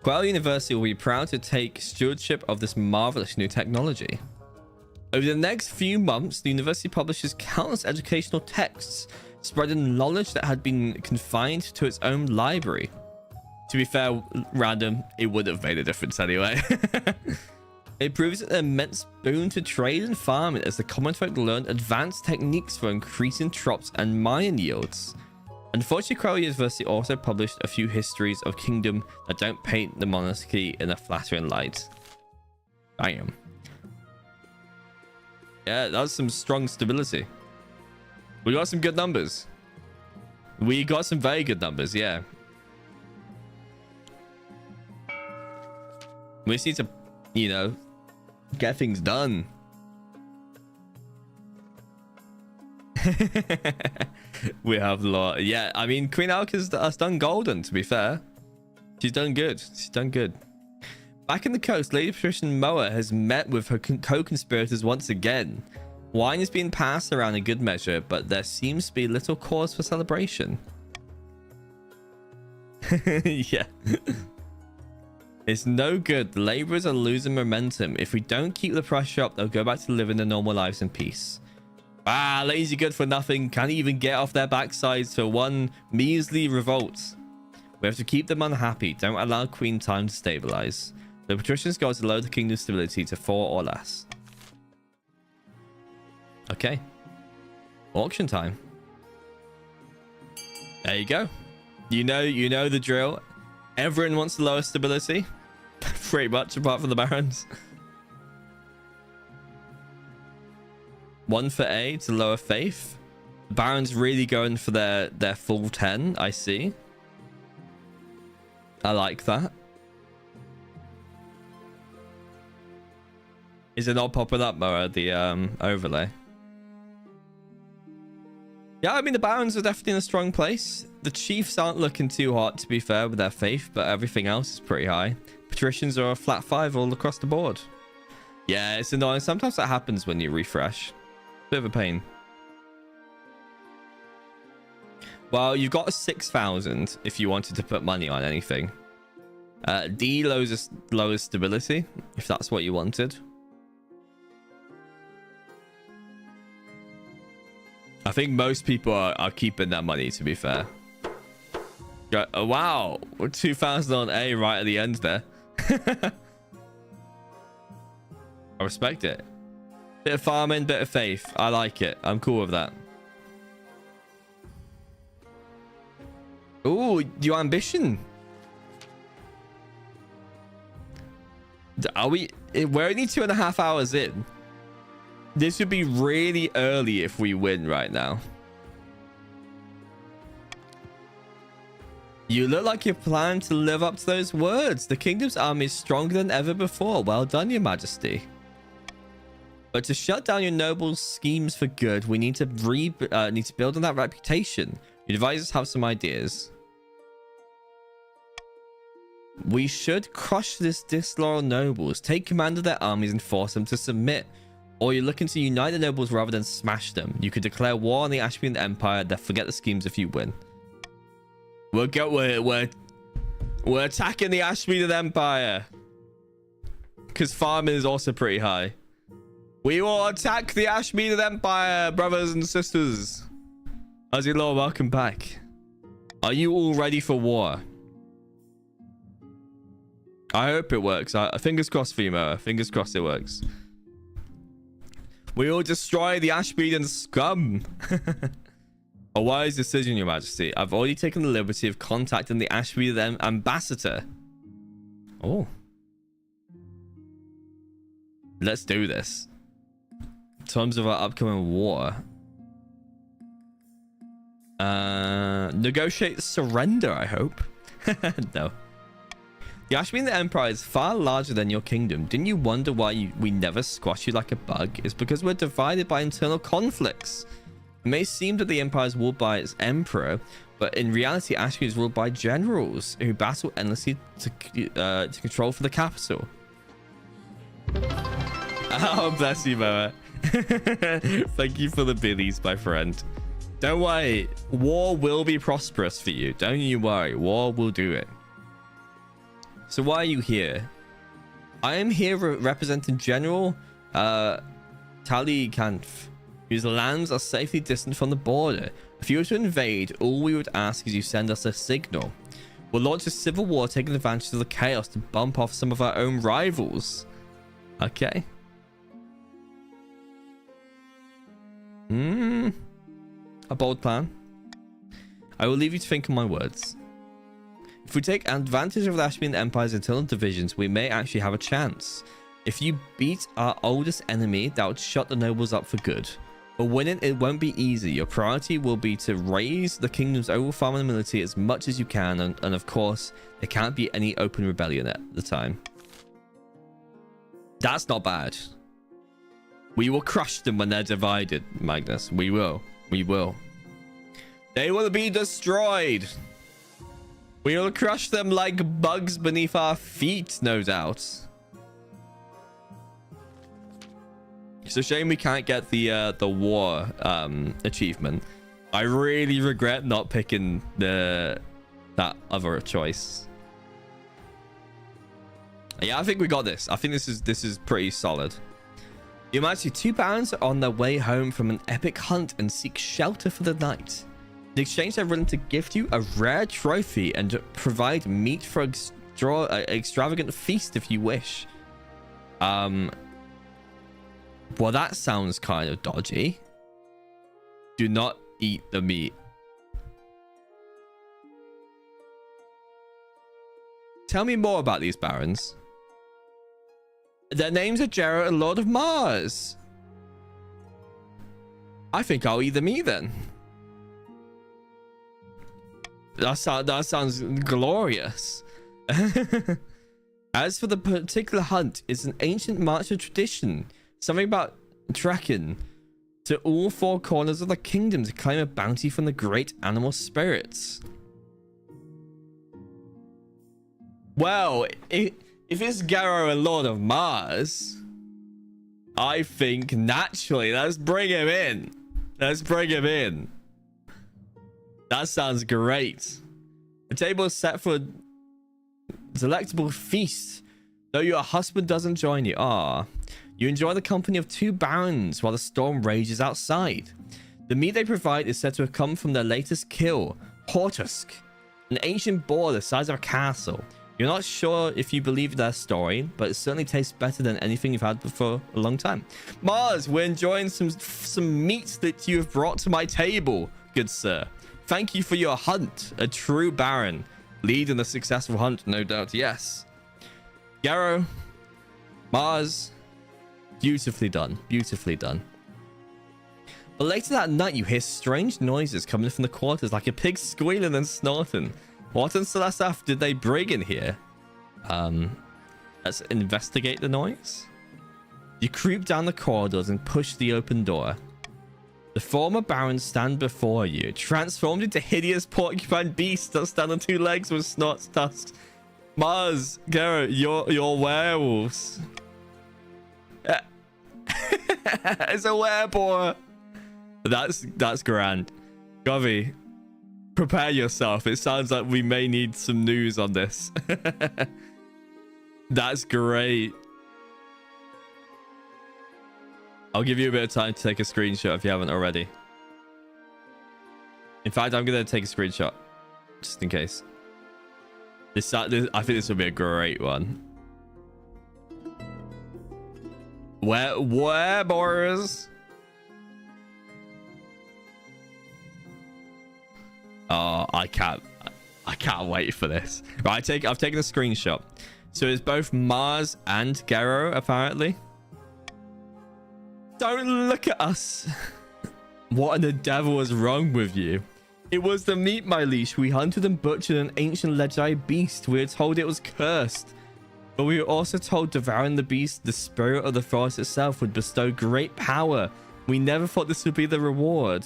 Quell University will be proud to take stewardship of this marvelous new technology. Over the next few months, the university publishes countless educational texts, spreading knowledge that had been confined to its own library. To be fair, random, it would have made a difference anyway. It proves an immense boon to trade and farming as the common folk learn advanced techniques for increasing crops and mining yields. Unfortunately, Quell University also published a few histories of kingdom that don't paint the monarchy in a flattering light. Damn. Yeah, that was some strong stability. We got some good numbers. We got some very good numbers, yeah. We just need to, you know, get things done. We have a lot. Yeah, I mean, Queen Alka has done golden, to be fair. She's done good. She's done good. Back in the coast, Lady Patricia Moa has met with her co-conspirators once again. Wine is being passed around in good measure, but there seems to be little cause for celebration. Yeah. It's no good. The laborers are losing momentum. If we don't keep the pressure up, they'll go back to living their normal lives in peace. Ah, lazy good for nothing. Can't even get off their backsides for one measly revolt. We have to keep them unhappy. Don't allow Queen time to stabilize. The patricians go to lower the kingdom's stability to 4 or less. Okay. Auction time. There you go. You know the drill. Everyone wants to lower stability. Pretty much, apart from the barons. 1 for A to lower faith. The barons really going for their full 10, I see. I like that. Is it not popping up, Moa, the overlay? Yeah, I mean, the barons are definitely in a strong place. The chiefs aren't looking too hot, to be fair, with their faith, but everything else is pretty high. Patricians are a flat 5 all across the board. Yeah, it's annoying. Sometimes that happens when you refresh. Bit of a pain. Well, you've got a 6,000 if you wanted to put money on anything. D lowers stability, if that's what you wanted. I think most people are keeping that money, to be fair. Oh, wow. 2,000 on A right at the end there. I respect it. Bit of farming, bit of faith. I like it. I'm cool with that. Ooh, your ambition. Are we... We're only 2.5 hours in. This would be really early if we win right now. You look like you're planning to live up to those words. The kingdom's army is stronger than ever before. Well done, your majesty. But to shut down your nobles' schemes for good, we need to build on that reputation. Your advisors have some ideas. We should crush this disloyal nobles, take command of their armies and force them to submit. Or you're looking to unite the nobles rather than smash them. You could declare war on the Ashmean Empire, then forget the schemes if you win. We're attacking the Ashmean Empire. Because farming is also pretty high. We will attack the Ashmean Empire, brothers and sisters. Azilor, welcome back. Are you all ready for war? I hope it works. Fingers crossed for you, Moa. Fingers crossed it works. We will destroy the Ashmean scum. A wise decision, your majesty. I've already taken the liberty of contacting the Ashmean ambassador. Oh. Let's do this. In terms of our upcoming war. Negotiate surrender, I hope. No. The Ashmean Empire is far larger than your kingdom. Didn't you wonder why we never squash you like a bug? It's because we're divided by internal conflicts. It may seem that the empire is ruled by its emperor, but in reality, Ashmean is ruled by generals who battle endlessly to control for the capital. Oh, bless you, Moa. Thank you for the biddies, my friend. Don't worry. War will be prosperous for you. Don't you worry. War will do it. So why are you here? I am here representing General Talikanth, whose lands are safely distant from the border. If you were to invade, all we would ask is you send us a signal. We'll launch a civil war, taking advantage of the chaos to bump off some of our own rivals. Okay. A bold plan. I will leave you to think on my words. If we take advantage of the Ashmean Empire's internal divisions, we may actually have a chance. If you beat our oldest enemy, that would shut the nobles up for good. But winning, it won't be easy. Your priority will be to raise the kingdom's overall farming ability as much as you can, and of course, there can't be any open rebellion at the time. That's not bad. We will crush them when they're divided, Magnus. We will. We will. They will be destroyed. We'll crush them like bugs beneath our feet, no doubt. It's a shame we can't get the war achievement. I really regret not picking that other choice. Yeah, I think we got this. I think this is pretty solid. You might see 2 barons on their way home from an epic hunt and seek shelter for the night. In exchange, they're willing to gift you a rare trophy and provide meat for extravagant feast if you wish. Well, that sounds kind of dodgy. Do not eat the meat. Tell me more about these barons. Their names are Geralt and Lord of Mars. I think I'll eat the meat then. That sounds glorious. As for the particular hunt, it's an ancient martial tradition. Something about trekking to all 4 corners of the kingdom to claim a bounty from the great animal spirits. Well, if it's Garrow and Lord of Mars, I think naturally, let's bring him in. Let's bring him in. That sounds great. The table is set for a delectable feast, though your husband doesn't join you. You enjoy the company of 2 barons while the storm rages outside. The meat they provide is said to have come from their latest kill, Hortusk, an ancient boar the size of a castle. You're not sure if you believe their story, but it certainly tastes better than anything you've had for a long time. Mars, we're enjoying some meat that you have brought to my table, good sir. Thank you for your hunt. A true baron. Lead in a successful hunt, no doubt. Yes. Garrow, Mars, beautifully done. Beautifully done. But later that night, you hear strange noises coming from the quarters, like a pig squealing and snorting. What in Celestaf did they bring in here? Let's investigate the noise. You creep down the corridors and push the open door. The former barons stand before you, transformed into hideous porcupine beasts that stand on 2 legs with snorts, tusks. Mars, Garrett, you're werewolves. It's a wereboar. That's grand. Govy, prepare yourself. It sounds like we may need some news on this. That's great. I'll give you a bit of time to take a screenshot if you haven't already. In fact, I'm going to take a screenshot just in case. I think this will be a great one. Where, Boris? Oh, I can't wait for this. Right, I've taken a screenshot. So it's both Mars and Garrow, apparently. Don't look at us. What in the devil is wrong with you? It was the meat, my leash. We hunted and butchered an ancient legendary beast. We were told it was cursed. But we were also told devouring the beast, the spirit of the forest itself, would bestow great power. We never thought this would be the reward.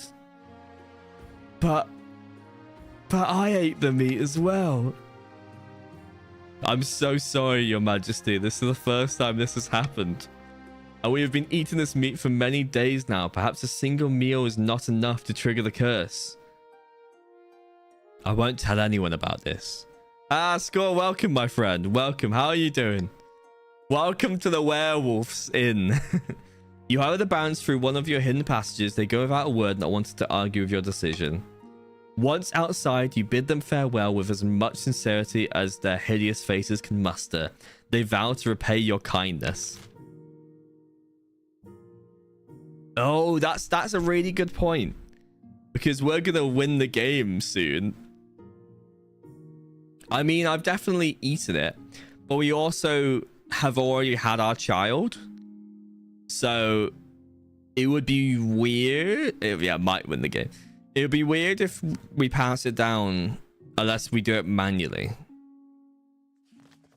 But I ate the meat as well. I'm so sorry, Your Majesty. This is the first time this has happened. And we have been eating this meat for many days now. Perhaps a single meal is not enough to trigger the curse. I won't tell anyone about this. Score, welcome, my friend. Welcome. How are you doing? Welcome to the Werewolves Inn. You hire the barons through one of your hidden passages. They go without a word, not wanting to argue with your decision. Once outside, you bid them farewell with as much sincerity as their hideous faces can muster. They vow to repay your kindness. Oh, that's a really good point. Because we're going to win the game soon. I mean, I've definitely eaten it. But we also have already had our child. So it would be weird. Yeah, might win the game. It would be weird if we pass it down unless we do it manually.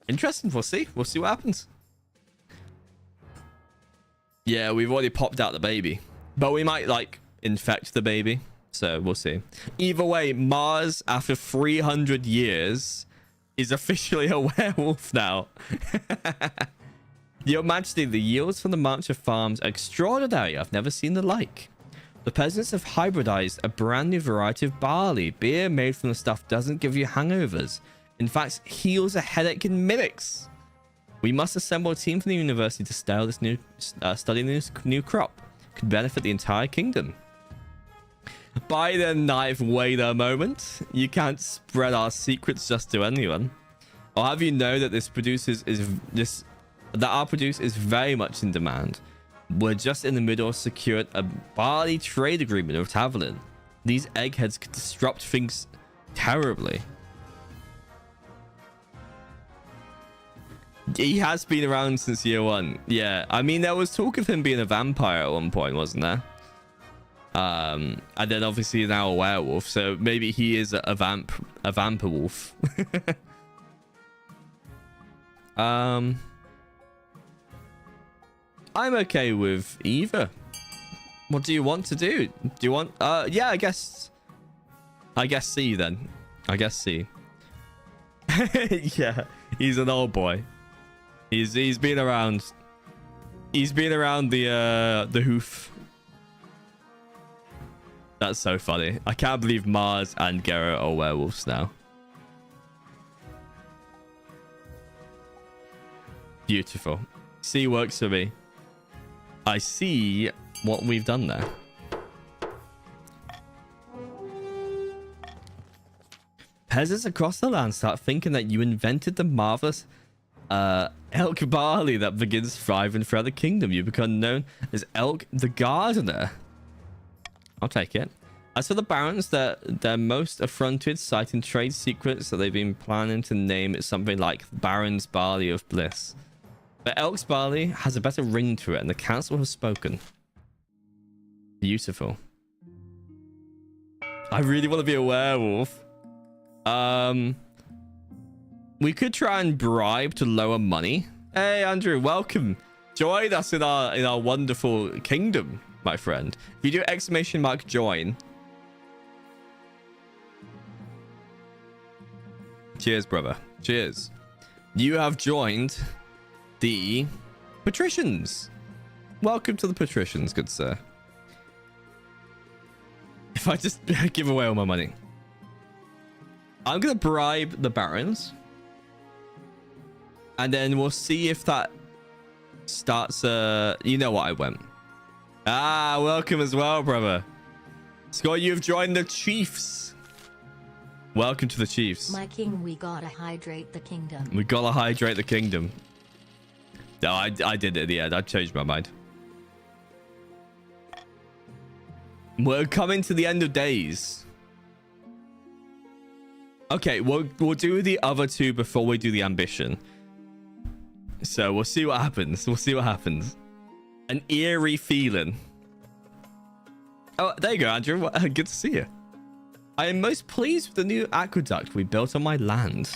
Interesting. We'll see. We'll see what happens. Yeah, we've already popped out the baby. But we might, like, infect the baby. So we'll see. Either way, Mars, after 300 years, is officially a werewolf now. Your Majesty, the yields from the March of Farms are extraordinary. I've never seen the like. The peasants have hybridized a brand new variety of barley. Beer made from the stuff doesn't give you hangovers. In fact, heals a headache in minutes. We must assemble a team from the university to study this new crop. Could benefit the entire kingdom. By the knife, wait a moment. You can't spread our secrets just to anyone. I'll have you know that our produce is very much in demand. We're just in the middle of secured a barley trade agreement with Taverlin. These eggheads could disrupt things terribly. He has been around since year 1. Yeah, I mean, there was talk of him being a vampire at one point, wasn't there? And then obviously now a werewolf, so maybe he is a vampire wolf. I'm okay with either. What do you want to do? Do you want yeah, I guess C then. I guess C. Yeah, he's an old boy. He's been around. He's been around the hoof. That's so funny. I can't believe Mars and Geralt are werewolves now. Beautiful. C works for me. I see what we've done there. Peasants across the land start thinking that you invented the marvelous elk barley that begins thriving throughout the kingdom. You become known as Elk the Gardener. I'll take it. As for the barons, they're most affronted, citing trade secrets that they've been planning to name it something like Baron's Barley of Bliss. But Elk's Barley has a better ring to it, and the council has spoken. Beautiful. I really want to be a werewolf. We could try and bribe to lower money. Hey, Andrew, welcome. Join us in our wonderful kingdom, my friend. If you do exclamation mark join. Cheers, brother. Cheers. You have joined the patricians. Welcome to the patricians, good sir. If I just give away all my money, I'm gonna bribe the barons, and then we'll see if that starts you know what I went. Ah, welcome as well, brother. Scott, you've joined the chiefs. Welcome to the chiefs. My king, we gotta hydrate the kingdom. We gotta hydrate the kingdom. No, I did it at the end. I changed my mind. We're coming to the end of days. Okay, we'll do the other two before we do the ambition. So we'll see what happens. We'll see what happens. An eerie feeling. Oh, there you go, Andrew. Good to see you. I am most pleased with the new aqueduct we built on my land.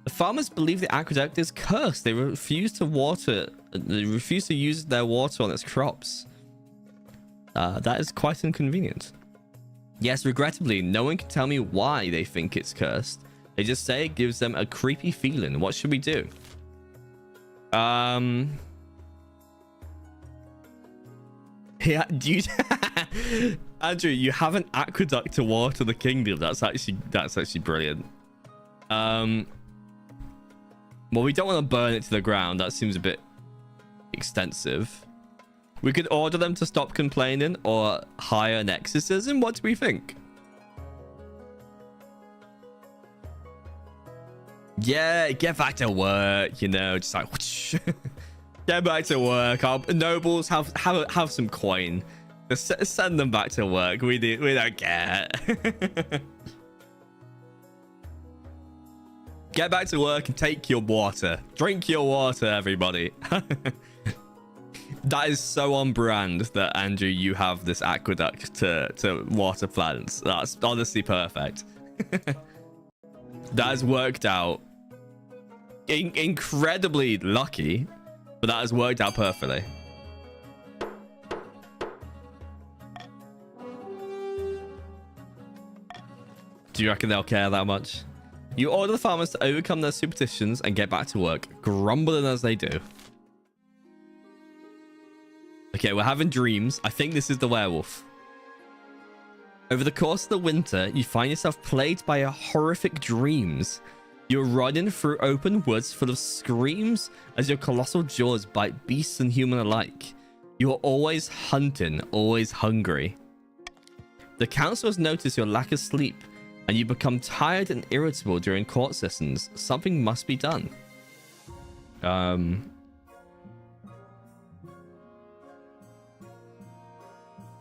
The farmers believe the aqueduct is cursed. They refuse to water. They refuse to use their water on its crops. That is quite inconvenient. Yes, regrettably, no one can tell me why they think it's cursed. They just say it gives them a creepy feeling. What should we do? Yeah, dude. Andrew, you have an aqueduct to water the kingdom. That's actually brilliant. Well, we don't want to burn it to the ground. That seems a bit extensive. We could order them to stop complaining or hire an exorcism. What do we think? Yeah, get back to work, you know, just like whoosh. Get back to work. Our nobles have some coin. Just send them back to work. We don't care. Get back to work and take your water. Drink your water, everybody. That is so on brand that, Andrew, you have this aqueduct to water plants. That's honestly perfect. That has worked out. Incredibly lucky, but that has worked out perfectly. Do you reckon they'll care that much? You order the farmers to overcome their superstitions and get back to work, grumbling as they do. Okay, we're having dreams. I think this is the werewolf. Over the course of the winter, you find yourself plagued by horrific dreams. You're running through open woods full of screams as your colossal jaws bite beasts and human alike. You're always hunting, always hungry. The councilors notice your lack of sleep, and you become tired and irritable during court sessions. Something must be done.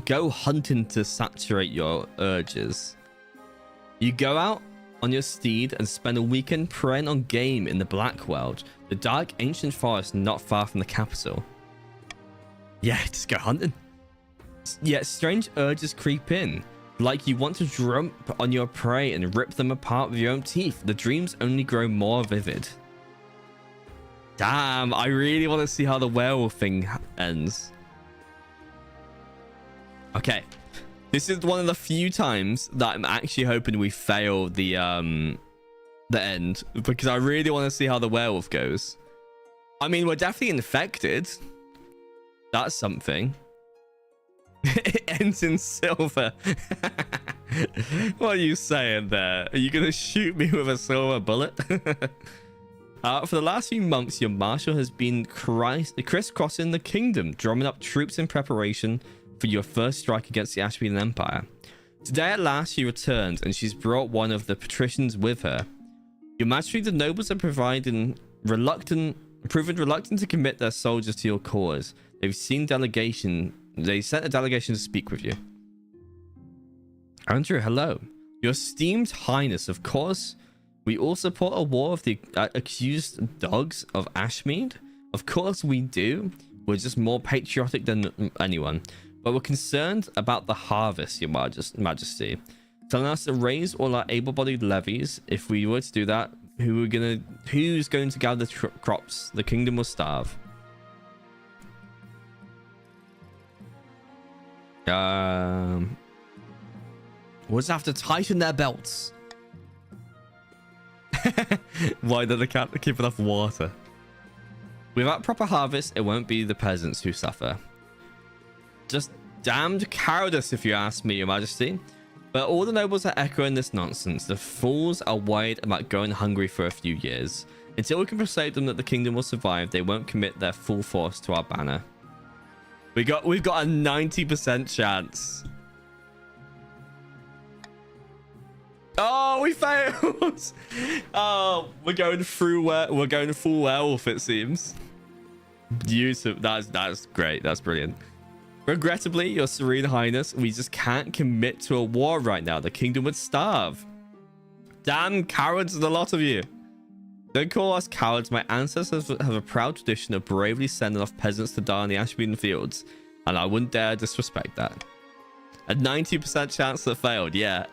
Go hunting to saturate your urges. You go out on your steed and spend a weekend preying on game in the Blackworld, the dark ancient forest not far from the capital. Yeah, just go hunting. Yet strange urges creep in, like you want to jump on your prey and rip them apart with your own teeth. The dreams only grow more vivid. Damn, I really want to see how the werewolf thing ends. Okay, this is one of the few times that I'm actually hoping we fail the end, because I really want to see how the werewolf goes. I mean, we're definitely infected. That's something. It ends in silver. What are you saying there? Are you gonna shoot me with a silver bullet? For the last few months, your marshal has been crisscrossing the kingdom, drumming up troops in preparation for your first strike against the Ashmean Empire. Today at last she returned, and she's brought one of the patricians with her. Your Majesty, the nobles are proven reluctant to commit their soldiers to your cause. They sent a delegation to speak with you. Andrew, hello. Your esteemed highness, of course. We all support a war of the accused dogs of Ashmead. Of course we do. We're just more patriotic than anyone. But we're concerned about the harvest, your majesty. Telling us to raise all our able-bodied levies. If we were to do that, who's going to gather the crops? The kingdom will starve. We'll just have to tighten their belts. Why do they can't keep enough water? Without proper harvest, it won't be the peasants who suffer. Just damned cowardice, if you ask me, your majesty. But all the nobles are echoing this nonsense. The fools are worried about going hungry for a few years. Until we can persuade them that the kingdom will survive, they won't commit their full force to our banner. We've got a 90% chance. Oh, we failed. Oh, we're going full werewolf, it seems. Beautiful. That's great. That's brilliant. Regrettably, your serene highness, we just can't commit to a war right now. The kingdom would starve. Damn cowards, the lot of you. Don't call us cowards. My ancestors have a proud tradition of bravely sending off peasants to die in the Ashmead fields, and I wouldn't dare disrespect that. A 90% chance that failed, yeah.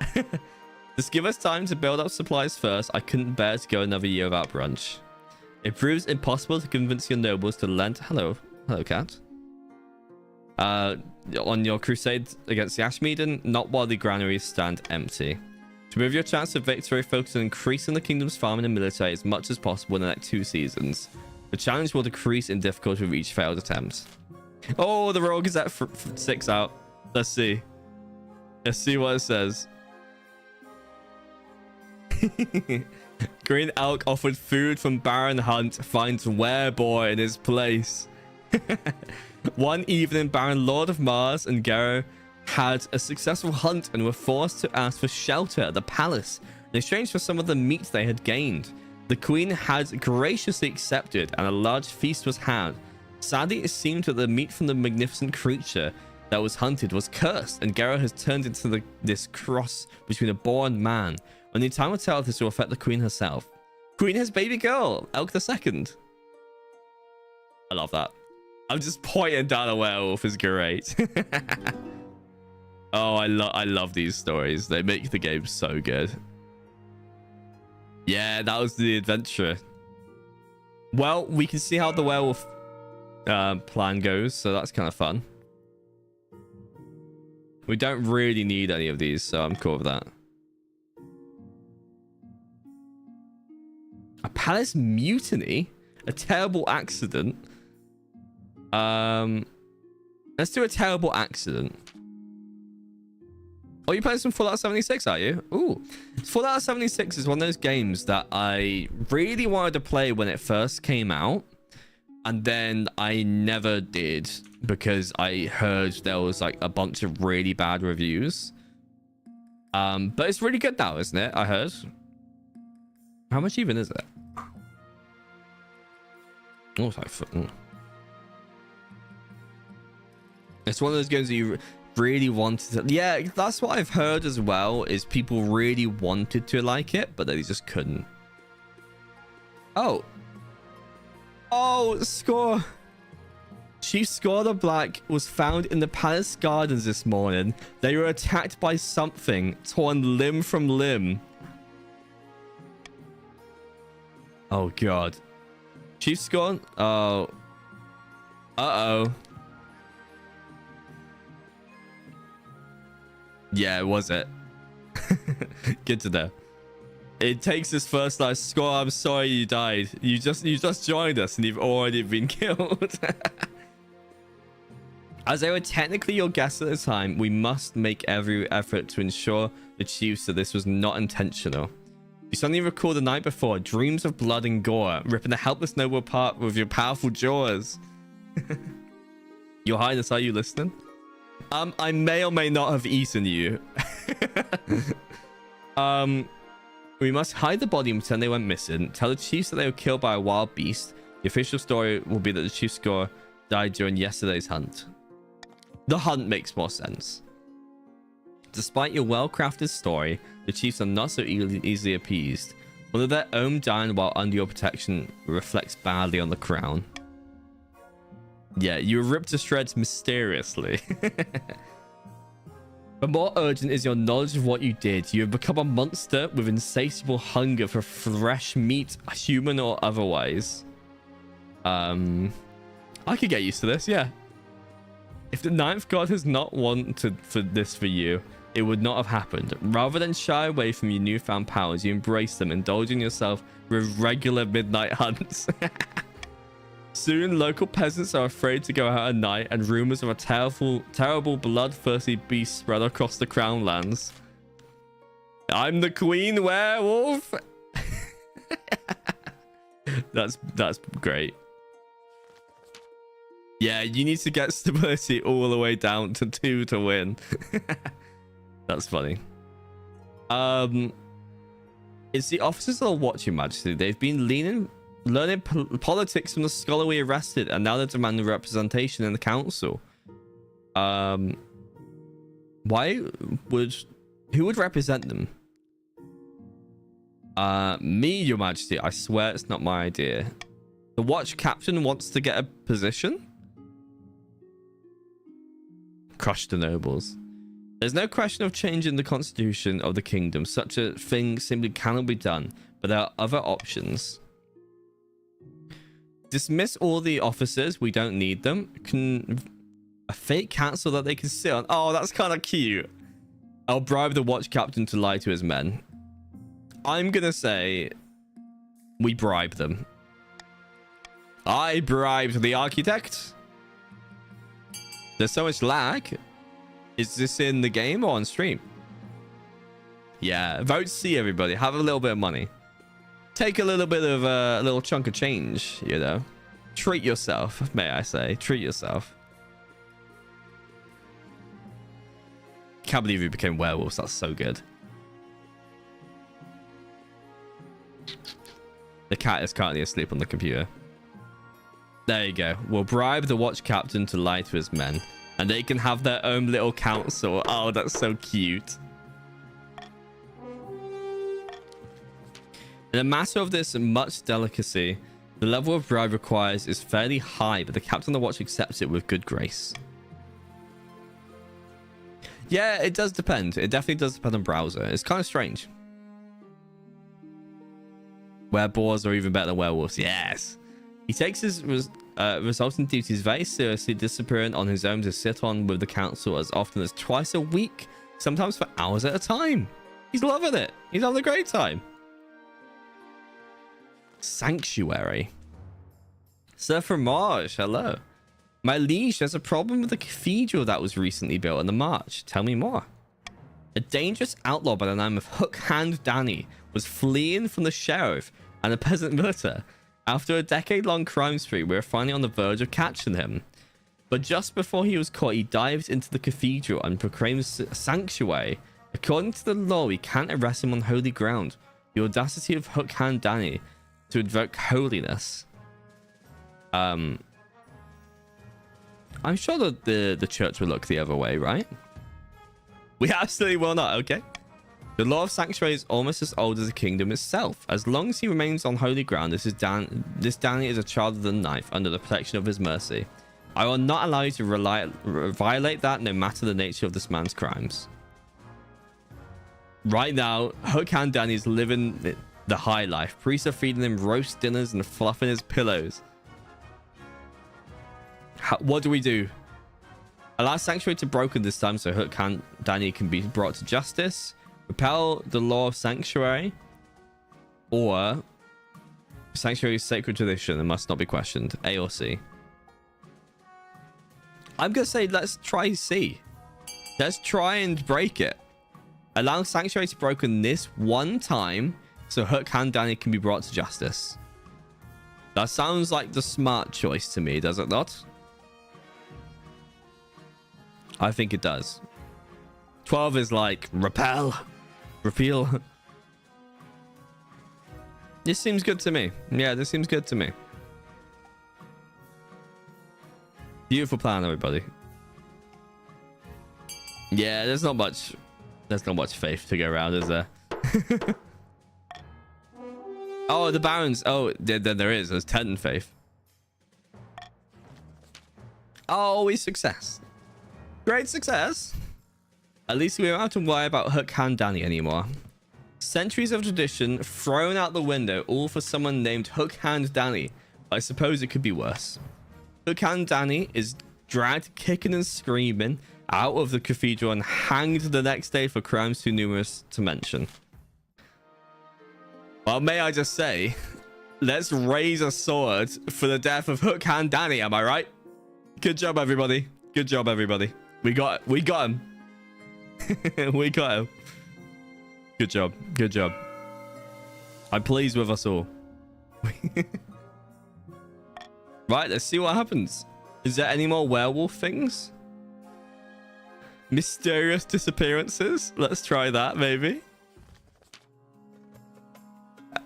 Just give us time to build up supplies first. I couldn't bear to go another year without brunch. It proves impossible to convince your nobles to lend... Hello, cat. On your crusade against the Ashmeaden, not while the granaries stand empty. To move your chance of victory, focus on increasing the kingdom's farming and military as much as possible in the next 2 seasons. The challenge will decrease in difficulty with each failed attempt. Oh, the rogue is at 6 out. Let's see. Let's see what it says. Green Elk offered food from Baron Hunt, finds Wereboy in his place. One evening, Baron Lord of Mars and Gero had a successful hunt and were forced to ask for shelter at the palace in exchange for some of the meat they had gained. The queen had graciously accepted, and a large feast was had. Sadly, it seemed that the meat from the magnificent creature that was hunted was cursed, and Gero has turned into this cross between a boar and man. Only time will tell if this will affect the queen herself. Queen has baby girl, Elk II. I love that. I'm just pointing down a werewolf is great. Oh, I love these stories. They make the game so good. Yeah, that was the adventure. Well, we can see how the werewolf plan goes, so that's kind of fun. We don't really need any of these, so I'm cool with that. A palace mutiny? A terrible accident? Let's do a terrible accident. Oh, you playing some Fallout 76, are you? Ooh. Fallout 76 is one of those games that I really wanted to play when it first came out. And then I never did because I heard there was like a bunch of really bad reviews. But it's really good now, isn't it? I heard. How much even is it? Oh, it's one of those games that you really wanted to... Yeah, that's what I've heard as well, is people really wanted to like it, but they just couldn't. Oh. Oh, score. Chief Scholar Black was found in the palace gardens this morning. They were attacked by something, torn limb from limb. Oh, God. Chief Scholar... Oh. Uh-oh. Yeah, was it? Good to know. It takes his first life. Score, I'm sorry you died. You just joined us and you've already been killed. As they were technically your guests at the time, we must make every effort to ensure the chiefs that this was not intentional. You suddenly recall the night before, dreams of blood and gore, ripping a helpless noble apart with your powerful jaws. Your Highness, are you listening? I may or may not have eaten you. We must hide the body and pretend they went missing. Tell the chiefs that they were killed by a wild beast. The official story will be that the chief score died during yesterday's hunt. The hunt makes more sense. Despite your well-crafted story, the chiefs are not so easily appeased. One of their own dying while under your protection reflects badly on the crown. Yeah, you were ripped to shreds mysteriously. But more urgent is your knowledge of what you did. You have become a monster with insatiable hunger for fresh meat, human or otherwise. I could get used to this, yeah. If the ninth god has not wanted for this for you, it would not have happened. Rather than shy away from your newfound powers, you embrace them, indulging yourself with regular midnight hunts. Soon, local peasants are afraid to go out at night, and rumors of a terrible bloodthirsty beast spread across the crown lands. I'm the queen werewolf. That's great. Yeah, you need to get stability all the way down to 2 to win. That's funny. It's the officers that are watching, Majesty. They've been learning politics from the scholar we arrested, and now they're demanding representation in the council. Who would represent them? Me, Your Majesty. I swear it's not my idea. The watch captain wants to get a position. Crush the nobles. There's no question of changing the constitution of the kingdom. Such a thing simply cannot be done, but there are other options. Dismiss all the officers. We don't need them. A fake council that they can sit on. Oh, that's kind of cute. I'll bribe the watch captain to lie to his men. I'm gonna say we bribe them. I bribed the architect. There's so much lag. Is this in the game or on stream? Yeah, vote C, everybody. Have a little bit of money. Take a little bit of a little chunk of change, you know. Treat yourself, may I say. Treat yourself. Can't believe you became werewolves. That's so good. The cat is currently asleep on the computer. There you go. We'll bribe the watch captain to lie to his men, and they can have their own little council. Oh, that's so cute. In a matter of this much delicacy, the level of bribe requires is fairly high, but the captain of the watch accepts it with good grace. Yeah, it does depend. It definitely does depend on browser. It's kind of strange. Wereboars are even better than werewolves. Yes. He takes his resulting duties very seriously, disappearing on his own to sit on with the council as often as twice a week, sometimes for hours at a time. He's loving it. He's having a great time. Sanctuary. Sir Fromage, hello. My liege, there's a problem with the cathedral that was recently built in the march. Tell me more. A dangerous outlaw by the name of Hook Hand Danny was fleeing from the sheriff and a peasant militia. After a decade-long crime spree, we were finally on the verge of catching him. But just before he was caught, he dived into the cathedral and proclaimed sanctuary. According to the law, we can't arrest him on holy ground. The audacity of Hook Hand Danny to invoke holiness. I'm sure that the church will look the other way, right? We absolutely will not, okay? The law of sanctuary is almost as old as the kingdom itself. As long as he remains on holy ground, this Danny is a child of the knife under the protection of his mercy. I will not allow you to violate that, no matter the nature of this man's crimes. Right now, Hook Hand Danny is living the high life. Priests are feeding him roast dinners and fluffing his pillows. What do we do? Allow sanctuary to broken this time so Hook Hand Danny can be brought to justice. Repel the law of sanctuary. Or sanctuary is sacred tradition and must not be questioned. A or C. I'm going to say let's try C. Let's try and break it. Allow sanctuary to be broken this one time so Hook Hand Danny can be brought to justice. That sounds like the smart choice to me, does it not? I think it does. 12 is like repel, repeal. This seems good to me. Yeah, this seems good to me. Beautiful plan, everybody. Yeah, there's not much faith to go around, is there? Oh, the barons. Oh, there is. There's 10 in faith. Always success. Great success. At least we don't have to worry about Hook Hand Danny anymore. Centuries of tradition thrown out the window, all for someone named Hook Hand Danny. I suppose it could be worse. Hook Hand Danny is dragged kicking and screaming out of the cathedral and hanged the next day for crimes too numerous to mention. Well, may I just say, let's raise a sword for the death of Hook Hand Danny, am I right? Good job, everybody. Good job, everybody. We got him. We got him. Good job. Good job. I'm pleased with us all. Right, let's see what happens. Is there any more werewolf things? Mysterious disappearances? Let's try that, maybe.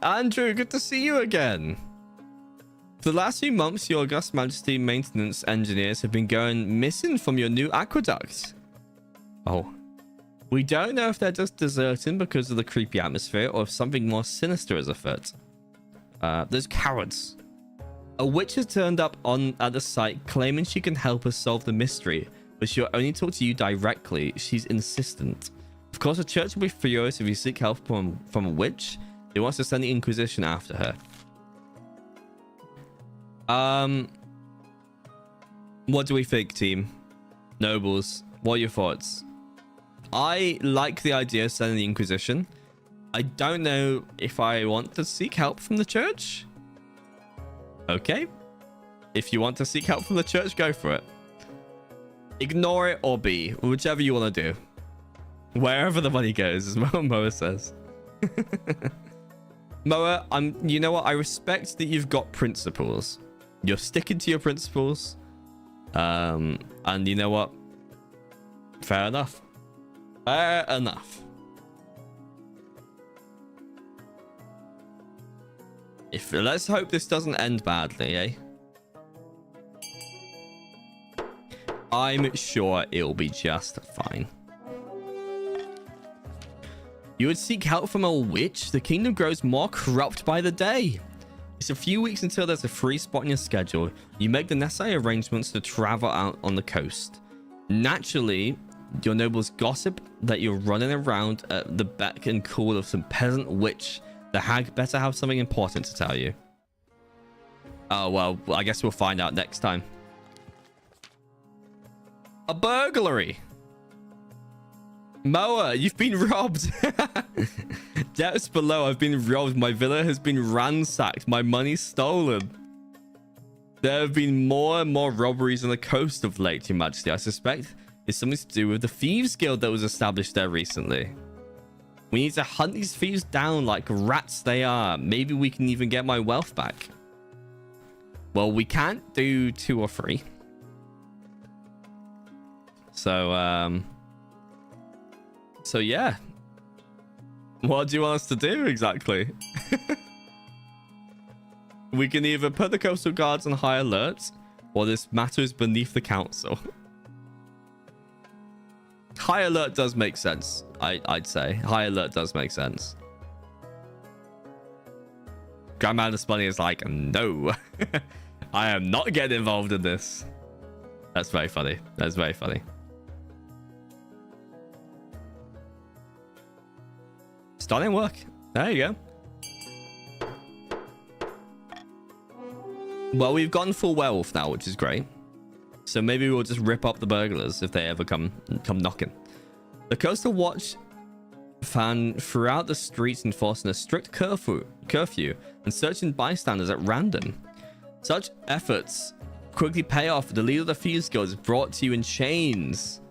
Andrew, good to see you again. For the last few months, your August Majesty maintenance engineers have been going missing from your new aqueduct. Oh. We don't know if they're just deserting because of the creepy atmosphere or if something more sinister is afoot. Those cowards. A witch has turned up at the site claiming she can help us solve the mystery, but she'll only talk to you directly. She's insistent. Of course, the church will be furious if you seek help from a witch. It wants to send the Inquisition after her. What do we think, team? Nobles, what are your thoughts? I like the idea of sending the Inquisition. I don't know if I want to seek help from the church. Okay. If you want to seek help from the church, go for it. Ignore it or B, whichever you want to do. Wherever the money goes, is what Moa says. Moa, you know what? I respect that you've got principles. You're sticking to your principles. And you know what? Fair enough. Fair enough. Let's hope this doesn't end badly, eh? I'm sure it'll be just fine. You would seek help from a witch? The kingdom grows more corrupt by the day. It's a few weeks until there's a free spot in your schedule. You make the necessary arrangements to travel out on the coast. Naturally, your nobles gossip that you're running around at the beck and call of some peasant witch. The hag better have something important to tell you. Oh, well, I guess we'll find out next time. A burglary. Moa, you've been robbed. Depths below, I've been robbed. My villa has been ransacked. My money stolen. There have been more and more robberies on the coast of late, Your Majesty. I suspect it's something to do with the Thieves Guild that was established there recently. We need to hunt these thieves down like rats they are. Maybe we can even get my wealth back. Well, we can't do 2 or 3. So yeah. What do you want us to do exactly? We can either put the coastal guards on high alert, or this matter is beneath the council. High alert does make sense. I'd say high alert does make sense. Grandmaster Spunny is like, no. I am not getting involved in this. That's very funny. That's very funny. Starting work. There you go. Well, we've gotten full wealth now, which is great. So maybe we'll just rip up the burglars if they ever come knocking. The coastal watch fan throughout the streets enforcing a strict curfew and searching bystanders at random. Such efforts quickly pay off. The leader of the Thieves Guild is brought to you in chains.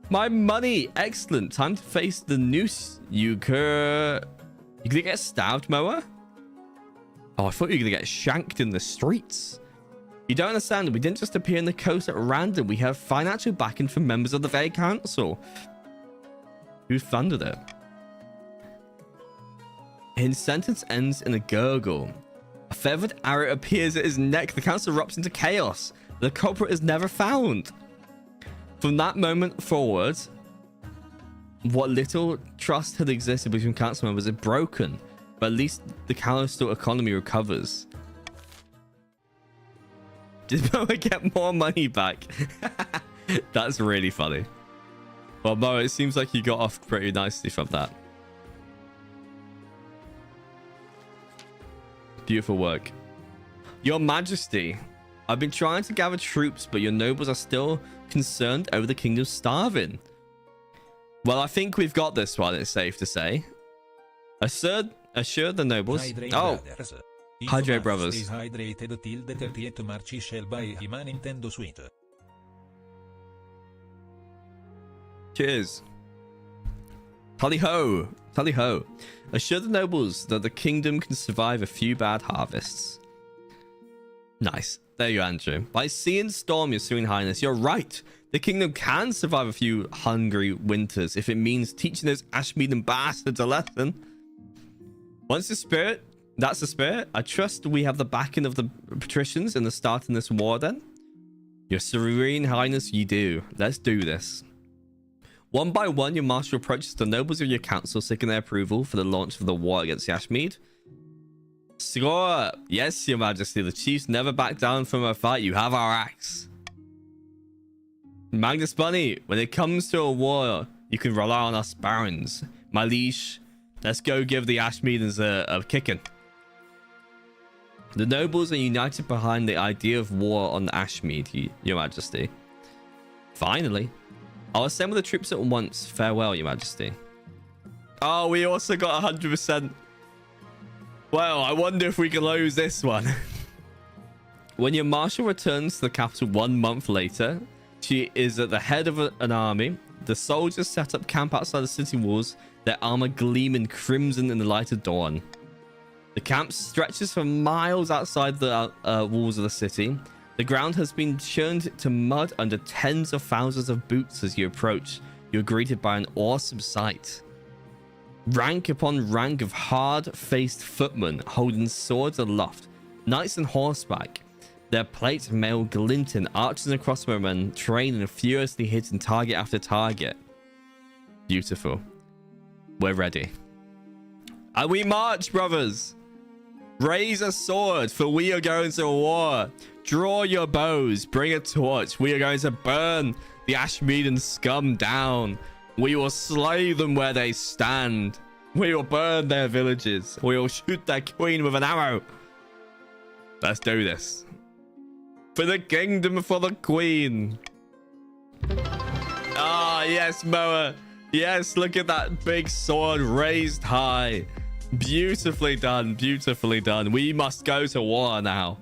My money! Excellent. Time to face the noose. You gonna get stabbed, Moa? Oh, I thought you were gonna get shanked in the streets. You don't understand. We didn't just appear in the coast at random. We have financial backing from members of the very council. Who funded it? His sentence ends in a gurgle. A feathered arrow appears at his neck. The council erupts into chaos. The culprit is never found. From that moment forward, what little trust had existed between council members is broken. But at least the coastal economy recovers. Did Moa get more money back? That's really funny. Well, Moa, it seems like you got off pretty nicely from that. Beautiful work. Your Majesty, I've been trying to gather troops, but your nobles are still concerned over the kingdom starving. Well, I think we've got this one, it's safe to say. Assure the nobles. Oh, Hydrate Brothers. Is hydrated till the 30th March shall buy him a Nintendo Switch. Cheers. Tally ho. Tally ho. Assure the nobles that the kingdom can survive a few bad harvests. Nice. There you go, Andrew. By sea and storm, your serene highness, you're right. The kingdom can survive a few hungry winters if it means teaching those Ashmeaden bastards a lesson. Once the spirit, that's the spirit. I trust we have the backing of the patricians in the start in this war then. Your serene highness, you do. Let's do this. One by one, your marshal approaches the nobles of your council, seeking their approval for the launch of the war against the Ashmead. Score! Yes, your majesty. The chiefs never back down from a fight. You have our axe. Magnus Bunny, when it comes to a war, you can rely on us barons. My liege, let's go give the Ashmeadens a kicking. The nobles are united behind the idea of war on Ashmead, your majesty. Finally. I'll assemble the troops at once. Farewell, your majesty. Oh, we also got 100%. Well, I wonder if we can lose this one. When your marshal returns to the capital 1 month later, she is at the head of an army. The soldiers set up camp outside the city walls, their armor gleaming crimson in the light of dawn. The camp stretches for miles outside the walls of the city. The ground has been churned to mud under tens of thousands of boots as you approach. You're greeted by an awesome sight. Rank upon rank of hard-faced footmen holding swords aloft. Knights on horseback. Their plates mail glinting, archers and crossbowmen training furiously hitting target after target. Beautiful. We're ready. And we march, brothers! Raise a sword, for we are going to war. Draw your bows, bring a torch. We are going to burn the Ashmeaden scum down. We will slay them where they stand. We will burn their villages. We will shoot their queen with an arrow. Let's do this. For the kingdom, for the queen. Ah, yes, Moa. Yes, look at that big sword raised high. Beautifully done. Beautifully done. We must go to war now.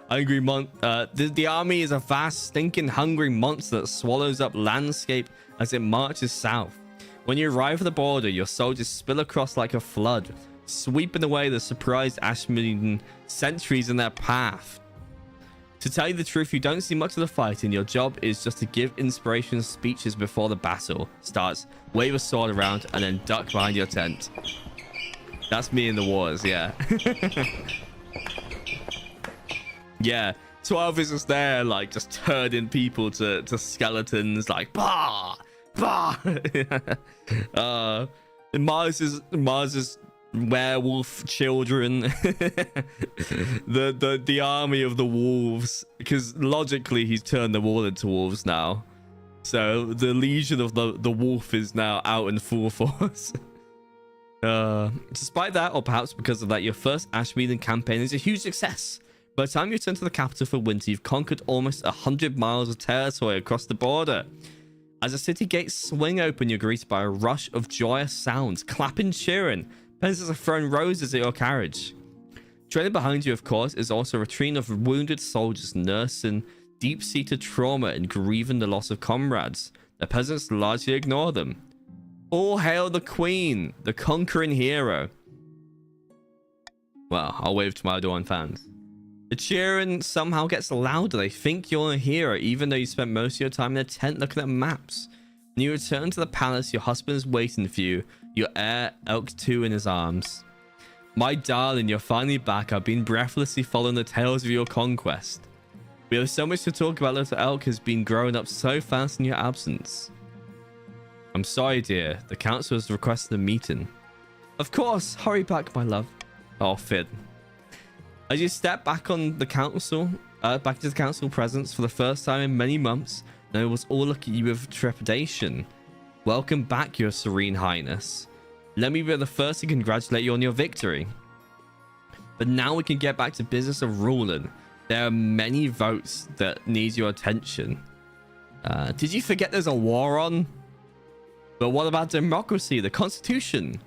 The army is a vast, stinking, hungry monster that swallows up landscape as it marches south. When you arrive at the border, your soldiers spill across like a flood, sweeping away the surprised Ashmeaden sentries in their path. To tell you the truth, you don't see much of the fighting. Your job is just to give inspirational speeches before the battle starts, wave a sword around, and then duck behind your tent. That's me in the wars, yeah. Yeah, 12 is just there, like, just turning people to skeletons, like, bah! Bah! Mars's werewolf children. the army of the wolves, because logically he's turned them all into wolves now, so the legion of the wolf is now out in full force. Despite that, or perhaps because of that, your first Ashmeaden campaign is a huge success. By the time you return to the capital for winter, you've conquered almost 100 miles of territory across the border. As the city gates swing open, you're greeted by a rush of joyous sounds, clapping, cheering. Peasants are throwing roses at your carriage. Trailing behind you, of course, is also a train of wounded soldiers nursing deep-seated trauma and grieving the loss of comrades. The peasants largely ignore them. All hail the Queen, the conquering hero. Well, I'll wave to my Dawn fans. The cheering somehow gets louder. They think you're a hero, even though you spent most of your time in a tent looking at maps. When you return to the palace, your husband is waiting for you, your heir Elk 2 in his arms. My darling, you're finally back. I've been breathlessly following the tales of your conquest. We have so much to talk about. Little Elk has been growing up so fast in your absence. I'm sorry, dear. The council has requested a meeting. Of course. Hurry back, my love. Oh, Finn. As you step back on the council, back to the council presence for the first time in many months, nobles all look at you with trepidation. Welcome back, your serene highness. Let me be the first to congratulate you on your victory. But now we can get back to business of ruling. There are many votes that need your attention. Did you forget there's a war on? But what about democracy, the constitution?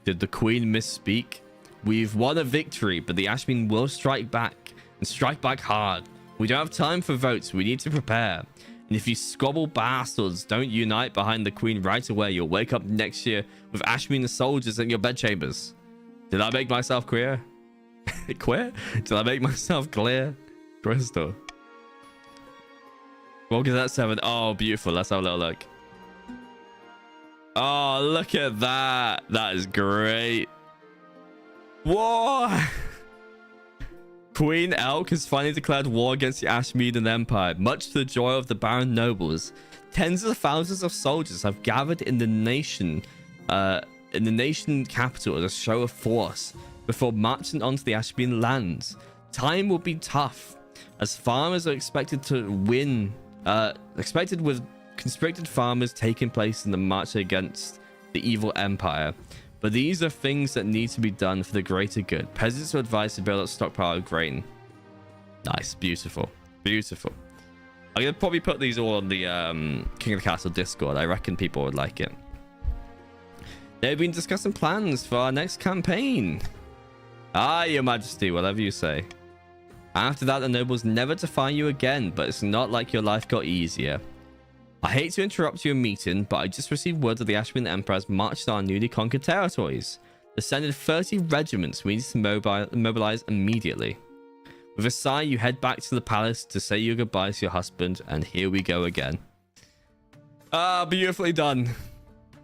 Did the queen misspeak? We've won a victory, but the Ashmeaden will strike back, and strike back hard. We don't have time for votes. We need to prepare. And if you squabble bastards don't unite behind the queen right away, you'll wake up next year with Ashmeaden soldiers in your bedchambers. Did I make myself clear? Clear? Did I make myself clear? Crystal. What is that 7? Oh, beautiful. Let's have a little look. Oh, look at that. That is great. War! Queen Elk has finally declared war against the Ashmeaden Empire, much to the joy of the Baron nobles. Tens of thousands of soldiers have gathered in the nation capital as a show of force before marching onto the Ashmeaden lands. Time will be tough, as farmers are expected to win. Expected with constricted farmers taking place in the march against the evil empire. But these are things that need to be done for the greater good. Peasants are advised to build up stockpile of grain. Nice. Beautiful. Beautiful. I'm going to probably put these all on the King of the Castle Discord. I reckon people would like it. They've been discussing plans for our next campaign. Ah, your majesty, whatever you say. After that, the nobles never defy you again, but it's not like your life got easier. I hate to interrupt your meeting, but I just received word that the Ashmeaden Emperor has marched on our newly conquered territories. Descended 30 regiments we need to mobilize immediately. With a sigh, you head back to the palace to say your goodbyes to your husband, and here we go again. Ah, beautifully done.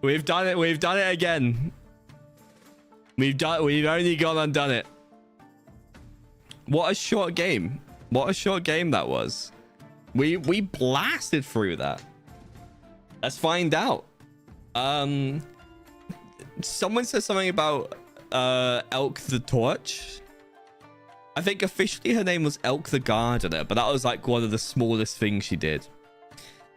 We've done it. We've done it again. We've only gone and done it. What a short game. What a short game that was. We blasted through that. Let's find out. Someone said something about Elk the Torch. I think officially her name was Elk the Gardener, but that was like one of the smallest things she did.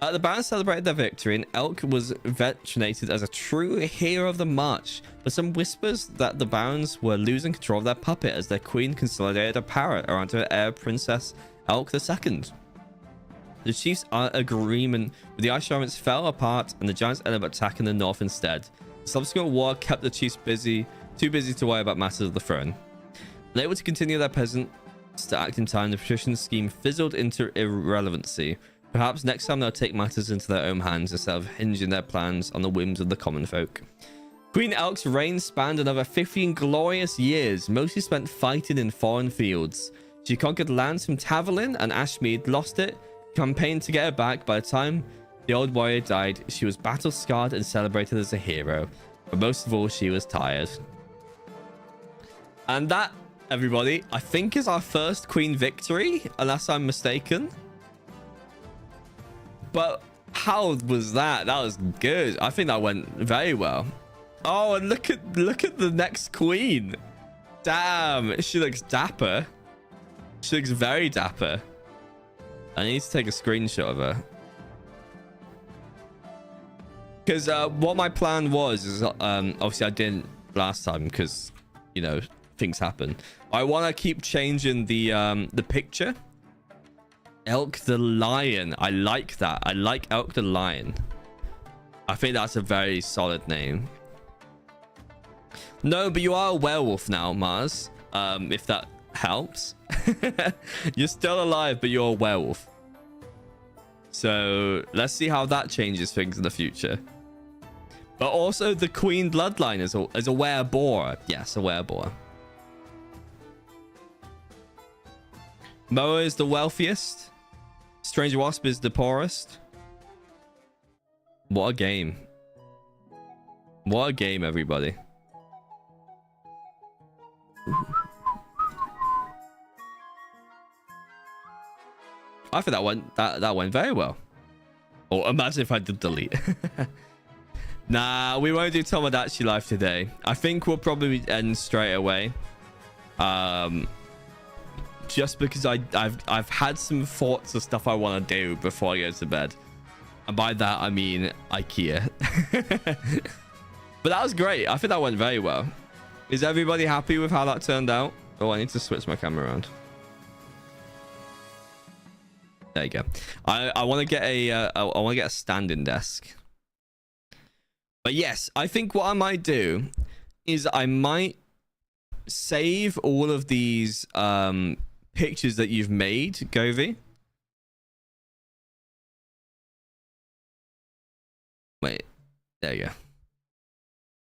The Barons celebrated their victory, and Elk was venerated as a true hero of the march. But some whispers that the Barons were losing control of their puppet as their queen consolidated her power around her heir, Princess Elk II. The Chiefs' agreement with the Ice Giants fell apart, and the Giants ended up attacking the north instead. The subsequent war kept the Chiefs too busy to worry about matters of the throne. Unable to continue their peasants to act in time, the patrician scheme fizzled into irrelevancy. Perhaps next time they'll take matters into their own hands instead of hinging their plans on the whims of the common folk. Queen Elk's reign spanned another 15 glorious years, mostly spent fighting in foreign fields. She conquered lands from Taverlin and Ashmead, lost it, campaigned to get it back. By the time the old warrior died, she was battle-scarred and celebrated as a hero. But most of all, she was tired. And that, everybody, I think is our first queen victory, unless I'm mistaken. But how was that? That was good. I think that went very well. Oh, and look at the next queen. Damn, she looks dapper. She looks very dapper. I need to take a screenshot of her. Because what my plan was is obviously I didn't last time because, you know, things happen. I want to keep changing the picture. Elk the Lion. I like that. I like Elk the Lion. I think that's a very solid name. No, but you are a werewolf now, Mars. If that helps. You're still alive, but you're a werewolf. So let's see how that changes things in the future. But also the queen bloodline is a wereboar. Yes, a wereboar. Moa is the wealthiest. Stranger Wasp is the poorest. What a game. What a game, everybody. I think that went very well. Or imagine if I did delete. Nah, we won't do Tomodachi Life today. I think we'll probably end straight away. Just because I've had some thoughts of stuff I want to do before I go to bed. And by that I mean IKEA. But that was great. I think that went very well. Is everybody happy with how that turned out? Oh, I need to switch my camera around. There you go. I want to get a standing desk. But yes, I think what I might do is I might save all of these pictures that you've made, Govey. Wait, there you go.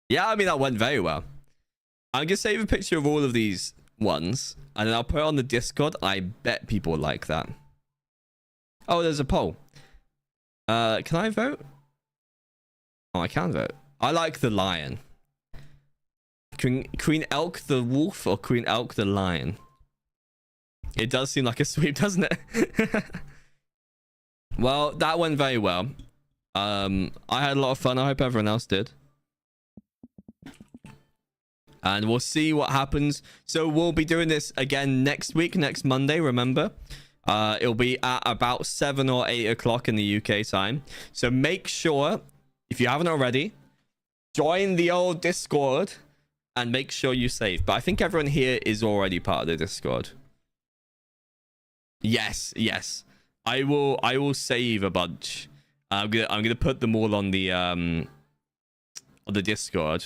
Yeah, I mean, that went very well. I'm gonna save a picture of all of these ones and then I'll put it on the Discord. I bet people like that. Oh, there's a poll. Can I vote? Oh, I can vote. I like the lion. Queen Elk the wolf or Queen Elk the lion? It does seem like a sweep, doesn't it? Well, that went very well. I had a lot of fun. I hope everyone else did. And we'll see what happens. So we'll be doing this again next week, next Monday, remember? It'll be at about 7 or 8 o'clock in the UK time. So make sure, if you haven't already, join the old Discord and make sure you save. But I think everyone here is already part of the Discord. Yes, yes. I will save a bunch. I'm gonna put them all on the Discord.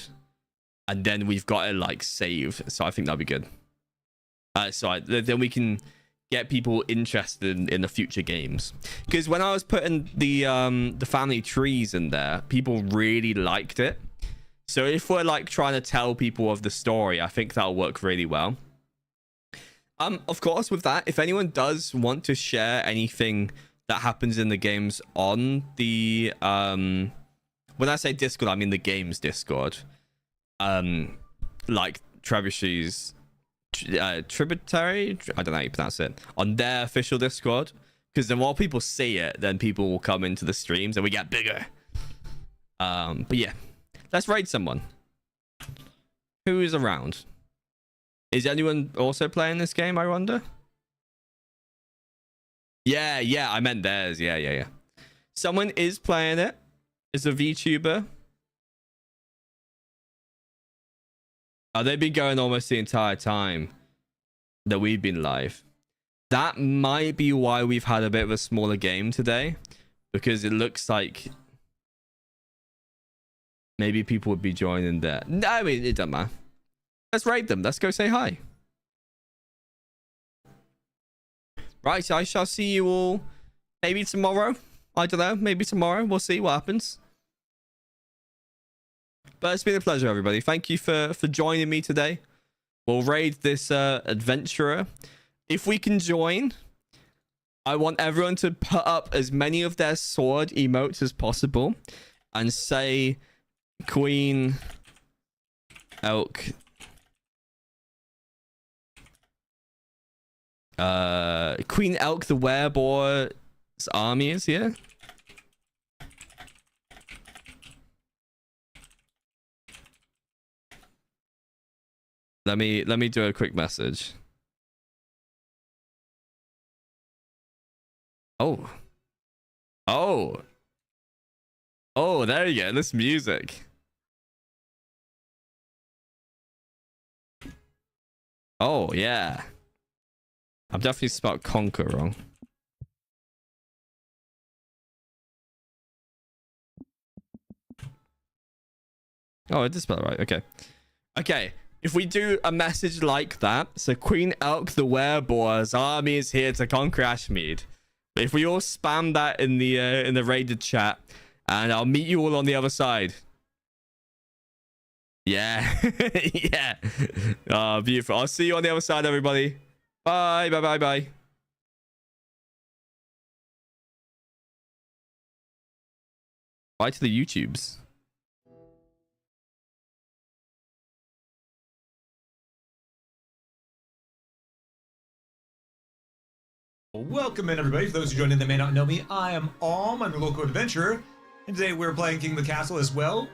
And then we've got it like save. So I think that'll be good. Then we can get people interested in the future games. Because when I was putting the family trees in there, people really liked it. So if we're like trying to tell people of the story, I think that'll work really well. Of course, with that, if anyone does want to share anything that happens in the games on the when I say Discord, I mean the game's Discord. Like Trebuchet's tributary, I don't know how you pronounce it, on their official Discord, because the more people see it, then people will come into the streams and we get bigger. But yeah, let's raid someone. Who is around? Is anyone also playing this game, I wonder? Yeah, I meant theirs. Yeah. Someone is playing it. Is a VTuber. Oh, they've been going almost the entire time that we've been live. That might be why we've had a bit of a smaller game today, because it looks like maybe people would be joining there. No, I mean, it doesn't matter. Let's raid them. Let's go say hi. Right, I shall see you all maybe tomorrow. I don't know. Maybe tomorrow. We'll see what happens. But it's been a pleasure, everybody. Thank you for joining me today. We'll raid this adventurer. If we can join, I want everyone to put up as many of their sword emotes as possible and say Queen Elk. Queen Elk the Wereboar's army is here. Let me do a quick message. Oh, there you go. This music. Oh yeah, I've definitely spelled conquer wrong. Oh, I did spell it right. Okay. If we do a message like that, so Queen Elk the Wereboar's army is here to conquer Ashmead. If we all spam that in the raided chat, and I'll meet you all on the other side. Yeah. Yeah. Oh, beautiful. I'll see you on the other side, everybody. Bye. Bye. Bye to the YouTubes. Welcome in, everybody. For those who joined in that may not know me, I am I'm a local adventurer, and today we're playing King of the Castle as well.